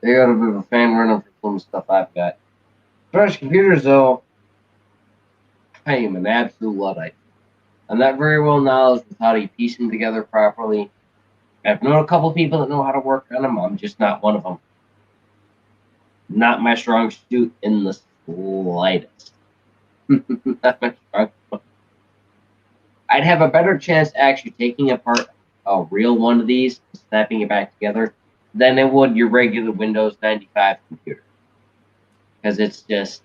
Speaker 1: They got a bit of a fan running for some stuff I've got. Fresh computers, though, I am an absolute Luddite. I'm not very well knowledgeable with how to piece them together properly. I've known a couple people that know how to work on them. I'm just not one of them. Not my strong suit in the slightest. Not my strong suit. I'd have a better chance actually taking apart a real one of these, snapping it back together, than it would your regular Windows 95 computer. Because it's just,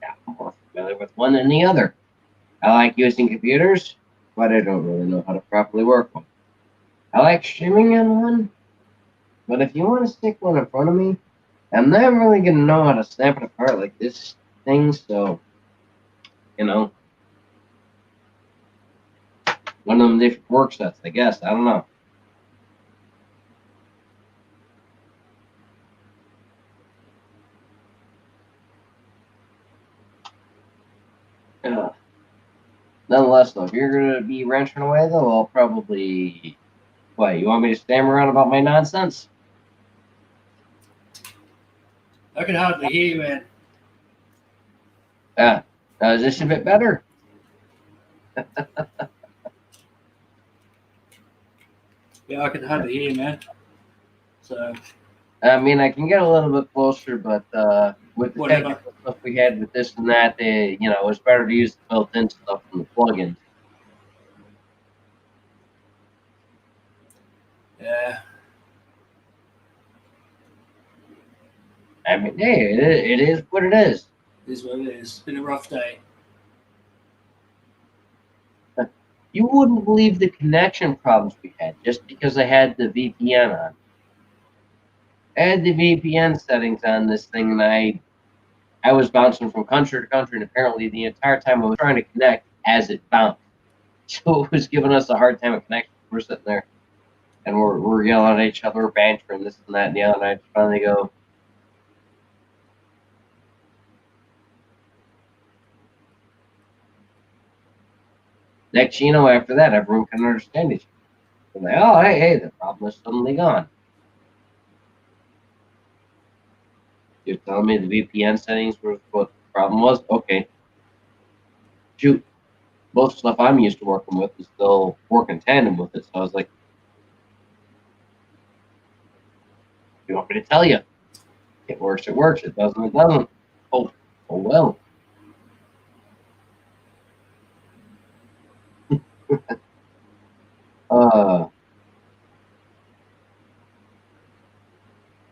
Speaker 1: I'm more familiar with one than the other. I like using computers, but I don't really know how to properly work one. I like streaming on one, but if you want to stick one in front of me, I'm not really going to know how to snap it apart like this thing, so, one of them different work sets, I guess. I don't know. Nonetheless, though, if you're going to be wrenching away, though, I'll probably... What, you want me to stammer on about my nonsense?
Speaker 4: I can hardly hear you, man.
Speaker 1: Is this a bit better?
Speaker 4: Yeah, I can hardly hear you, man. So,
Speaker 1: I mean, I can get a little bit closer, but with the
Speaker 4: Whatever.
Speaker 1: technical stuff we had with this and that, it's better to use the built-in stuff from the plugins.
Speaker 4: yeah.
Speaker 1: I mean, hey, it is what it is.
Speaker 4: It is what it is. It's been a rough day.
Speaker 1: You wouldn't believe the connection problems we had just because I had the VPN on. I had the VPN settings on this thing, and I was bouncing from country to country, and apparently the entire time I was trying to connect as it bounced. So it was giving us a hard time of connection. We're sitting there, and we're yelling at each other, bantering this and that and the other, and I just finally go, next thing you know, after that, everyone can understand each other. And like, oh, hey, the problem is suddenly gone. You're telling me the VPN settings were what the problem was? Okay. Shoot. Most stuff I'm used to working with is still working tandem with it. So I was like, you want me to tell you? It works, it works. It doesn't, it doesn't. Oh, Oh well. uh,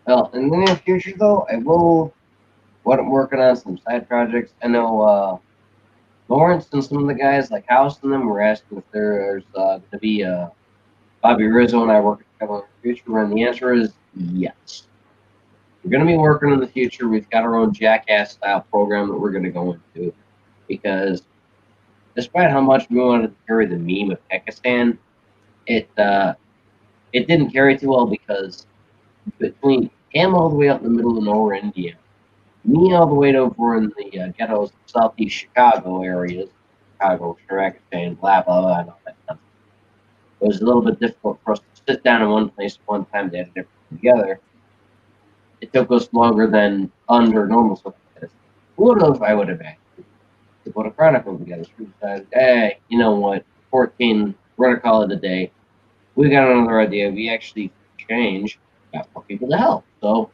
Speaker 1: well, in the near future, though, I will. What I'm working on some side projects. I know Lawrence and some of the guys like Khaos and them were asking if there's going to be Bobby Rizzo and I working together in the future, and the answer is yes. We're going to be working in the future. We've got our own Jackass style program that we're going to go into because despite how much we wanted to carry the meme of Pakistan, it didn't carry too well because between him all the way out in the middle of nowhere, India, me all the way over in the ghettos of southeast Chicago areas, Chicago, Pakistan, blah, blah, blah, and all that stuff. It was a little bit difficult for us to sit down in one place one time to edit everything together. It took us longer than under normal circumstances. Who would have if I would have asked to put a chronicle together? So we decided, hey, you know what? 14, we're going to call it a day. We got another idea. We actually changed, got more people to help. So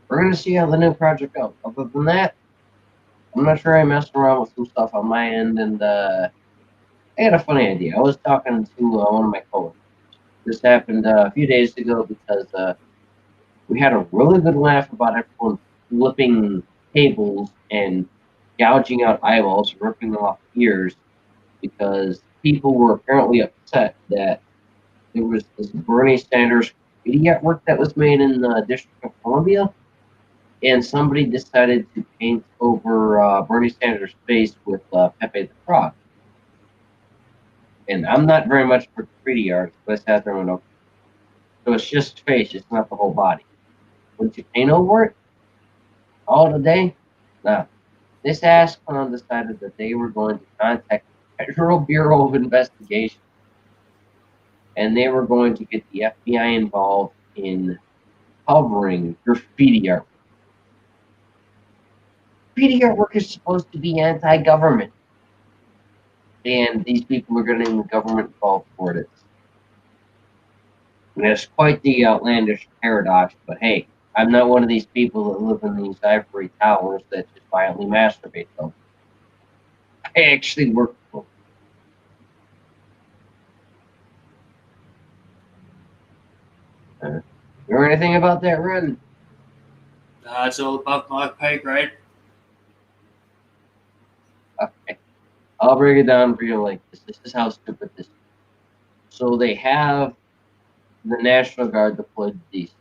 Speaker 1: we're going to see how the new project goes. Other than that, I'm not sure I messed around with some stuff on my end, and I had a funny idea. I was talking to one of my coworkers. This happened a few days ago because we had a really good laugh about everyone flipping tables and gouging out eyeballs, ripping them off ears, because people were apparently upset that there was this Bernie Sanders graffiti artwork that was made in the District of Columbia, and somebody decided to paint over Bernie Sanders' face with Pepe the Frog. And I'm not very much for graffiti art, but I sat there and went, okay. So it's just face, it's not the whole body. Wouldn't you paint over it all today? No. This ass clown decided that they were going to contact the Federal Bureau of Investigation, and they were going to get the FBI involved in covering graffiti art. Graffiti artwork is supposed to be anti-government, and these people are getting the government involved for it. And it's quite the outlandish paradox, but hey, I'm not one of these people that live in these ivory towers that just violently masturbate, though. I actually work for you know anything about that, Ren?
Speaker 4: It's all above my pay grade.
Speaker 1: Okay. I'll break it down for you like this. This is how stupid this is. So they have the National Guard deployed to DC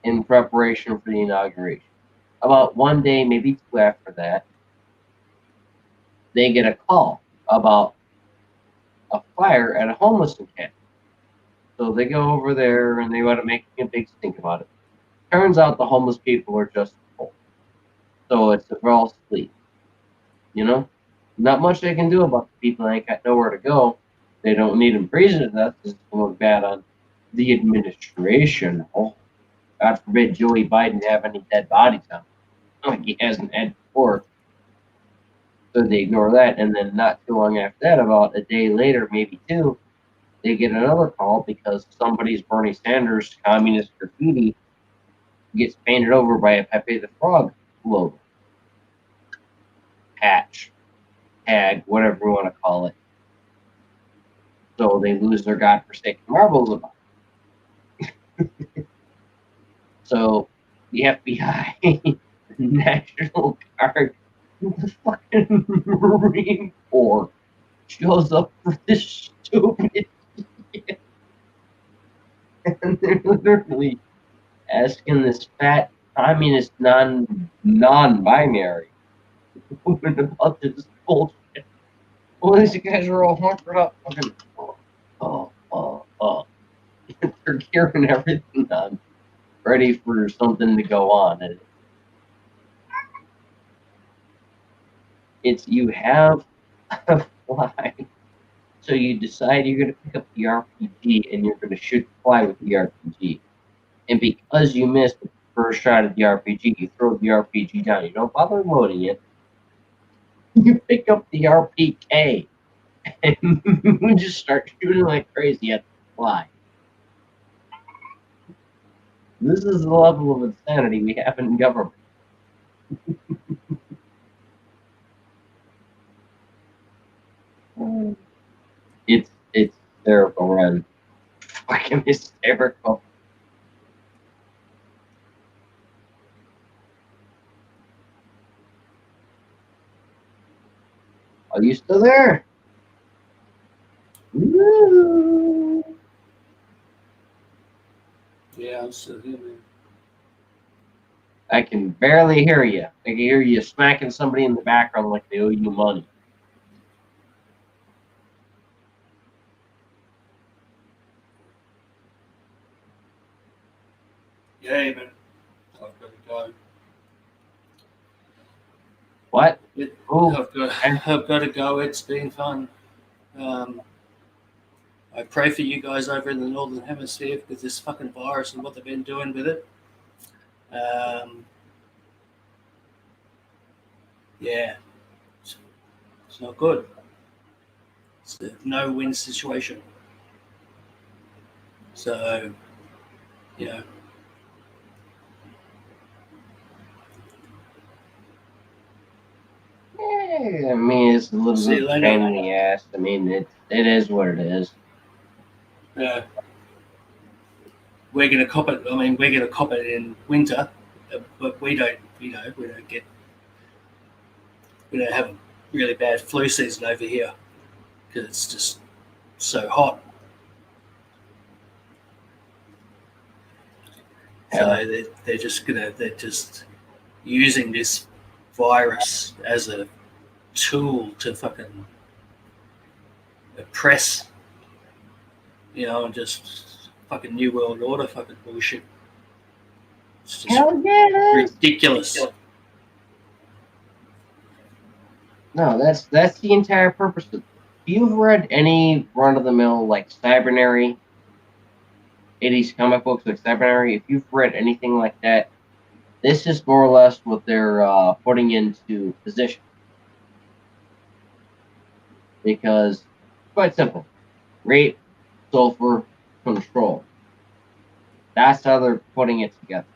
Speaker 1: in preparation for the inauguration. About one day, maybe two after that, they get a call about a fire at a homeless encampment. So they go over there and they want to make a big stink about it. Turns out the homeless people are just full. So it's they're all asleep. You know? Not much they can do about the people that ain't got nowhere to go. They don't need them freezing to death because it's going to look bad on the administration. Oh, God forbid Joey Biden have any dead bodies on him. Like he hasn't had before. So they ignore that, and then not too long after that, about a day later, maybe two, they get another call because somebody's Bernie Sanders communist graffiti gets painted over by a Pepe the Frog logo, patch, tag, whatever you want to call it. So they lose their godforsaken marbles about it. So the FBI, National Guard, the fucking Marine Corps shows up for this stupid shit. And they're literally asking this fat communist non-binary woman about this bullshit. Well, these guys are all hunkered up, fucking they're gearing everything on, ready for something to go on. And it's you have a fly, so you decide you're going to pick up the RPG and you're going to shoot the fly with the RPG. And because you missed the first shot of the RPG, you throw the RPG down. You don't bother loading it. You pick up the RPK and you just start shooting like crazy at the fly. This is the level of insanity we have in government. It's hysterical, Ren. Fucking hysterical. Are you still there? Woo.
Speaker 4: Yeah, I'm still here, man.
Speaker 1: I can barely hear you. I can hear you smacking somebody in the background like they owe you money.
Speaker 4: Yeah, man. I've got to go.
Speaker 1: What? Oh,
Speaker 4: I've got to go. It's been fun. I pray for you guys over in the Northern Hemisphere with this fucking virus and what they've been doing with it. Yeah, it's not good. It's a no-win situation. So, you know,
Speaker 1: I mean, it's a little
Speaker 4: See
Speaker 1: bit
Speaker 4: you
Speaker 1: of a
Speaker 4: later.
Speaker 1: pain in the ass. I mean, it is what it is.
Speaker 4: We're gonna cop it. I mean, we're gonna cop it in winter, but we don't. You know, we don't have a really bad flu season over here because it's just so hot.
Speaker 1: Yeah.
Speaker 4: So they're just using this virus as a tool to fucking oppress, and just fucking New World Order fucking bullshit. It's just
Speaker 1: Hell yeah, it is.
Speaker 4: ridiculous.
Speaker 1: No, that's the entire purpose of it. If you've read any run-of-the-mill, like, Cybernary, 80s comic books like Cybernary, if you've read anything like that, this is more or less what they're putting into position. Because, quite simple. Rape, sulfur, control. That's how they're putting it together.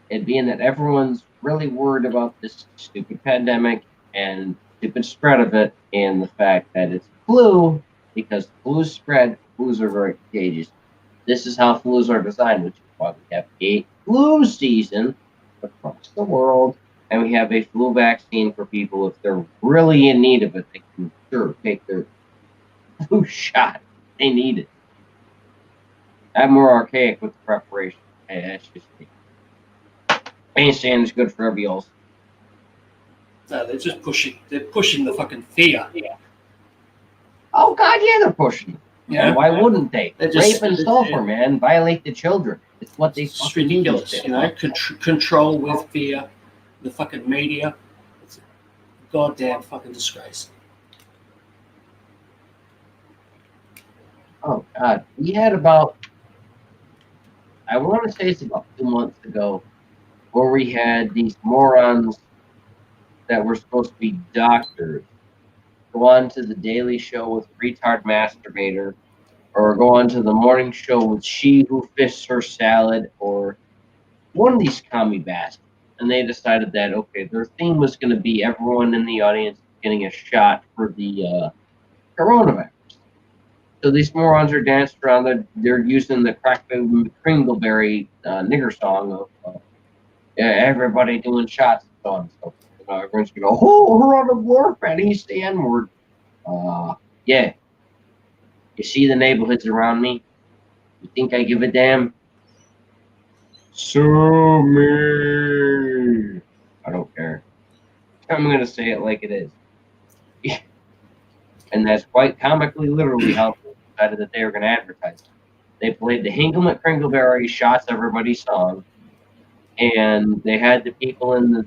Speaker 1: It being that everyone's really worried about this stupid pandemic and stupid spread of it, and the fact that it's flu, because flus spread, flus are very contagious. This is how flus are designed, which is why we have a flu season across the world, and we have a flu vaccine for people if they're really in need of it. They can sure take their flu shot. They need it. I'm more archaic with the preparation. Hey, that's just me. Pain is good for every else.
Speaker 4: No, they're just pushing. They're pushing the fucking fear.
Speaker 1: Oh God, yeah, they're pushing.
Speaker 4: Yeah.
Speaker 1: Why wouldn't they?
Speaker 4: They're just-
Speaker 1: Rape and sulfur, man, violate the children. It's what they
Speaker 4: It's just
Speaker 1: fucking do.
Speaker 4: ridiculous,
Speaker 1: these days.
Speaker 4: control with fear, the fucking media. It's a goddamn fucking disgrace.
Speaker 1: Oh God, we had about, I want to say it's about 2 months ago, where we had these morons that were supposed to be doctors go on to the Daily Show with Retard Masturbator, or go on to the morning show with She Who Fists Her Salad, or one of these commie bastards. And they decided that, okay, their theme was going to be everyone in the audience getting a shot for the coronavirus. So these morons are dancing around. They're using the Kringleberry nigger song of yeah, everybody doing shots and so on and so forth. Everyone's going to go, oh, we're on the warpath. He's the N-word. Yeah. You see the neighborhoods around me? You think I give a damn? Sue me. I don't care. I'm going to say it like it is. And that's quite comically literally how they decided that they were going to advertise it. They played the Hinkle Kringleberry Shots Everybody song, and they had the people in the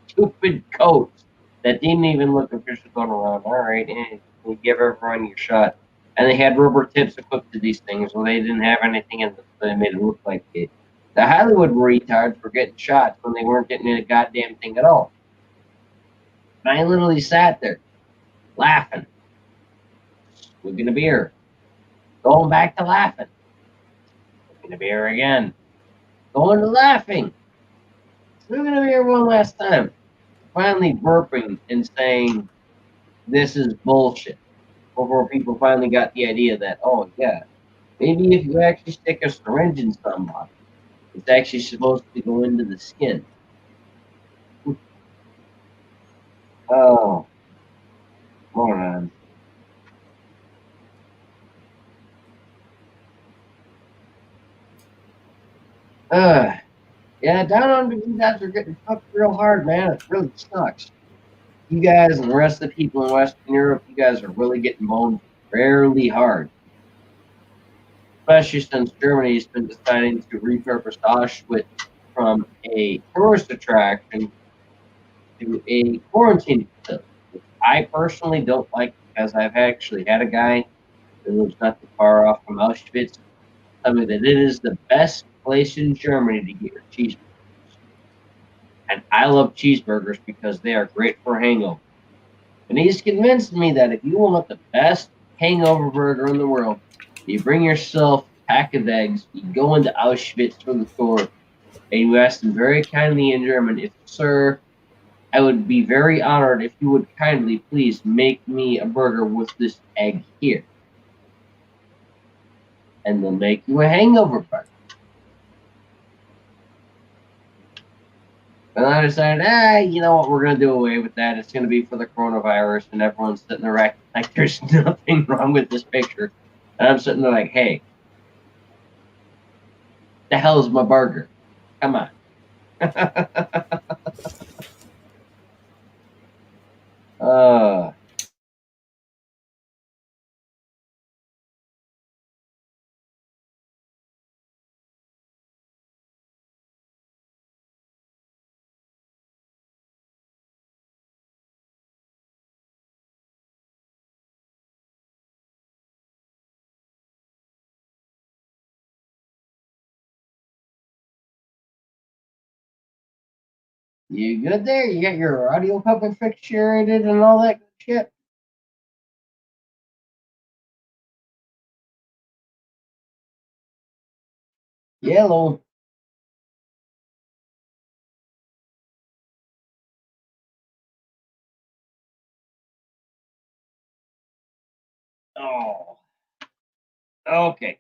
Speaker 1: stupid coats that didn't even look official going around. All right, we give everyone your shot. And they had rubber tips equipped to these things, so they didn't have anything in them, so they made it look like it. The Hollywood retards were getting shots when they weren't getting a goddamn thing at all. And I literally sat there, laughing, swigging a beer, going back to laughing, swigging a beer again, going to laughing, We're gonna be here one last time. Finally burping and saying this is bullshit. Before people finally got the idea that, oh yeah, maybe if you actually stick a syringe in somebody, it's actually supposed to go into the skin. Oh, morons. Yeah, down under you guys are getting fucked real hard, man. It really sucks. You guys and the rest of the people in Western Europe, you guys are really getting boned fairly hard. Especially since Germany's been deciding to repurpose Auschwitz from a tourist attraction to a quarantine facility, which I personally don't like because I've actually had a guy who lives not too far off from Auschwitz tell me that it is the best place in Germany to get your cheeseburgers. And I love cheeseburgers because they are great for hangover. And he's convinced me that if you want the best hangover burger in the world, you bring yourself a pack of eggs, you go into Auschwitz for the tour, and you ask them very kindly in German, if, sir, I would be very honored if you would kindly please make me a burger with this egg here. And they'll make you a hangover burger. And I decided, you know what, we're going to do away with that. It's going to be for the coronavirus, and everyone's sitting there acting like there's nothing wrong with this picture. And I'm sitting there like, hey, the hell's my burger? Come on. uh, you good there? You got your audio puppet fixated and all that good shit? Yellow. Oh, okay.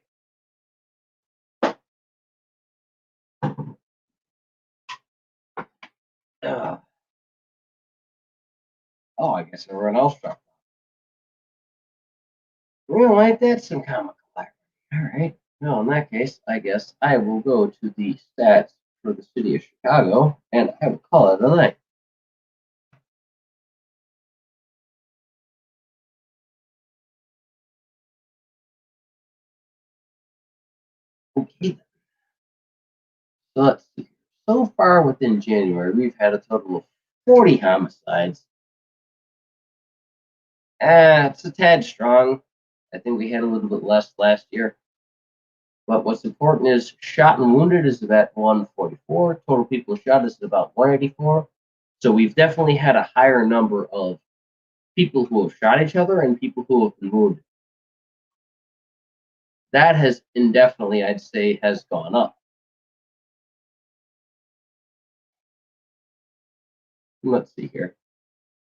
Speaker 1: Oh, I guess everyone else dropped. Well, like that's some comical irony. All right. Well, in that case, I guess I will go to the stats for the city of Chicago, and I will call it a night. Okay. So let's see. So far within January, we've had a total of 40 homicides. It's a tad strong. I think we had a little bit less last year. But what's important is shot and wounded is about 144. Total people shot is about 184. So we've definitely had a higher number of people who have shot each other and people who have been wounded. That has indefinitely, I'd say, has gone up. Let's see here.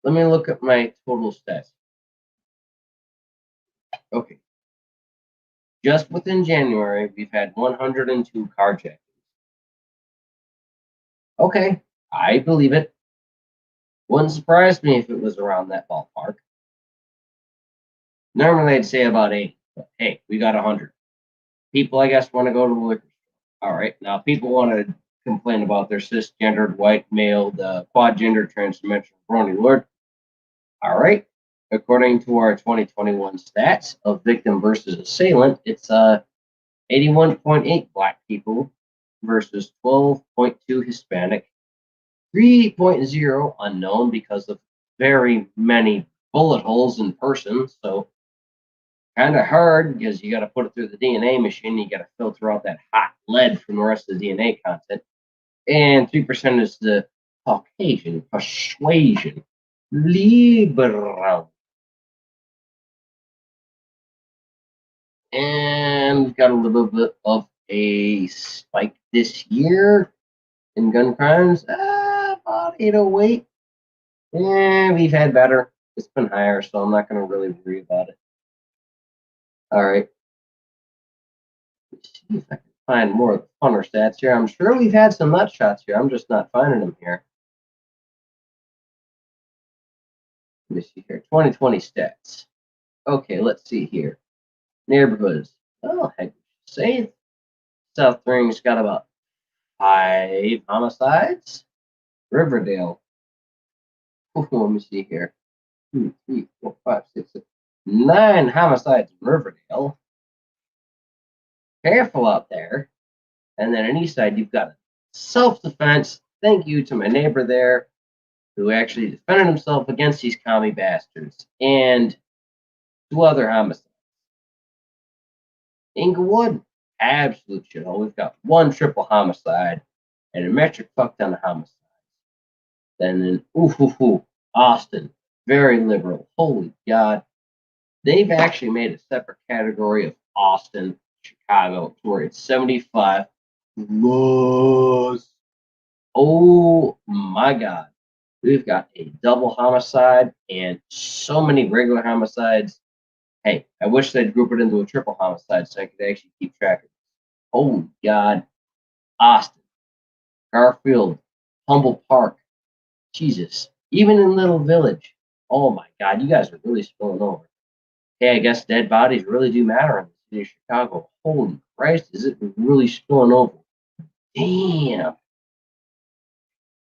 Speaker 1: Let me look at my total stats. Okay. Just within January, we've had 102 carjackings. Okay, I believe it. Wouldn't surprise me if it was around that ballpark. Normally, I'd say about 80, but hey, we got 100. People, I guess, want to go to the liquor store. All right, now people want to complain about their cisgendered white male, the quad gender transdimensional brony lord. All right, according to our 2021 stats of victim versus assailant, it's 81.8 black people versus 12.2 Hispanic, 3.0 unknown because of very many bullet holes in person. So kind of hard because you got to put it through the DNA machine. You got to filter out that hot lead from the rest of the DNA content. And 3% is the Caucasian persuasion, liberal. And we've got a little bit of a spike this year. in gun crimes, about 808. Yeah, we've had better. It's been higher, so I'm not going to really worry about it. All right. Let's see if I can find more of the funner stats here. I'm sure we've had some nut shots here. I'm just not finding them here. Let me see here. 2020 stats. Okay, let's see here. Neighborhoods. Oh, heck, say South Ring's got about 5 homicides. Riverdale. Ooh, let me see here. 2, 3, 4, 5, 6, 7, 9 homicides in Riverdale. Careful out there. And then on east side, you've got self-defense. Thank you to my neighbor there, who actually defended himself against these commie bastards. And 2 other homicides. Inglewood, absolute shithole. We've got 1 triple homicide and a metric fuck ton of homicides. Then in Austin, very liberal. Holy God. They've actually made a separate category of Austin, Chicago, where it's 75 plus. Oh my God. We've got a double homicide and so many regular homicides. Hey, I wish they'd group it into a triple homicide so I could actually keep track of it. Oh God. Austin, Garfield, Humboldt Park. Jesus. Even in Little Village. Oh my God, you guys are really spilling over. Hey, I guess dead bodies really do matter in the city of Chicago. Holy Christ, is it really spilling over? Damn.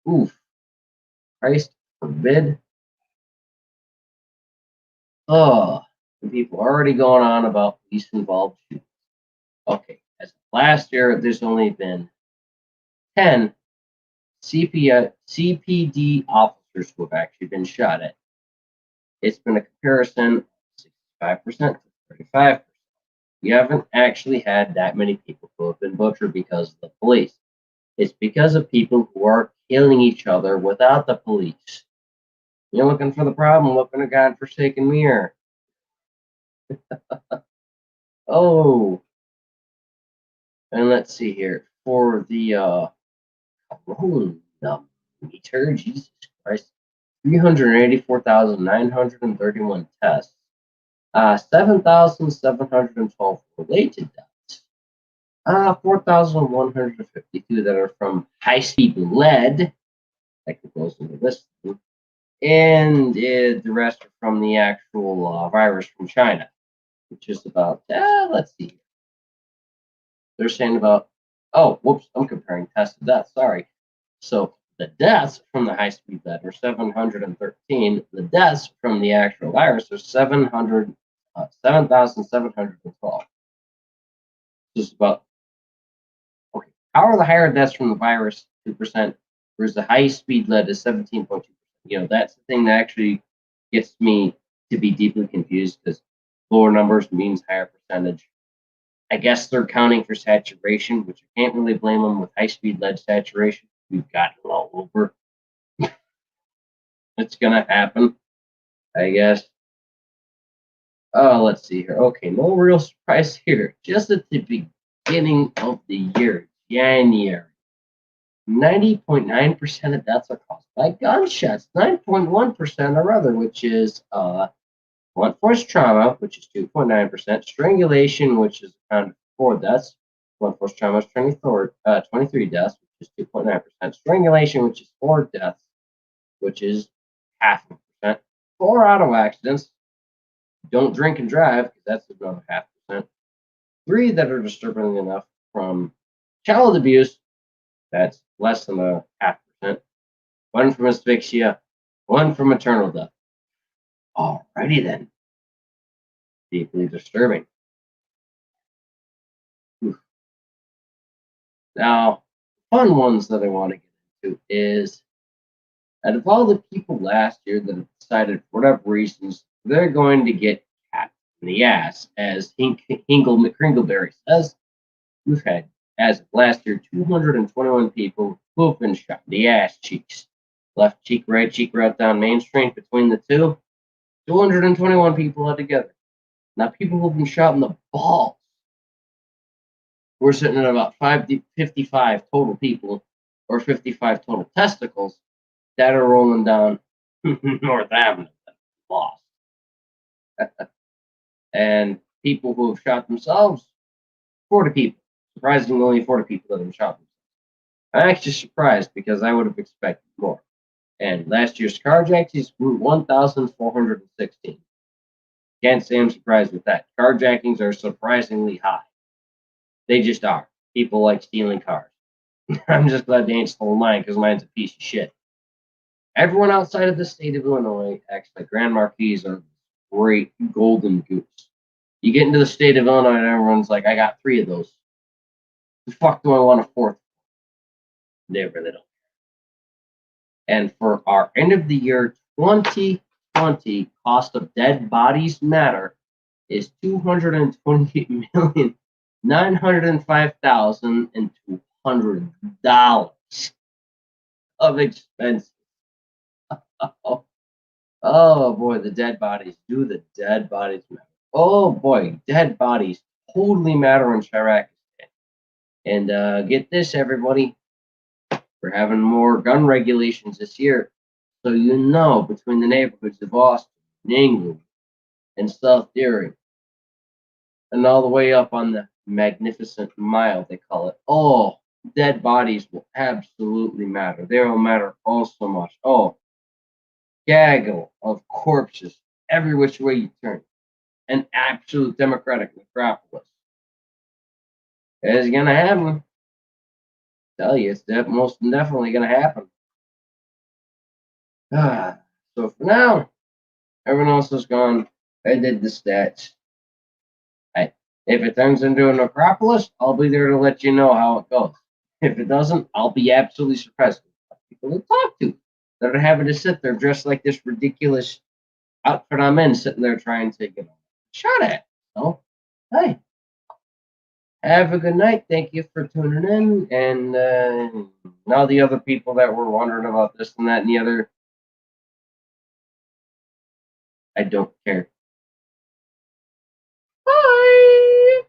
Speaker 1: Oof. Christ forbid. Oh, the people are already going on about police involved shootings. Okay, as of last year, there's only been 10 CPD officers who have actually been shot at. It's been a comparison of 65% to 35%. You haven't actually had that many people who have been butchered because of the police. It's because of people who are killing each other without the police. You're looking for the problem, look in a godforsaken mirror. Oh. And let's see here. For the corona meter, Jesus Christ, 384,931 tests. 7,712 related deaths. 4,152 that are from high-speed lead. That goes into this thing. And the rest are from the actual virus from China, which is about, let's see. They're saying about, oh, whoops, I'm comparing tests to deaths, sorry. So the deaths from the high-speed lead are 713. The deaths from the actual virus are 7,712. Just about, okay, how are the higher deaths from the virus 2%, whereas the high-speed lead is 17.2%? You know, that's the thing that actually gets me to be deeply confused, because lower numbers means higher percentage. I guess they're counting for saturation, which I can't really blame them with high-speed lead saturation. We've got it all over. It's gonna happen, I guess. Oh, let's see here. Okay, no real surprise here. Just at the beginning of the year, January, 90.9% of deaths are caused by gunshots. 9.1% are other, which is blunt force trauma, which is 2.9%. Strangulation, which is accounted for 4 deaths. Blunt force trauma is 23 deaths, which is 2.9%. Strangulation, which is 4 deaths, which is 0.5%. 4 auto accidents. Don't drink and drive, because that's another 0.5%. 3 that are disturbing enough from child abuse. That's less than 0.5%. 1 from asphyxia. 1 from maternal death. Alrighty then. Deeply disturbing. Oof. Now, fun ones that I want to get into is, out of all the people last year that have decided, for whatever reasons, they're going to get capped in the ass, as Hingle McCringleberry says, we've had, as of last year, 221 people who have been shot in the ass cheeks. Left cheek, right down Main Street between the two. 221 people altogether. Now, people who have been shot in the balls. We're sitting at about 55 total people, or 55 total testicles that are rolling down North Avenue that lost. And people who have shot themselves, 40 people. Surprisingly, only 40 people that have shot themselves. I'm actually surprised because I would have expected more. And last year's carjackings grew 1,416. Can't say I'm surprised with that. Carjackings are surprisingly high. They just are. People like stealing cars. I'm just glad they ain't stolen mine because mine's a piece of shit. Everyone outside of the state of Illinois acts like Grand Marquis are great golden goose. You get into the state of Illinois and everyone's like, I got 3 of those. The fuck do I want a 4th? They really don't. And for our end of the year 2020 cost of dead bodies matter is $228,905,200 of expenses. Oh boy, the dead bodies. Do the dead bodies matter? Oh boy, dead bodies totally matter in Chirac. And get this, everybody. We're having more gun regulations this year. So you know, between the neighborhoods of Austin, England, and South Erie, and all the way up on the Magnificent Mile, they call it. Oh, dead bodies will absolutely matter. They will matter oh so much. Oh, gaggle of corpses every which way you turn. An absolute democratic necropolis. It's gonna happen. Tell you, it's most definitely gonna happen. So for now, everyone else is gone. I did the stats. If it turns into a necropolis, I'll be there to let you know how it goes. If it doesn't, I'll be absolutely surprised. People to talk to that are having to sit there dressed like this ridiculous outfit I'm in, sitting there trying to get shot at. So, hey, have a good night. Thank you for tuning in. And now the other people that were wondering about this and that and the other, I don't care. Bye.